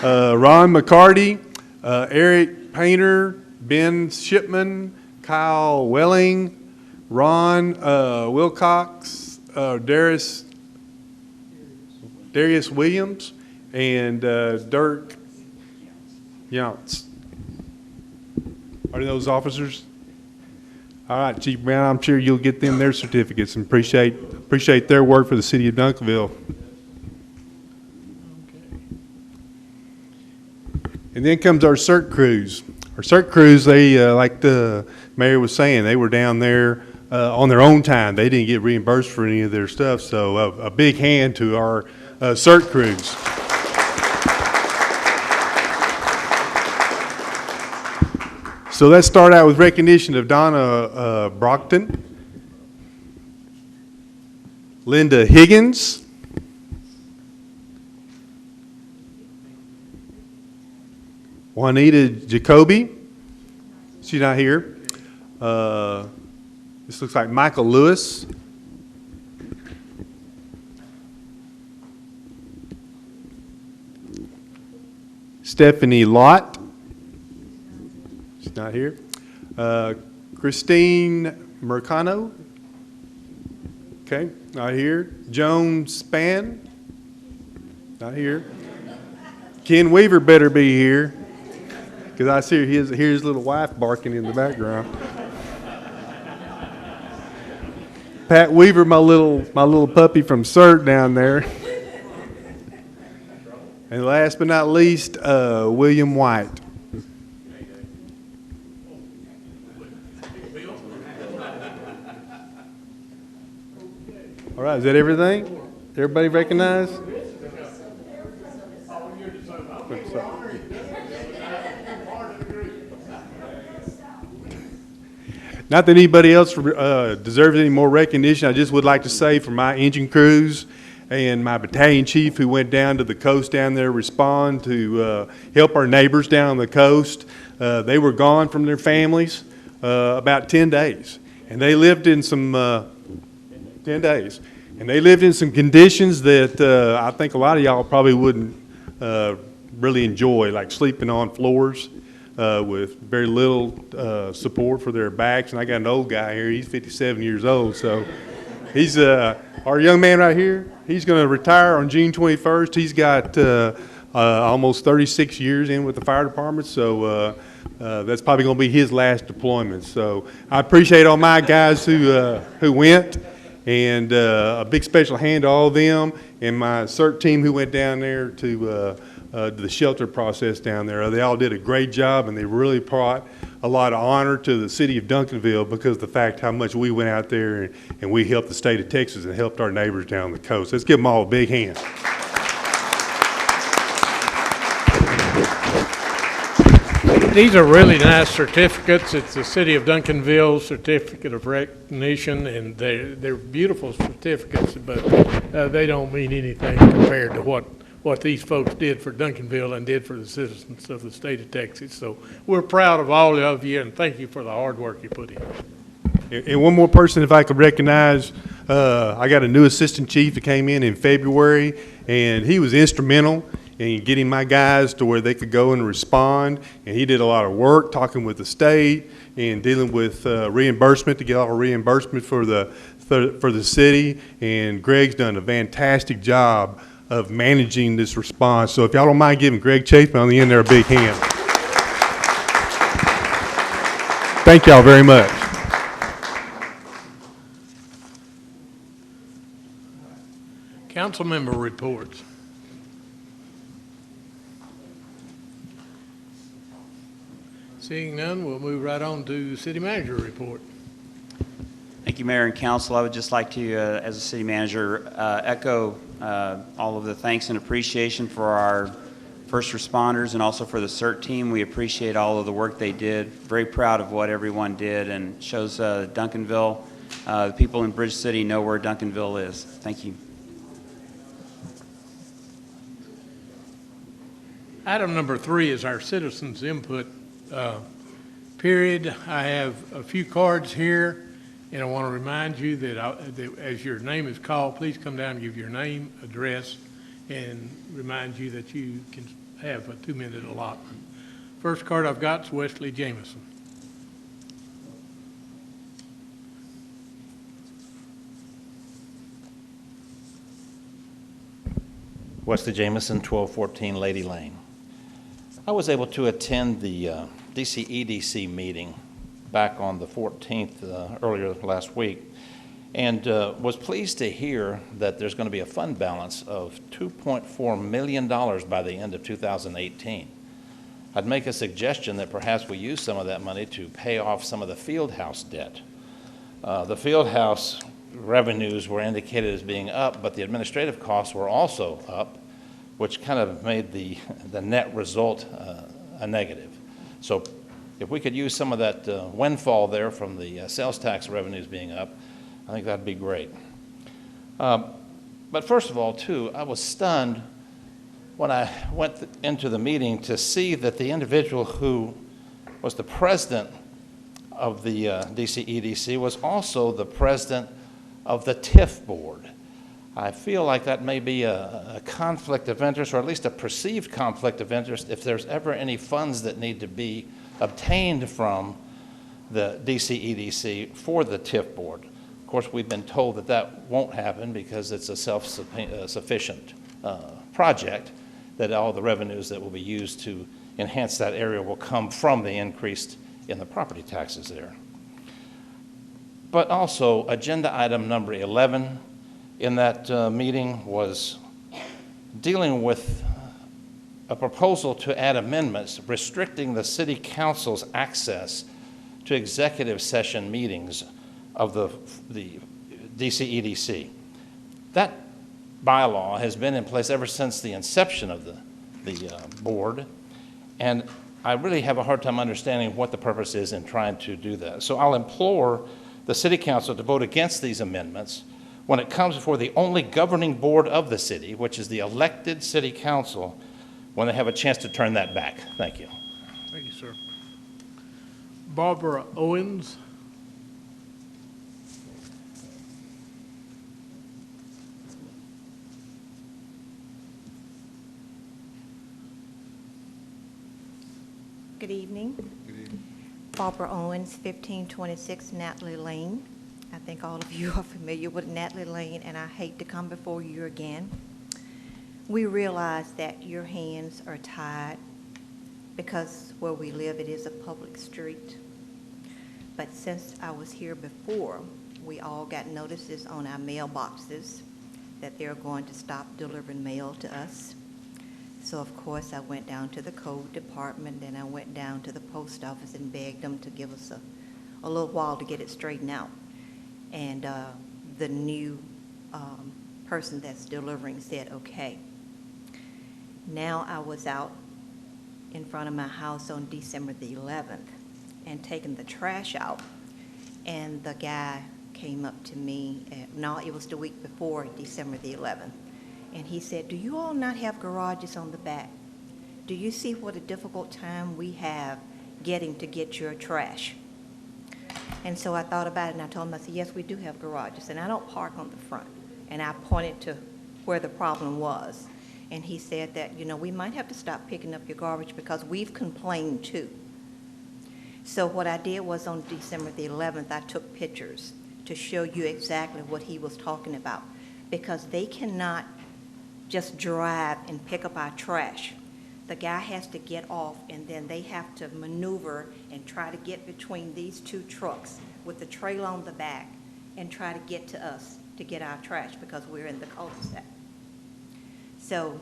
Ron McCarty, Eric Painter, Ben Shipman, Kyle Welling, Ron Wilcox, Darius Williams, and Dirk Younts. Are those officers? All right, Chief Brown, I'm sure you'll get them their certificates and appreciate their work for the city of Duncanville. And then comes our CERT crews. Our CERT crews, they, like the mayor was saying, they were down there on their own time. They didn't get reimbursed for any of their stuff, so a big hand to our CERT crews. So let's start out with recognition of Donna Brockton, Linda Higgins, Juanita Jacoby. She's not here. This looks like Michael Lewis. Stephanie Lott. She's not here. Christine Mercano. Okay, not here. Joan Spann. Not here. Ken Weaver better be here, because I see his little wife barking in the background. Pat Weaver, my little puppy from CERT down there. And last but not least, William White. All right, is that everything? Everybody recognize? Not that anybody else deserves any more recognition. I just would like to say for my engine crews and my battalion chief who went down to the coast down there respond to help our neighbors down on the coast. They were gone from their families about 10 days. And they lived in some 10 days. And they lived in some conditions that I think a lot of y'all probably wouldn't really enjoy, like sleeping on floors with very little support for their backs. And I got an old guy here, he's 57 years old, so he's our young man right here. He's going to retire on June 21st. He's got almost 36 years in with the fire department, so that's probably going to be his last deployment. So I appreciate all my guys who went, and a big special hand to all of them, and my CERT team who went down there to the shelter process down there. They all did a great job, and they really brought a lot of honor to the city of Duncanville because of the fact how much we went out there and we helped the state of Texas and helped our neighbors down the coast. Let's give them all a big hand. These are really nice certificates. It's the City of Duncanville Certificate of Recognition, and they're beautiful certificates, but they don't mean anything compared to what these folks did for Duncanville and did for the citizens of the state of Texas. So we're proud of all of you, and thank you for the hard work you put in. And one more person, if I could recognize, I got a new assistant chief that came in February, and he was instrumental in getting my guys to where they could go and respond. And he did a lot of work talking with the state and dealing with reimbursement to get all the reimbursement for the city. And Greg's done a fantastic job of managing this response. So if y'all don't mind giving Greg Chapin on the end there a big hand. Thank y'all very much. Council member reports. Seeing none, we'll move right on to city manager report. Thank you, Mayor and Council. I would just like to, as a city manager, echo all of the thanks and appreciation for our first responders and also for the CERT team. We appreciate all of the work they did. Very proud of what everyone did, and shows Duncanville, the people in Bridge City know where Duncanville is. Thank you. Item number 3 is our citizens input period. I have a few cards here, and I want to remind you that as your name is called, please come down and give your name, address, and remind you that you can have a 2-minute allotment. First card I've got is Wesley Jameson. Wesley Jameson, 1214 Lady Lane. I was able to attend the DCEDC meeting back on the 14th, earlier last week, and was pleased to hear that there's going to be a fund balance of $2.4 million by the end of 2018. I'd make a suggestion that perhaps we use some of that money to pay off some of the field house debt. The field house revenues were indicated as being up, but the administrative costs were also up, which kind of made the net result a negative. So if we could use some of that windfall there from the sales tax revenues being up, I think that'd be great. But first of all, too, I was stunned when I went into the meeting to see that the individual who was the president of the DCEDC was also the president of the TIF board. I feel like that may be a conflict of interest, or at least a perceived conflict of interest, if there's ever any funds that need to be obtained from the DCEDC for the TIF board. Of course, we've been told that that won't happen because it's a self-sufficient project, that all the revenues that will be used to enhance that area will come from the increase in the property taxes there. But also, agenda item number 11 in that meeting was dealing with a proposal to add amendments restricting the city council's access to executive session meetings of the DCEDC. That bylaw has been in place ever since the inception of the board, and I really have a hard time understanding what the purpose is in trying to do that. So I'll implore the city council to vote against these amendments when it comes before the only governing board of the city, which is the elected city council, when they have a chance to turn that back. Thank you. Thank you, sir. Barbara Owens. Good evening. Good evening. Barbara Owens, 1526 Natalie Lane. I think all of you are familiar with Natalie Lane, and I hate to come before you again. We realize that your hands are tied because where we live, it is a public street. But since I was here before, we all got notices on our mailboxes that they're going to stop delivering mail to us. So of course I went down to the code department, and I went down to the post office and begged them to give us a little while to get it straightened out. And the new person that's delivering said, okay. Now I was out in front of my house on December the 11th and taking the trash out, and the guy came up to me, no, it was the week before December the 11th, and he said, do you all not have garages on the back? Do you see what a difficult time we have getting to get your trash? And so I thought about it, and I told him, I said, yes, we do have garages, and I don't park on the front. And I pointed to where the problem was. And he said that, you know, we might have to stop picking up your garbage because we've complained too. So what I did was on December the 11th, I took pictures to show you exactly what he was talking about, because they cannot just drive and pick up our trash. The guy has to get off, and then they have to maneuver and try to get between these two trucks with the trailer on the back and try to get to us to get our trash because we're in the cul-de-sac. So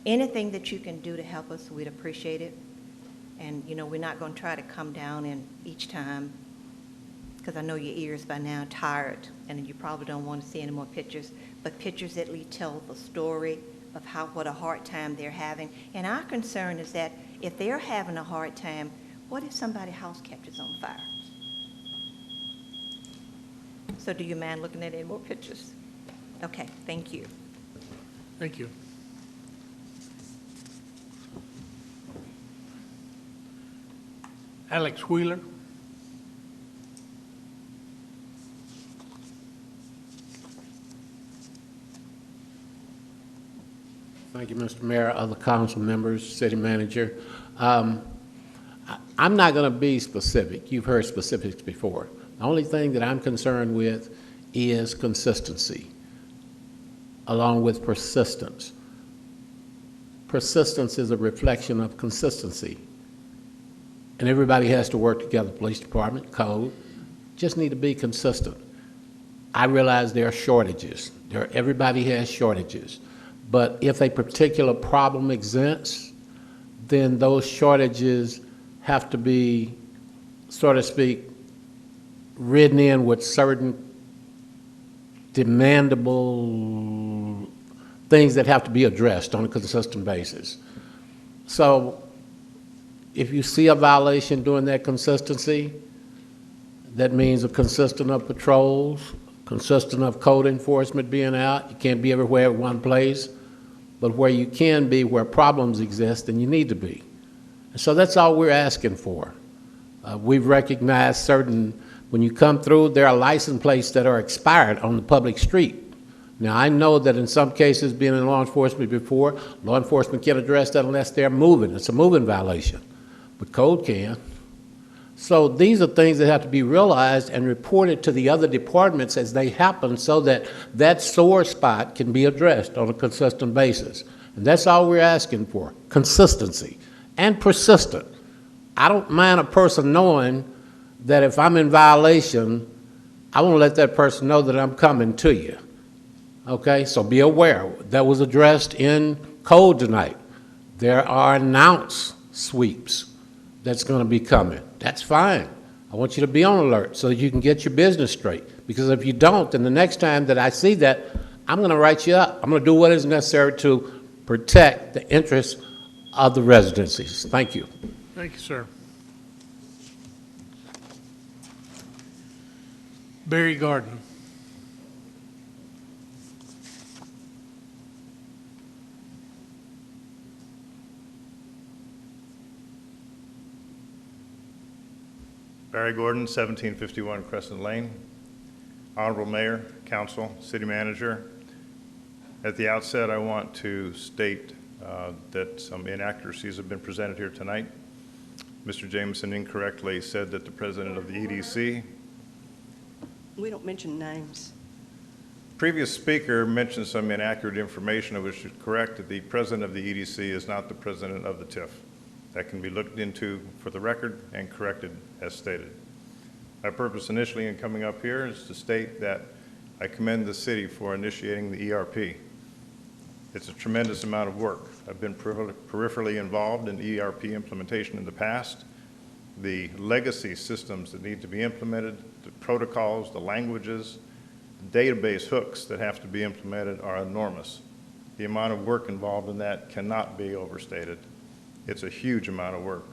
anything that you can do to help us, we'd appreciate it. And, you know, we're not going to try to come down and each time, because I know your ears by now tired, and you probably don't want to see any more pictures, but pictures at least tell the story of what a hard time they're having. And our concern is that if they're having a hard time, what if somebody's house catches on fire? So do you mind looking at any more pictures? Okay, thank you. Thank you. Alex Wheeler. Thank you, Mr. Mayor, other council members, city manager. I'm not going to be specific. You've heard specifics before. The only thing that I'm concerned with is consistency, along with persistence. Persistence is a reflection of consistency. And everybody has to work together, police department, code, just need to be consistent. I realize there are shortages. Everybody has shortages. But if a particular problem exists, then those shortages have to be, so to speak, ridden in with certain demandable things that have to be addressed on a consistent basis. So if you see a violation during that consistency, that means a consistent of patrols, consistent of code enforcement being out. You can't be everywhere at one place, but where you can be, where problems exist, then you need to be. And so that's all we're asking for. We've recognized certain, when you come through, there are license plates that are expired on the public street. Now, I know that in some cases, being in law enforcement before, law enforcement can't address that unless they're moving. It's a moving violation, but code can. So these are things that have to be realized and reported to the other departments as they happen so that that sore spot can be addressed on a consistent basis. And that's all we're asking for, consistency and persistent. I don't mind a person knowing that if I'm in violation, I want to let that person know that I'm coming to you. Okay, so be aware. That was addressed in code tonight. There are announced sweeps that's going to be coming. That's fine. I want you to be on alert so that you can get your business straight. Because if you don't, then the next time that I see that, I'm going to write you up. I'm going to do what is necessary to protect the interests of the residencies. Thank you. Thank you, sir. Barry Garden. Barry Gordon, 1751 Crescent Lane. Honorable Mayor, Council, City Manager. At the outset, I want to state that some inaccuracies have been presented here tonight. Mr. Jameson incorrectly said that the president of the EDC. We don't mention names. Previous speaker mentioned some inaccurate information. I wish to correct that the president of the EDC is not the president of the TIF. That can be looked into for the record and corrected as stated. My purpose initially in coming up here is to state that I commend the city for initiating the ERP. It's a tremendous amount of work. I've been peripherally involved in ERP implementation in the past. The legacy systems that need to be implemented, the protocols, the languages, the database hooks that have to be implemented are enormous. The amount of work involved in that cannot be overstated. It's a huge amount of work.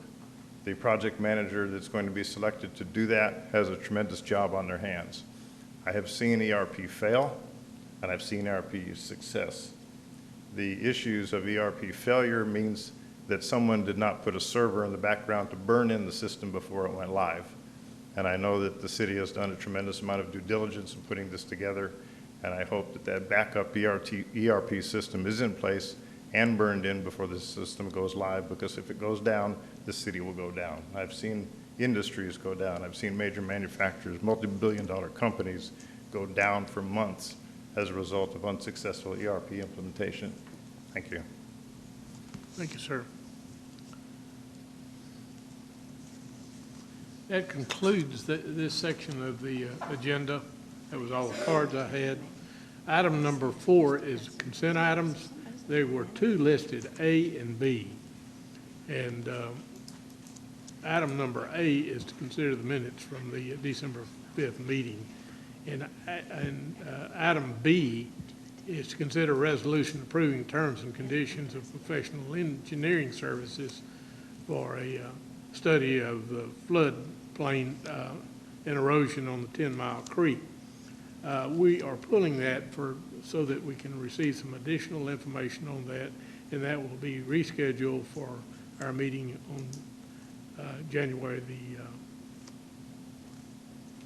The project manager that's going to be selected to do that has a tremendous job on their hands. I have seen ERP fail, and I've seen ERP success. The issues of ERP failure means that someone did not put a server in the background to burn in the system before it went live. And I know that the city has done a tremendous amount of due diligence in putting this together, and I hope that that backup ERP system is in place and burned in before the system goes live, because if it goes down, the city will go down. I've seen industries go down. I've seen major manufacturers, multi-billion-dollar companies go down for months as a result of unsuccessful ERP implementation. Thank you. Thank you, sir. That concludes this section of the agenda. That was all the cards I had. Item number 4 is consent items. There were 2 listed, A and B. And item number A is to consider the minutes from the December 5th meeting. And item B is to consider a resolution approving terms and conditions of professional engineering services for a study of the floodplain and erosion on the 10 Mile Creek. We are pulling that so that we can receive some additional information on that, and that will be rescheduled for our meeting on January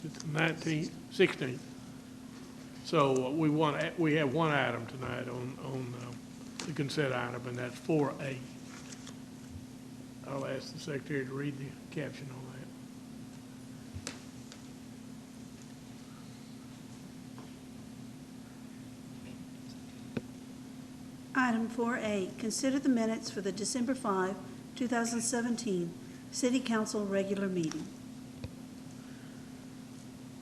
the 19th, 16th. So we have one item tonight on the consent item, and that's 4A. I'll ask the secretary to read the caption on that. Item 4A, consider the minutes for the December 5, 2017 City Council regular meeting.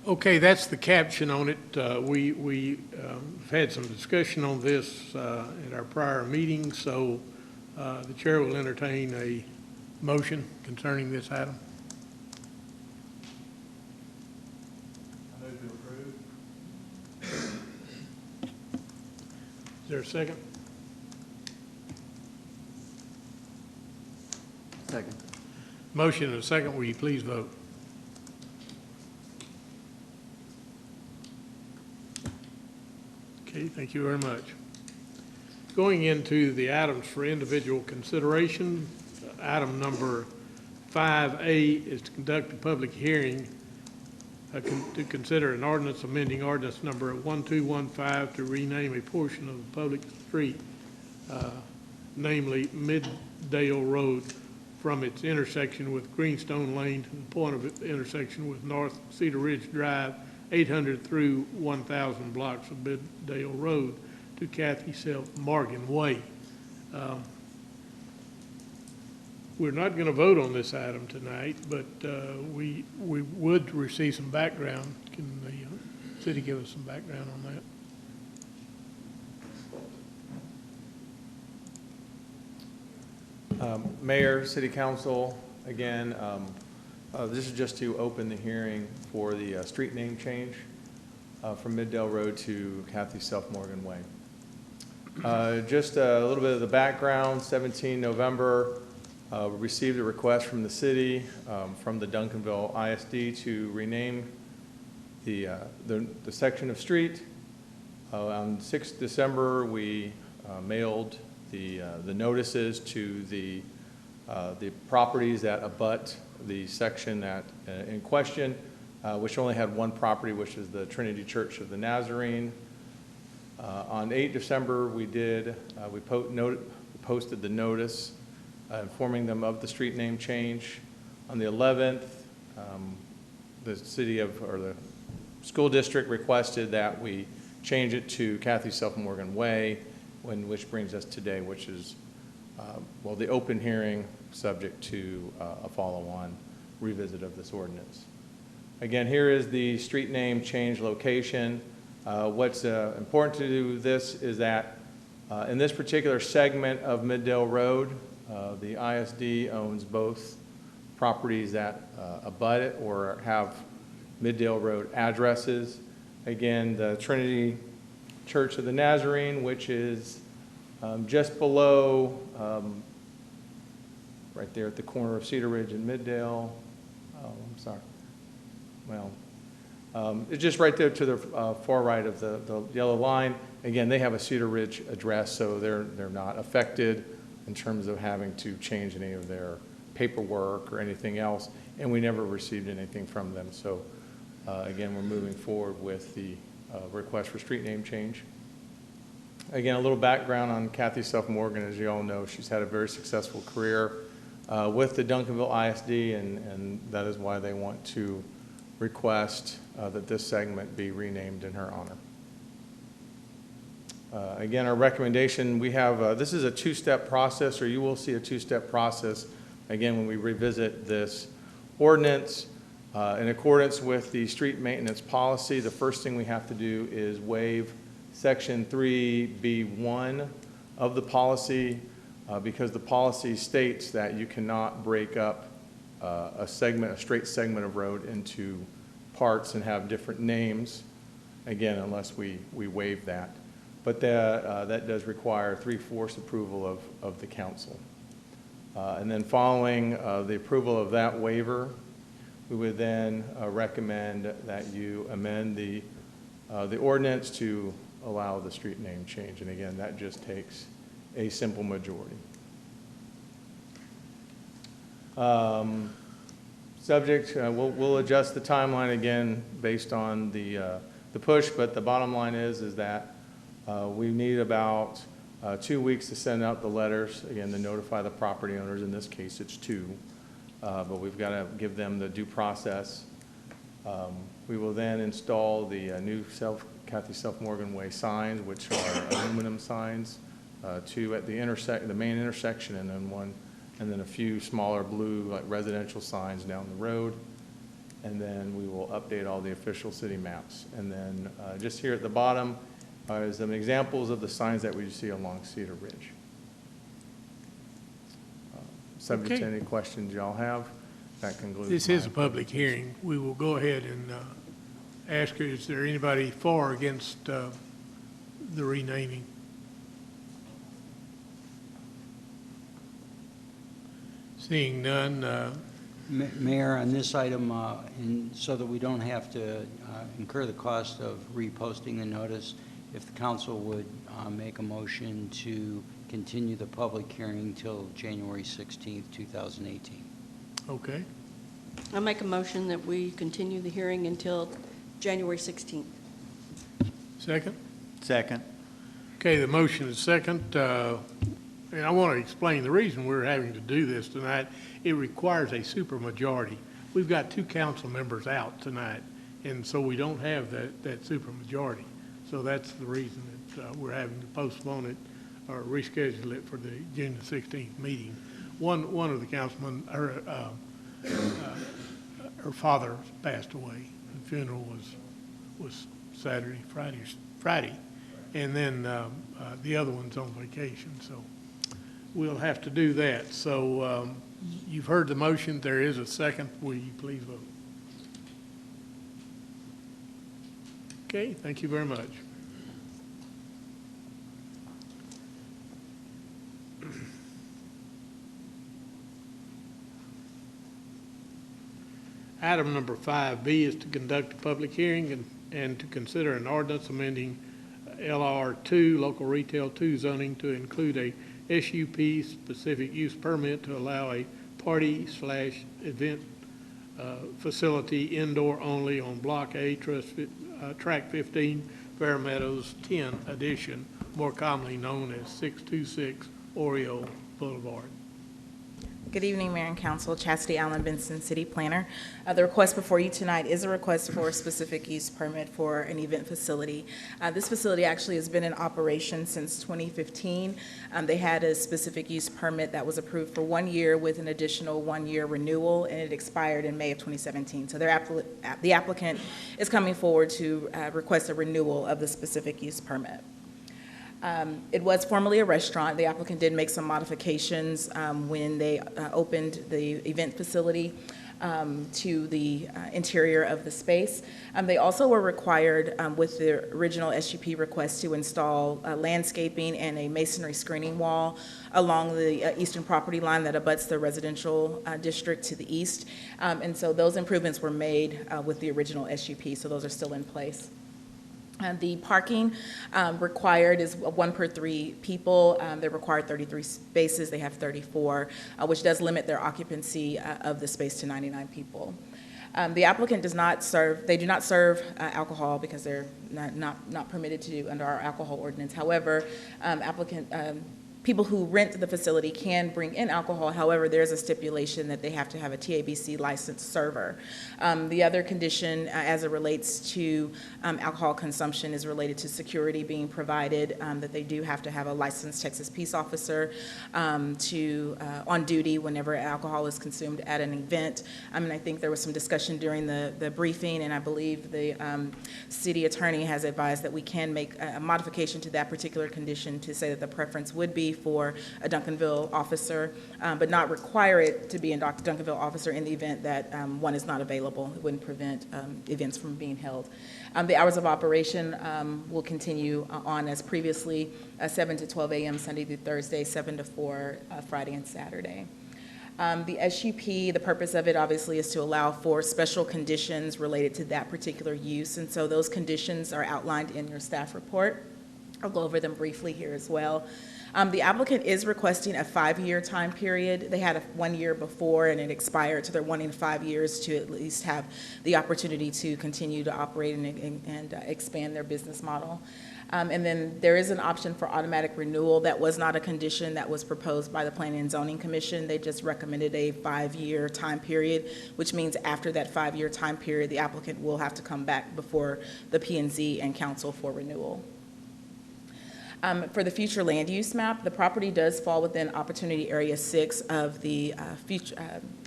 Okay, that's the caption on it. We had some discussion on this at our prior meeting, so the chair will entertain a motion concerning this item. I move to approve. Is there a second? Second. Motion and a second. Will you please vote? Okay, thank you very much. Going into the items for individual consideration, item number 5A is to conduct a public hearing to consider an ordinance amending ordinance number 1215 to rename a portion of the public street, namely Middale Road, from its intersection with Greenstone Lane to the point of intersection with North Cedar Ridge Drive, 800 through 1,000 blocks of Middale Road to Kathy Self Morgan Way. We're not going to vote on this item tonight, but we would receive some background. Can the city give us some background on that? Mayor, City Council, again, this is just to open the hearing for the street name change from Middale Road to Kathy Self Morgan Way. Just a little bit of the background. 17 November, we received a request from the city, from the Duncanville ISD to rename the section of street. On 6th December, we mailed the notices to the properties that abut the section that in question, which only had one property, which is the Trinity Church of the Nazarene. On 8 December, we posted the notice informing them of the street name change. On the 11th, the the school district requested that we change it to Kathy Self Morgan Way, which brings us today, which is, the open hearing subject to a follow-on revisit of this ordinance. Again, here is the street name change location. What's important to do this is that in this particular segment of Middale Road, the ISD owns both properties that abut it or have Middale Road addresses. Again, the Trinity Church of the Nazarene, which is just below, right there at the corner of Cedar Ridge and Middale. Oh, I'm sorry. Well, it's just right there to the far right of the yellow line. Again, they have a Cedar Ridge address, so they're not affected in terms of having to change any of their paperwork or anything else, and we never received anything from them. So again, we're moving forward with the request for street name change. Again, a little background on Kathy Self Morgan. As you all know, she's had a very successful career with the Duncanville ISD, and that is why they want to request that this segment be renamed in her honor. Again, our recommendation, we have, this is a two-step process, or you will see a two-step process, again, when we revisit this ordinance. In accordance with the street maintenance policy, the first thing we have to do is waive Section 3B1 of the policy because the policy states that you cannot break up a straight segment of road into parts and have different names, again, unless we waive that. But that does require 3/4 approval of the council. And then following the approval of that waiver, we would then recommend that you amend the ordinance to allow the street name change. And again, that just takes a simple majority. Subject, we'll adjust the timeline again based on the push, but the bottom line is that we need about 2 weeks to send out the letters, again, to notify the property owners. In this case, it's 2, but we've got to give them the due process. We will then install the new Kathy Self-Morgan Way signs, which are aluminum signs, 2 at the main intersection, and then a few smaller blue, like residential signs down the road. And then we will update all the official city maps. And then just here at the bottom are some examples of the signs that we see along Cedar Ridge. Subject to any questions y'all have, that concludes. This is a public hearing. We will go ahead and ask her, is there anybody for or against the renaming? Seeing none. Mayor, on this item, and so that we don't have to incur the cost of reposting the notice, if the council would make a motion to continue the public hearing till January 16th, 2018. Okay. I make a motion that we continue the hearing until January 16th. Second? Second. Okay, the motion is second. And I want to explain the reason we're having to do this tonight. It requires a supermajority. We've got 2 council members out tonight, and so we don't have that supermajority. So that's the reason that we're having to postpone it or reschedule it for the June the 16th meeting. One of the councilmen, her father passed away. The funeral was Friday, and then the other one's on vacation. So we'll have to do that. So you've heard the motion. There is a second. Will you please vote? Okay, thank you very much. Item number 5B is to conduct a public hearing and to consider an ordinance amending LR2, local retail 2 zoning to include a SUP specific use permit to allow a party/event facility indoor only on Block A, Track 15, Fair Meadows 10 Edition, more commonly known as 626 Oriole Boulevard. Good evening, Mayor and Council. Chastity Allen Benson, City Planner. The request before you tonight is a request for a specific use permit for an event facility. This facility actually has been in operation since 2015. They had a specific use permit that was approved for 1 year with an additional 1-year renewal, and it expired in May of 2017. So the applicant is coming forward to request a renewal of the specific use permit. It was formerly a restaurant. The applicant did make some modifications when they opened the event facility to the interior of the space. They also were required with the original SUP request to install landscaping and a masonry screening wall along the eastern property line that abuts the residential district to the east. And so those improvements were made with the original SUP, so those are still in place. The parking required is 1 per 3 people. They're required 33 spaces. They have 34, which does limit their occupancy of the space to 99 people. The applicant does not serve, they do not serve alcohol because they're not permitted to under our alcohol ordinance. However, people who rent the facility can bring in alcohol. However, there's a stipulation that they have to have a TABC licensed server. The other condition as it relates to alcohol consumption is related to security being provided, that they do have to have a licensed Texas peace officer on duty whenever alcohol is consumed at an event. I think there was some discussion during the briefing, and I believe the city attorney has advised that we can make a modification to that particular condition to say that the preference would be for a Duncanville officer, but not require it to be a Duncanville officer in the event that one is not available. It wouldn't prevent events from being held. The hours of operation will continue on as previously, 7 to 12 a.m. Sunday through Thursday, 7 to 4 Friday and Saturday. The SUP, the purpose of it obviously is to allow for special conditions related to that particular use, and so those conditions are outlined in your staff report. I'll go over them briefly here as well. The applicant is requesting a 5-year time period. They had a 1 year before and it expired, so they're wanting 5 years to at least have the opportunity to continue to operate and expand their business model. And then there is an option for automatic renewal. That was not a condition that was proposed by the Planning and Zoning Commission. They just recommended a 5-year time period, which means after that 5-year time period, the applicant will have to come back before the P&Z and council for renewal. For the future land use map, the property does fall within Opportunity Area 6 of the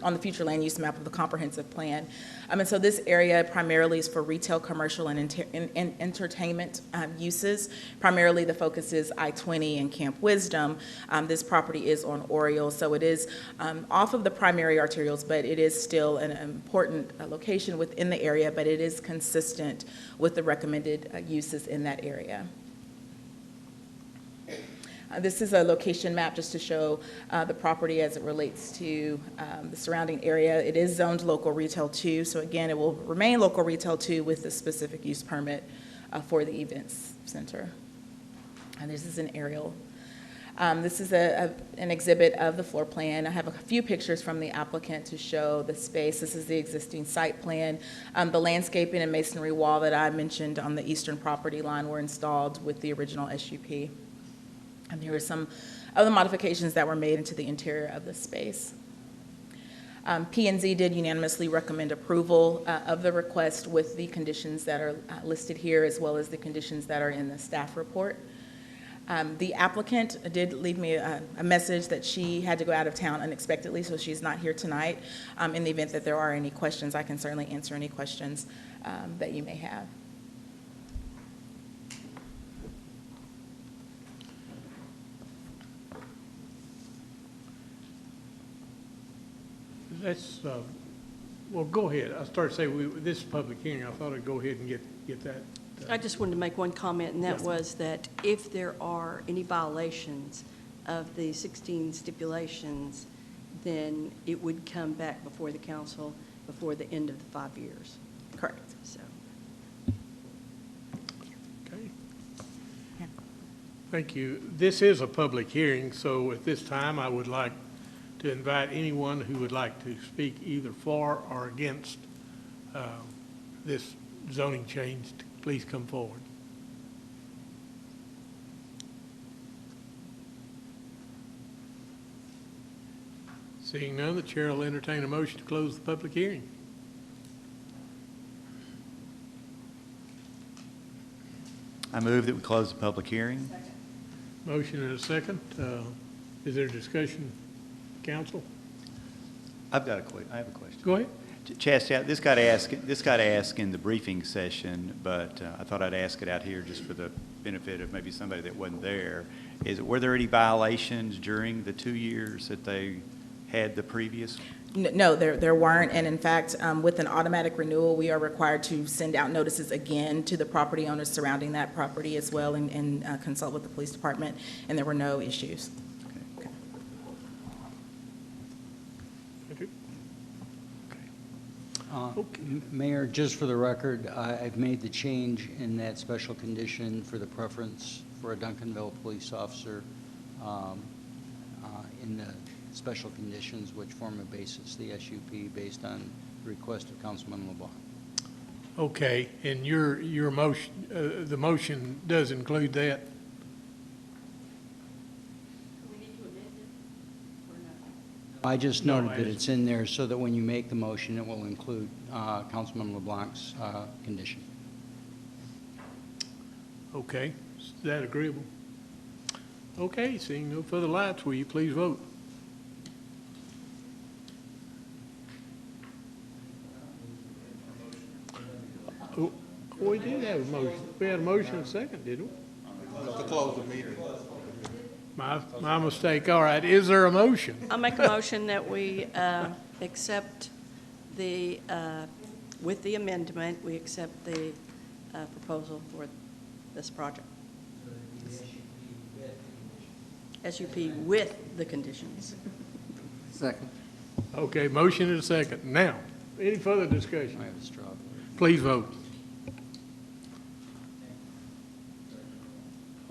on the future land use map of the comprehensive plan. And so this area primarily is for retail, commercial, and entertainment uses. Primarily the focus is I-20 and Camp Wisdom. This property is on Oriole, so it is off of the primary arterials, but it is still an important location within the area, but it is consistent with the recommended uses in that area. This is a location map just to show the property as it relates to the surrounding area. It is zoned local retail 2, so again, it will remain local retail 2 with the specific use permit for the events center. And this is an aerial. This is an exhibit of the floor plan. I have a few pictures from the applicant to show the space. This is the existing site plan. The landscaping and masonry wall that I mentioned on the eastern property line were installed with the original SUP. And here are some of the modifications that were made into the interior of the space. P&Z did unanimously recommend approval of the request with the conditions that are listed here, as well as the conditions that are in the staff report. The applicant did leave me a message that she had to go out of town unexpectedly, so she's not here tonight. In the event that there are any questions, I can certainly answer any questions that you may have. Let's, well, go ahead. I started to say, this is public hearing. I thought I'd go ahead and get that. I just wanted to make one comment, and that was that if there are any violations of the 16 stipulations, then it would come back before the council before the end of the 5 years. Correct. So. Okay. Thank you. This is a public hearing, so at this time, I would like to invite anyone who would like to speak either for or against this zoning change to please come forward. Seeing none, the chair will entertain a motion to close the public hearing. I move that we close the public hearing. Motion and a second. Is there discussion, council? I have a question. Go ahead. Chastity, this got asked in the briefing session, but I thought I'd ask it out here just for the benefit of maybe somebody that wasn't there. Were there any violations during the 2 years that they had the previous? No, there weren't, and in fact, with an automatic renewal, we are required to send out notices again to the property owners surrounding that property as well and consult with the police department, and there were no issues. Mayor, just for the record, I've made the change in that special condition for the preference for a Duncanville police officer in the special conditions which form a basis, the SUP, based on the request of Councilman LeBlanc. Okay, and your motion, the motion does include that? I just noted that it's in there so that when you make the motion, it will include Councilman LeBlanc's condition. Okay, is that agreeable? Okay, seeing no further lights, will you please vote? Oh, we did have a motion. We had a motion and a second, didn't we? To close the meeting. My mistake. All right, is there a motion? I'll make a motion that we accept the, with the amendment, we accept the proposal for this project. SUP with the conditions. Second. Okay, motion and a second. Now, any further discussion? I have a straw. Please vote.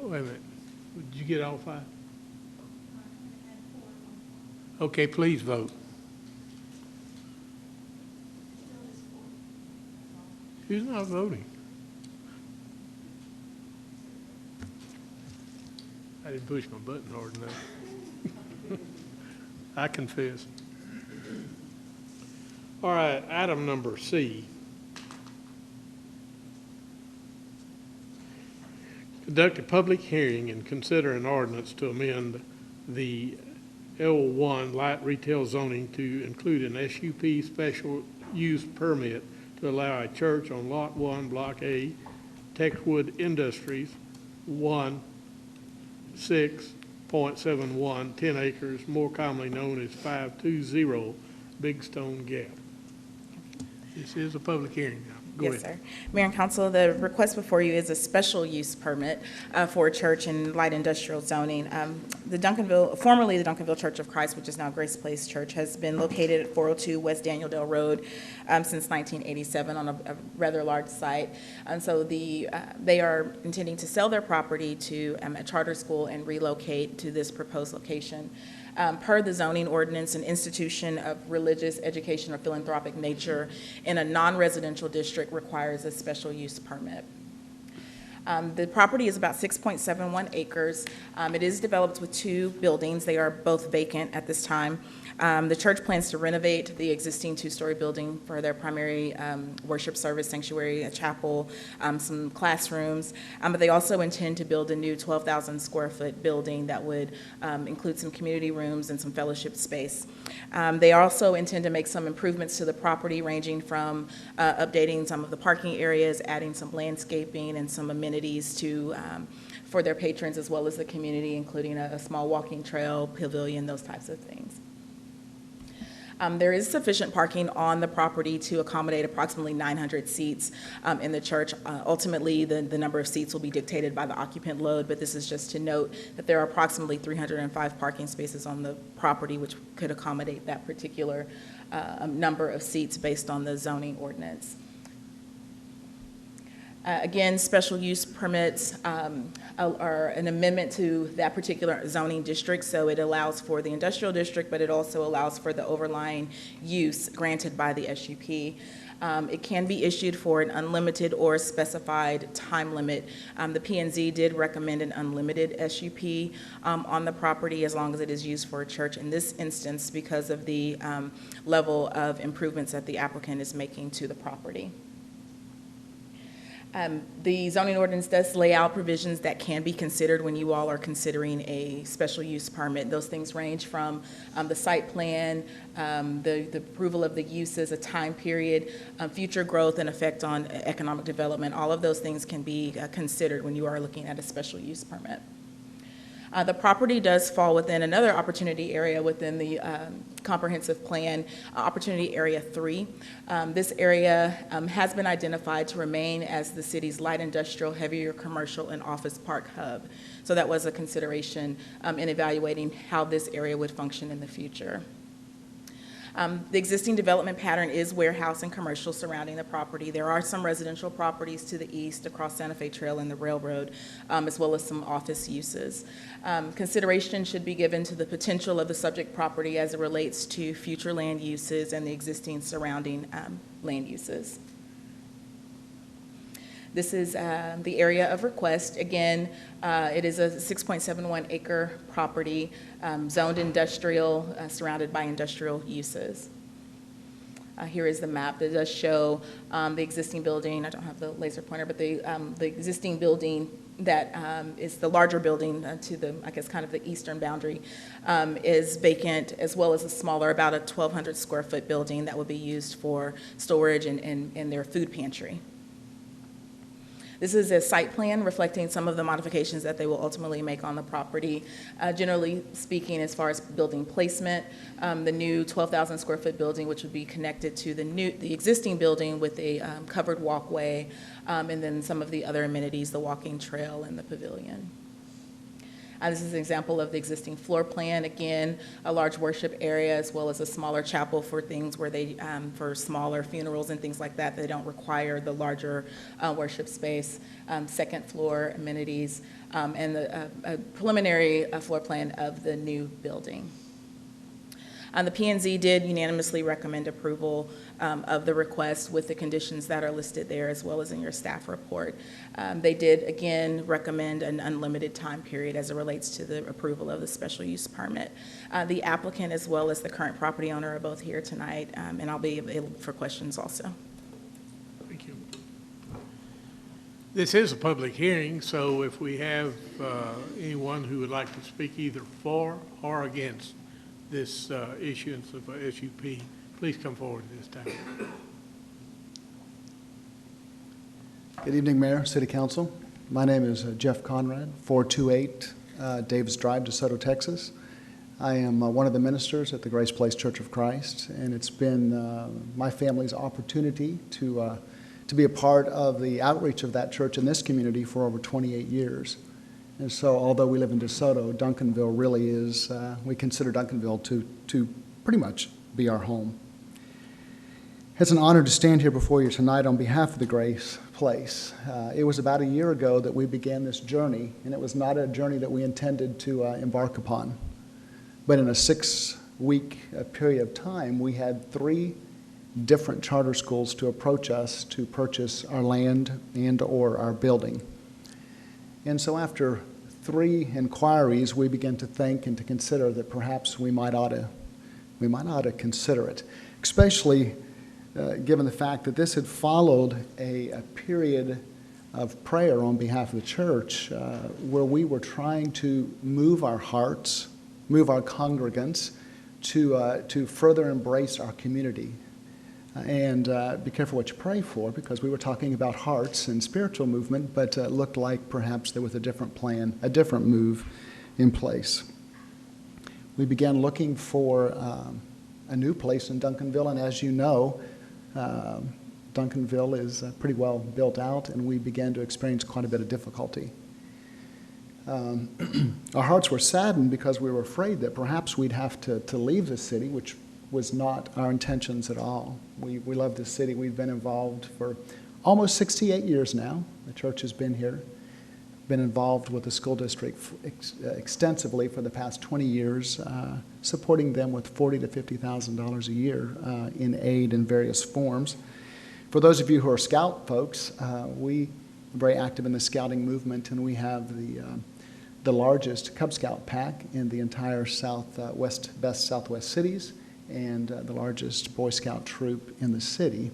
Oh, wait a minute. Did you get all 5? Okay, please vote. Who's not voting? didn't push my button hard enough. I confess. All right, item number C. Conduct a public hearing and consider an ordinance to amend the L1 light retail zoning to include an SUP special use permit to allow a church on Lot 1, Block A, Techwood Industries, 1/6.71, 10 acres, more commonly known as 520 Big Stone Gap. This is a public hearing now. Go Yes, ahead. sir. Mayor and council, the request before you is a special use permit for a church in light industrial zoning. Formerly the Duncanville Church of Christ, which is now Grace Place Church, has been located at 402 West Daniel Dale Road since 1987 on a rather large site. And so they are intending to sell their property to a charter school and relocate to this proposed location. Per the zoning ordinance, an institution of religious, education, or philanthropic nature in a non-residential district requires a special use permit. The property is about 6.71 acres. It is developed with 2 buildings. They are both vacant at this time. The church plans to renovate the existing 2-story building for their primary worship service sanctuary, a chapel, some classrooms, but they also intend to build a new 12,000 square foot building that would include some community rooms and some fellowship space. They also intend to make some improvements to the property, ranging from updating some of the parking areas, adding some landscaping and some amenities to for their patrons as well as the community, including a small walking trail, pavilion, those types of things. There is sufficient parking on the property to accommodate approximately 900 seats in the church. Ultimately, the number of seats will be dictated by the occupant load, but this is just to note that there are approximately 305 parking spaces on the property, which could accommodate that particular number of seats based on the zoning ordinance. Again, special use permits are an amendment to that particular zoning district, so it allows for the industrial district, but it also allows for the overlying use granted by the SUP. It can be issued for an unlimited or specified time limit. The P&Z did recommend an unlimited SUP on the property as long as it is used for a church in this instance because of the level of improvements that the applicant is making to the property. The zoning ordinance does lay out provisions that can be considered when you all are considering a special use permit. Those things range from the site plan, the approval of the uses, a time period, future growth and effect on economic development. All of those things can be considered when you are looking at a special use permit. The property does fall within another opportunity area within the comprehensive plan, Opportunity Area 3. This area has been identified to remain as the city's light industrial, heavier commercial, and office park hub. So that was a consideration in evaluating how this area would function in the future. The existing development pattern is warehouse and commercial surrounding the property. There are some residential properties to the east across Santa Fe Trail and the railroad, as well as some office uses. Consideration should be given to the potential of the subject property as it relates to future land uses and the existing surrounding land uses. This is the area of request. Again, it is a 6.71 acre property, zoned industrial, surrounded by industrial uses. Here is the map. It does show the existing building. I don't have the laser pointer, but the existing building that is the larger building to the, I guess, kind of the eastern boundary is vacant, as well as a smaller, about a 1,200 square foot building that would be used for storage and their food pantry. This is a site plan reflecting some of the modifications that they will ultimately make on the property. Generally speaking, as far as building placement, the new 12,000 square foot building, which would be connected to the existing building with a covered walkway, and then some of the other amenities, the walking trail and the pavilion. This is an example of the existing floor plan. Again, a large worship area as well as a smaller chapel for things where they, for smaller funerals and things like that, they don't require the larger worship space. Second floor amenities, and a preliminary floor plan of the new building. The P&Z did unanimously recommend approval of the request with the conditions that are listed there, as well as in your staff report. They did, again, recommend an unlimited time period as it relates to the approval of the special use permit. The applicant as well as the current property owner are both here tonight, and I'll be available for questions also. Thank you. This is a public hearing, so if we have anyone who would like to speak either for or against this issuance of a SUP, please come forward at this time. Good evening, Mayor, City Council. My name is Jeff Conrad, 428 Davis Drive, DeSoto, Texas. I am one of the ministers at the Grace Place Church of Christ, and it's been my family's opportunity to be a part of the outreach of that church in this community for over 28 years. And so although we live in DeSoto, Duncanville really is, we consider Duncanville to pretty much be our home. It's an honor to stand here before you tonight on behalf of the Grace Place. It was about a year ago that we began this journey, and it was not a journey that we intended to embark upon. But in a 6-week period of time, we had 3 different charter schools to approach us to purchase our land and or our building. And so after 3 inquiries, we began to think and to consider that perhaps we might ought to consider it, especially given the fact that this had followed a period of prayer on behalf of the church where we were trying to move our hearts, move our congregants to further embrace our community. And be careful what you pray for, because we were talking about hearts and spiritual movement, but it looked like perhaps there was a different plan, a different move in place. We began looking for a new place in Duncanville, and as you know, Duncanville is pretty well built out, and we began to experience quite a bit of difficulty. Our hearts were saddened because we were afraid that perhaps we'd have to leave the city, which was not our intentions at all. We love this city. We've been involved for almost 68 years now. The church has been here, been involved with the school district extensively for the past 20 years, supporting them with $40,000 to $50,000 a year in aid in various forms. For those of you who are Scout folks, we are very active in the scouting movement, and we have the largest Cub Scout pack in the entire best Southwest cities, and the largest Boy Scout troop in the city,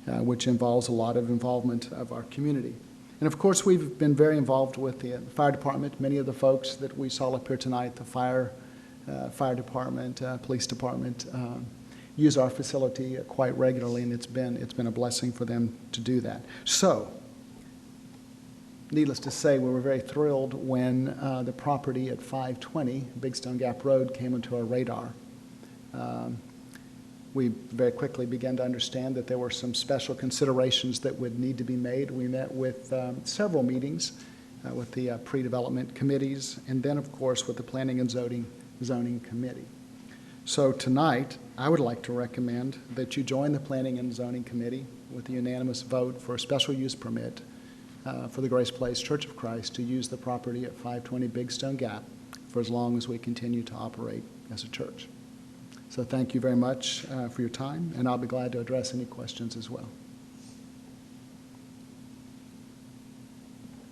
which involves a lot of involvement of our community. And of course, we've been very involved with the fire department. Many of the folks that we saw up here tonight, the fire department, police department, use our facility quite regularly, and it's been a blessing for them to do that. So, needless to say, we were very thrilled when the property at 520 Big Stone Gap Road came into our radar. We very quickly began to understand that there were some special considerations that would need to be made. We met with several meetings with the pre-development committees, and then, of course, with the Planning and Zoning Committee. So tonight, I would like to recommend that you join the Planning and Zoning Committee with a unanimous vote for a special use permit for the Grace Place Church of Christ to use the property at 520 Big Stone Gap for as long as we continue to operate as a church. So thank you very much for your time, and I'll be glad to address any questions as well.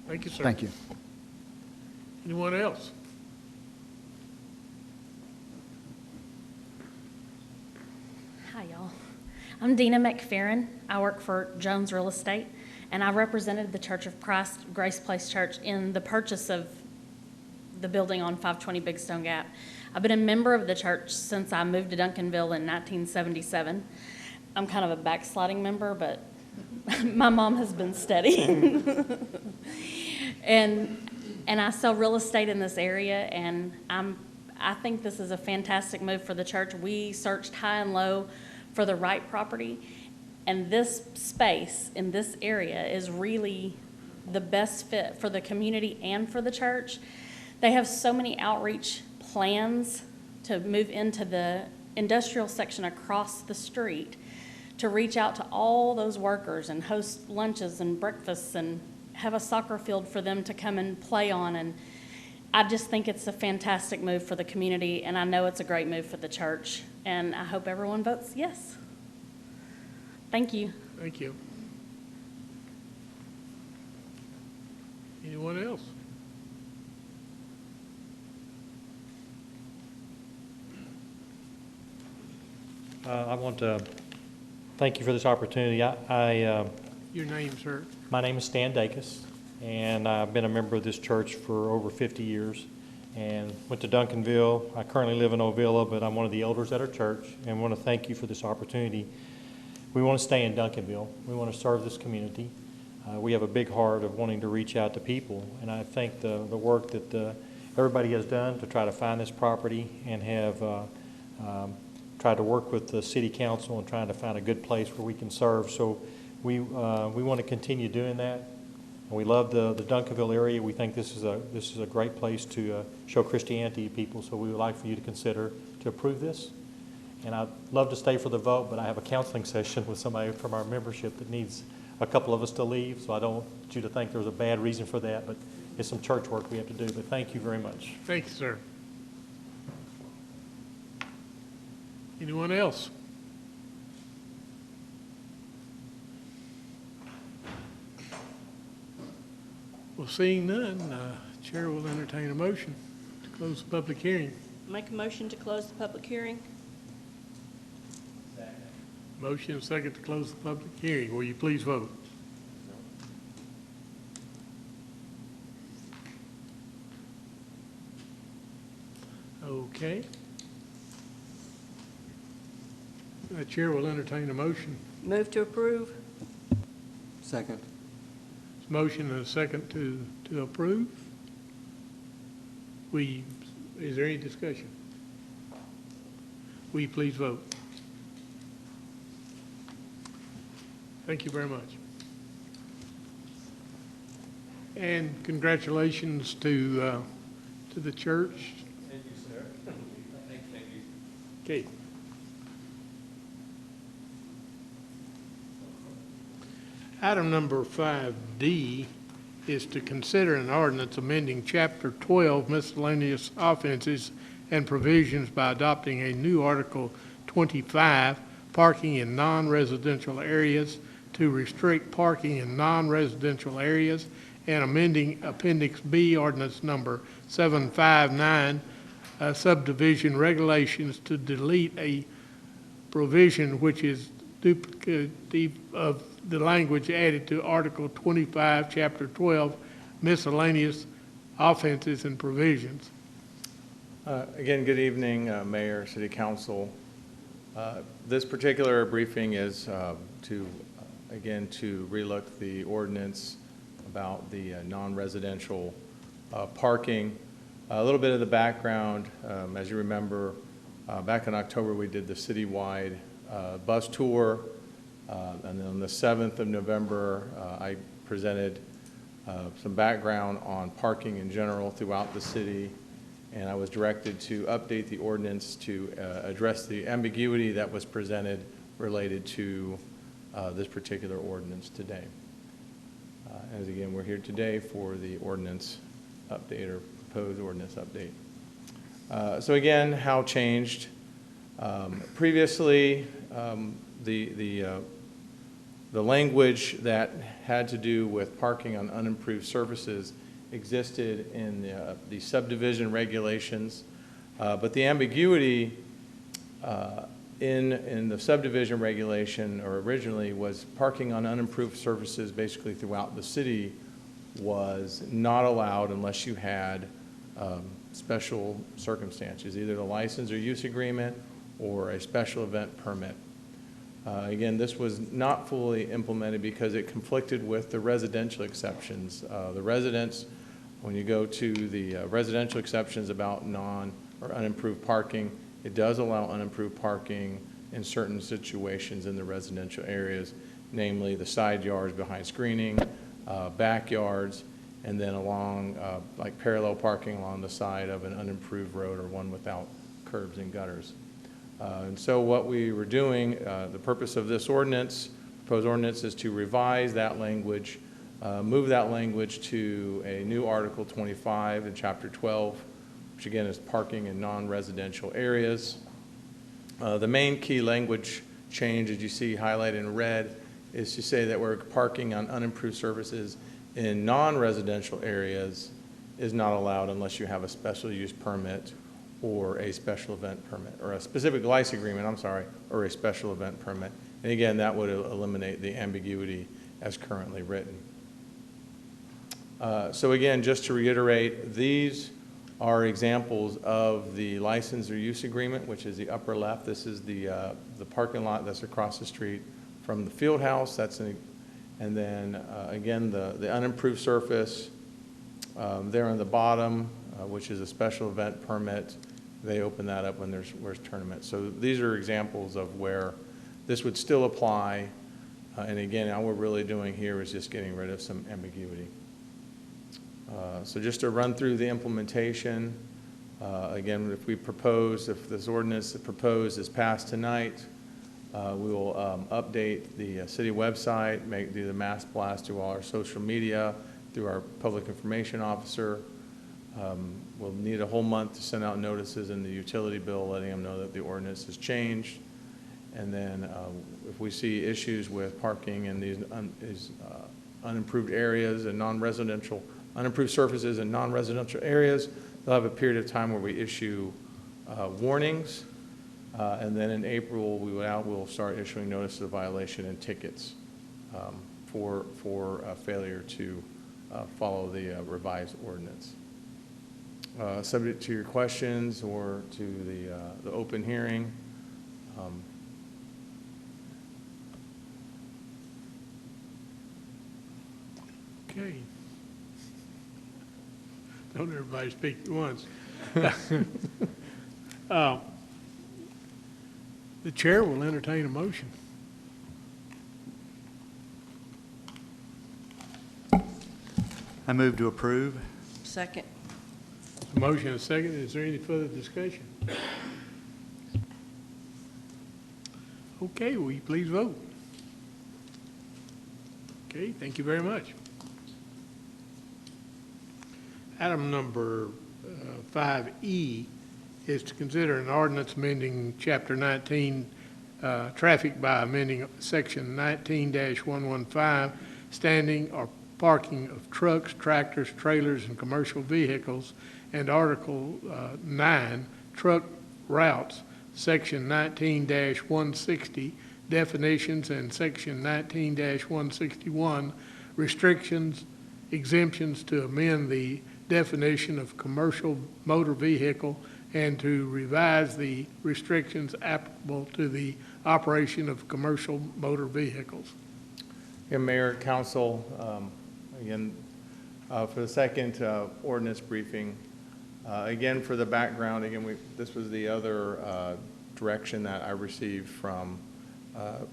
Thank you, sir. Thank you. Anyone else? Hi, y'all. I'm Dina McFerrin. I work for Jones Real Estate, and I represented the Church of Christ, Grace Place Church, in the purchase of the building on 520 Big Stone Gap. I've been a member of the church since I moved to Duncanville in 1977. I'm kind of a backsliding member, but my mom has been steady. and I sell real estate in this area, and I think this is a fantastic move for the church. We searched high and low for the right property, and this space in this area is really the best fit for the community and for the church. They have so many outreach plans to move into the industrial section across the street to reach out to all those workers and host lunches and breakfasts and have a soccer field for them to come and play on. And I just think it's a fantastic move for the community, and I know it's a great move for the church. and I hope everyone votes yes. Thank you. Thank you. Anyone else? I want to thank you for this opportunity. Your name, sir? My name is Stan Dacus, and I've been a member of this church for over 50 years and went to Duncanville. I currently live in Ovilla, but I'm one of the elders at our church, and want to thank you for this opportunity. We want to stay in Duncanville. We want to serve this community. We have a big heart of wanting to reach out to people, and I think the work that everybody has done to try to find this property and have tried to work with the city council and trying to find a good place where we can serve. So we want to continue doing that. And we love the Duncanville area. We think this is a great place to show Christianity to people. So we would like for you to consider to approve this. And I'd love to stay for the vote, but I have a counseling session with somebody from our membership that needs a couple of us to leave. So I don't want you to think there's a bad reason for that, but it's some church work we have to do. But thank you very much. Thank you, sir. Anyone else? Well, seeing none, Chair will entertain a motion to close the public hearing. Make a motion to close the public hearing. Motion and second to close the public hearing. Will you please vote? Okay. The chair will entertain a motion. Move to approve. Second. Motion and a second to approve. Is there any discussion? Will you please vote? Thank you very much. And congratulations to the church. Thank you, sir. Thank you. Okay. Item number 5D is to consider an ordinance amending Chapter 12 miscellaneous offenses and provisions by adopting a new Article 25, parking in non-residential areas, to restrict parking in non-residential areas, and amending Appendix B, Ordinance Number 759, subdivision regulations, to delete a provision which is duplicative of the language added to Article 25, Chapter 12, miscellaneous offenses and provisions. Again, good evening, Mayor, City Council. This particular briefing is to relook the ordinance about the non-residential parking. A little bit of the background, as you remember, back in October we did the citywide bus tour, and then on the 7th of November I presented some background on parking in general throughout the city, and I was directed to update the ordinance to address the ambiguity that was presented related to this particular ordinance today. As again, we're here today for the ordinance update or proposed ordinance update. So again, how changed? Previously, the language that had to do with parking on unimproved surfaces existed in the subdivision regulations, but the ambiguity in the subdivision regulation, or originally, was parking on unimproved surfaces basically throughout the city was not allowed unless you had special circumstances, either the license or use agreement or a special event permit. Again, this was not fully implemented because it conflicted with the residential exceptions. The residents, when you go to the residential exceptions about non or unimproved parking, it does allow unimproved parking in certain situations in the residential areas, namely the side yards behind screening, backyards, and then along like parallel parking along the side of an unimproved road or one without curbs and gutters. And so what we were doing, the purpose of this ordinance, proposed ordinance, is to revise that language, move that language to a new Article 25 in Chapter 12, which again is parking in non-residential areas. The main key language change that you see highlighted in red is to say that we're parking on unimproved surfaces in non-residential areas is not allowed unless you have a special use permit or a special event permit, or a specific license agreement, I'm sorry, or a special event permit. And again, that would eliminate the ambiguity as currently written. So again, just to reiterate, these are examples of the license or use agreement, which is the upper left. This is the parking lot that's across the street from the field house. And then again, the unimproved surface there on the bottom, which is a special event permit. They open that up when there's tournaments. So these are examples of where this would still apply. And again, all we're really doing here is just getting rid of some ambiguity. So just to run through the implementation, again, if this ordinance proposed is passed tonight, we will update the city website, do the mass blast through all our social media, through our public information officer. We'll need a whole month to send out notices in the utility bill, letting them know that the ordinance has changed. And then if we see issues with parking in these unimproved areas and unimproved surfaces in non-residential areas, they'll have a period of time where we issue warnings. And then in April, we'll start issuing notices of violation and tickets for failure to follow the revised ordinance. Subject to your questions or to the open hearing. Okay. Don't everybody speak at once. The chair will entertain a motion. I move to approve. Second. A motion and a second. Is there any further discussion? Okay, will you please vote? Okay, thank you very much. Item number 5E is to consider an ordinance amending Chapter 19, traffic by amending Section 19-115, standing or parking of trucks, tractors, trailers, and commercial vehicles, and Article 9, truck routes, Section 19-160, definitions, and Section 19-161, restrictions, exemptions, to amend the definition of commercial motor vehicle and to revise the restrictions applicable to the operation of commercial motor vehicles. Yeah, Mayor, Council, again, for the second ordinance briefing, again, for the background, again, this was the other direction that I received from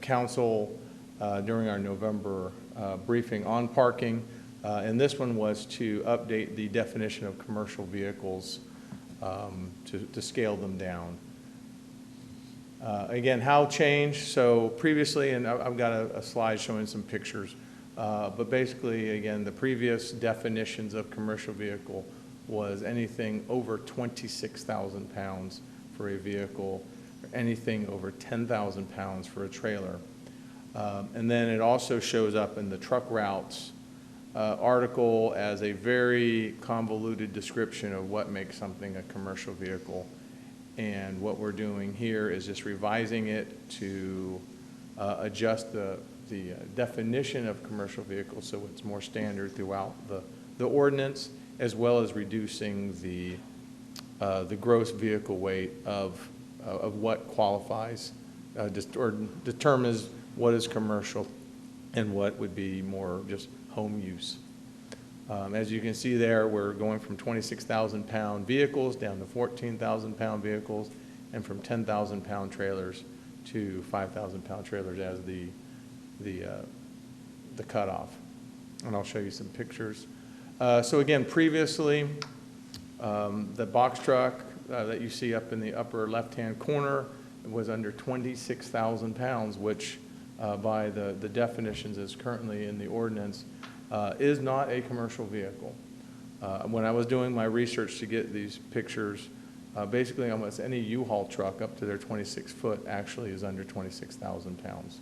Council during our November briefing on parking. And this one was to update the definition of commercial vehicles to scale them down. Again, how changed? So previously, and I've got a slide showing some pictures, but basically, again, the previous definitions of commercial vehicle was anything over 26,000 pounds for a vehicle, or anything over 10,000 pounds for a trailer. And then it also shows up in the truck routes article as a very convoluted description of what makes something a commercial vehicle. And what we're doing here is just revising it to adjust the definition of commercial vehicle so it's more standard throughout the ordinance, as well as reducing the gross vehicle weight of what qualifies or determines what is commercial and what would be more just home use. As you can see there, we're going from 26,000 pound vehicles down to 14,000 pound vehicles, and from 10,000 pound trailers to 5,000 pound trailers as the cutoff. And I'll show you some pictures. So again, previously, the box truck that you see up in the upper left-hand corner was under 26,000 pounds, which by the definitions as currently in the ordinance, is not a commercial vehicle. When I was doing my research to get these pictures, Basically, almost any U-Haul truck up to their 26-foot actually is under 26,000 pounds.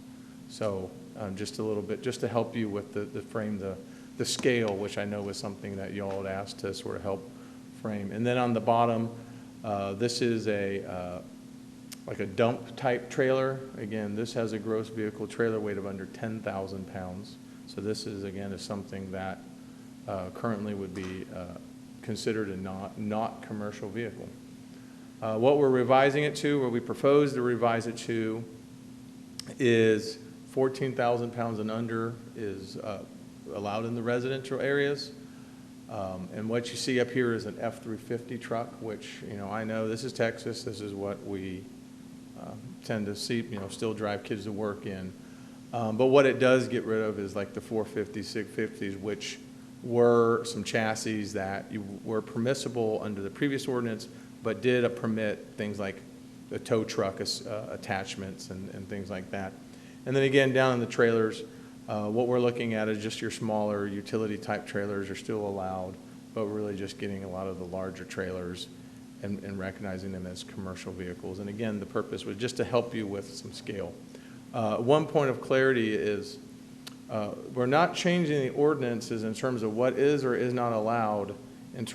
So just a little bit, just to help you with the frame, the scale, which I know was something that you all had asked to sort of help frame. And then on the bottom, this is like a dump type trailer. Again, this has a gross vehicle trailer weight of under 10,000 pounds. So this is, again, is something that currently would be considered a not commercial vehicle. What we're revising it to, what we propose to revise it to, is 14,000 pounds and under is allowed in the residential areas. And what you see up here is an F-350 truck, which, you know, I know this is Texas. This is what we tend to see, you know, still drive kids to work in. But what it does get rid of is like the 450s, 650s, which were some chassis that were permissible under the previous ordinance, but did permit things like the tow truck attachments and things like that. And then again, down in the trailers, what we're looking at is just your smaller utility type trailers are still allowed, but we're really just getting a lot of the larger trailers and recognizing them as commercial vehicles. And again, the purpose was just to help you with some scale. One point of clarity is we're not changing the ordinances in terms of what is or is not allowed in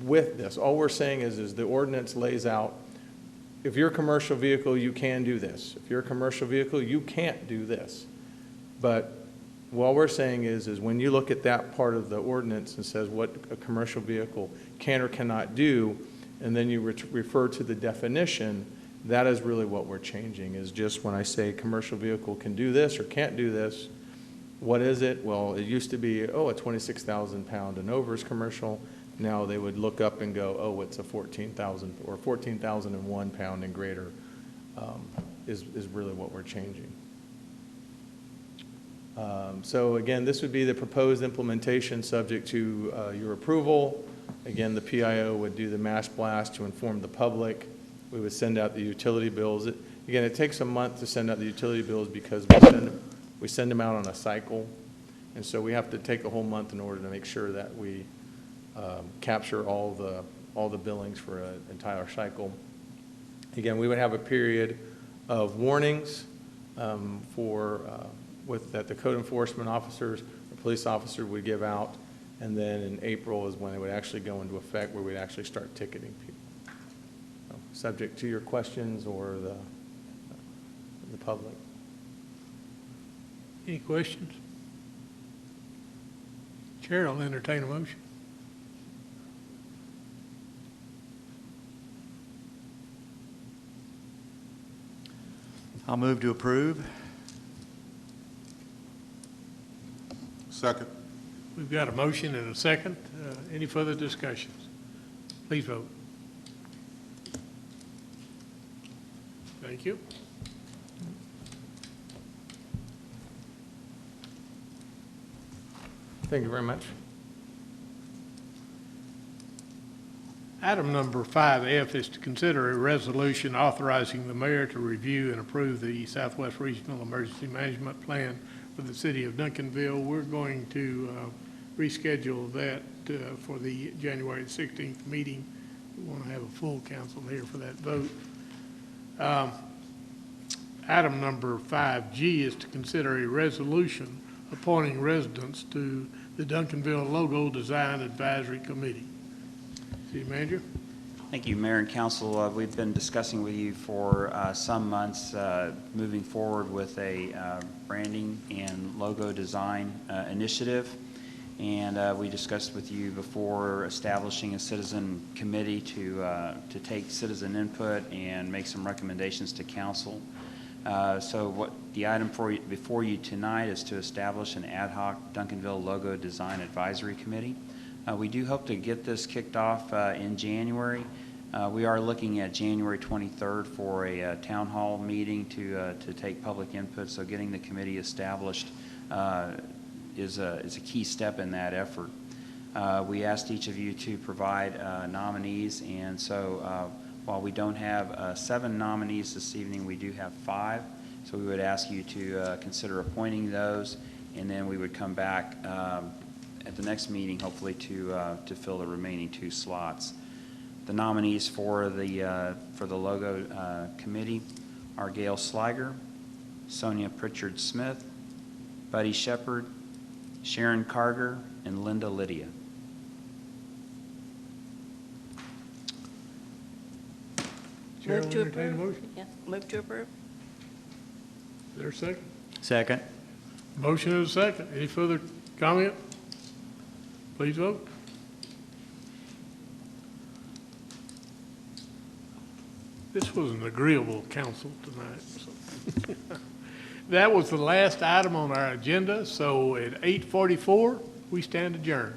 with this. All we're saying is the ordinance lays out, if you're a commercial vehicle, you can do this. If you're a commercial vehicle, you can't do this. But what we're saying is when you look at that part of the ordinance and says what a commercial vehicle can or cannot do, and then you refer to the definition, that is really what we're changing, is just when I say commercial vehicle can do this or can't do this, what is it? Well, it used to be, oh, a 26,000 pound and over is commercial. Now they would look up and go, oh, it's a 14,000 or 14,001 pound and greater is really what we're changing. So again, this would be the proposed implementation subject to your approval. Again, the PIO would do the mass blast to inform the public. We would send out the utility bills. Again, it takes a month to send out the utility bills because we send them out on a cycle. And so we have to take a whole month in order to make sure that we capture all the billings for an entire cycle. Again, we would have a period of warnings that the code enforcement officers or police officer would give out, and then in April is when it would actually go into effect, where we'd actually start ticketing people. So, subject to your questions or the public. Any questions? Chair will entertain a motion. I'll move to approve. Second. We've got a motion and a second. Any further discussions? Please vote. Thank you. Thank you very much. Item number 5F is to consider a resolution authorizing the mayor to review and approve the Southwest Regional Emergency Management Plan for the city of Duncanville. We're going to reschedule that for the January 16th meeting. We want to have a full council here for that vote. Item number 5G is to consider a resolution appointing residents to the Duncanville Logo Design Advisory Committee. City Manager. Thank you, Mayor and Council. We've been discussing with you for some months moving forward with a branding and logo design initiative. And we discussed with you before establishing a citizen committee to take citizen input and make some recommendations to council. So what the item before you tonight is to establish an ad hoc Duncanville Logo Design Advisory Committee. We do hope to get this kicked off in January. We are looking at January 23rd for a town hall meeting to take public input, so getting the committee established is a key step in that effort. We asked each of you to provide nominees, and so while we don't have 7 nominees this evening, we do have 5. So we would ask you to consider appointing those, and then we would come back at the next meeting, hopefully, to fill the remaining 2 slots. The nominees for the logo committee are Gail Sliger, Sonia Pritchard Smith, Buddy Shepard, Sharon Carter, and Linda Lydia. Chair Move will to entertain a approve. motion. Yeah, move to approve. Is there a second? Second. Motion and a second. Any further comment? Please vote. This was an agreeable council tonight. So. That was the last item on our agenda, so at 8:44, we stand adjourned.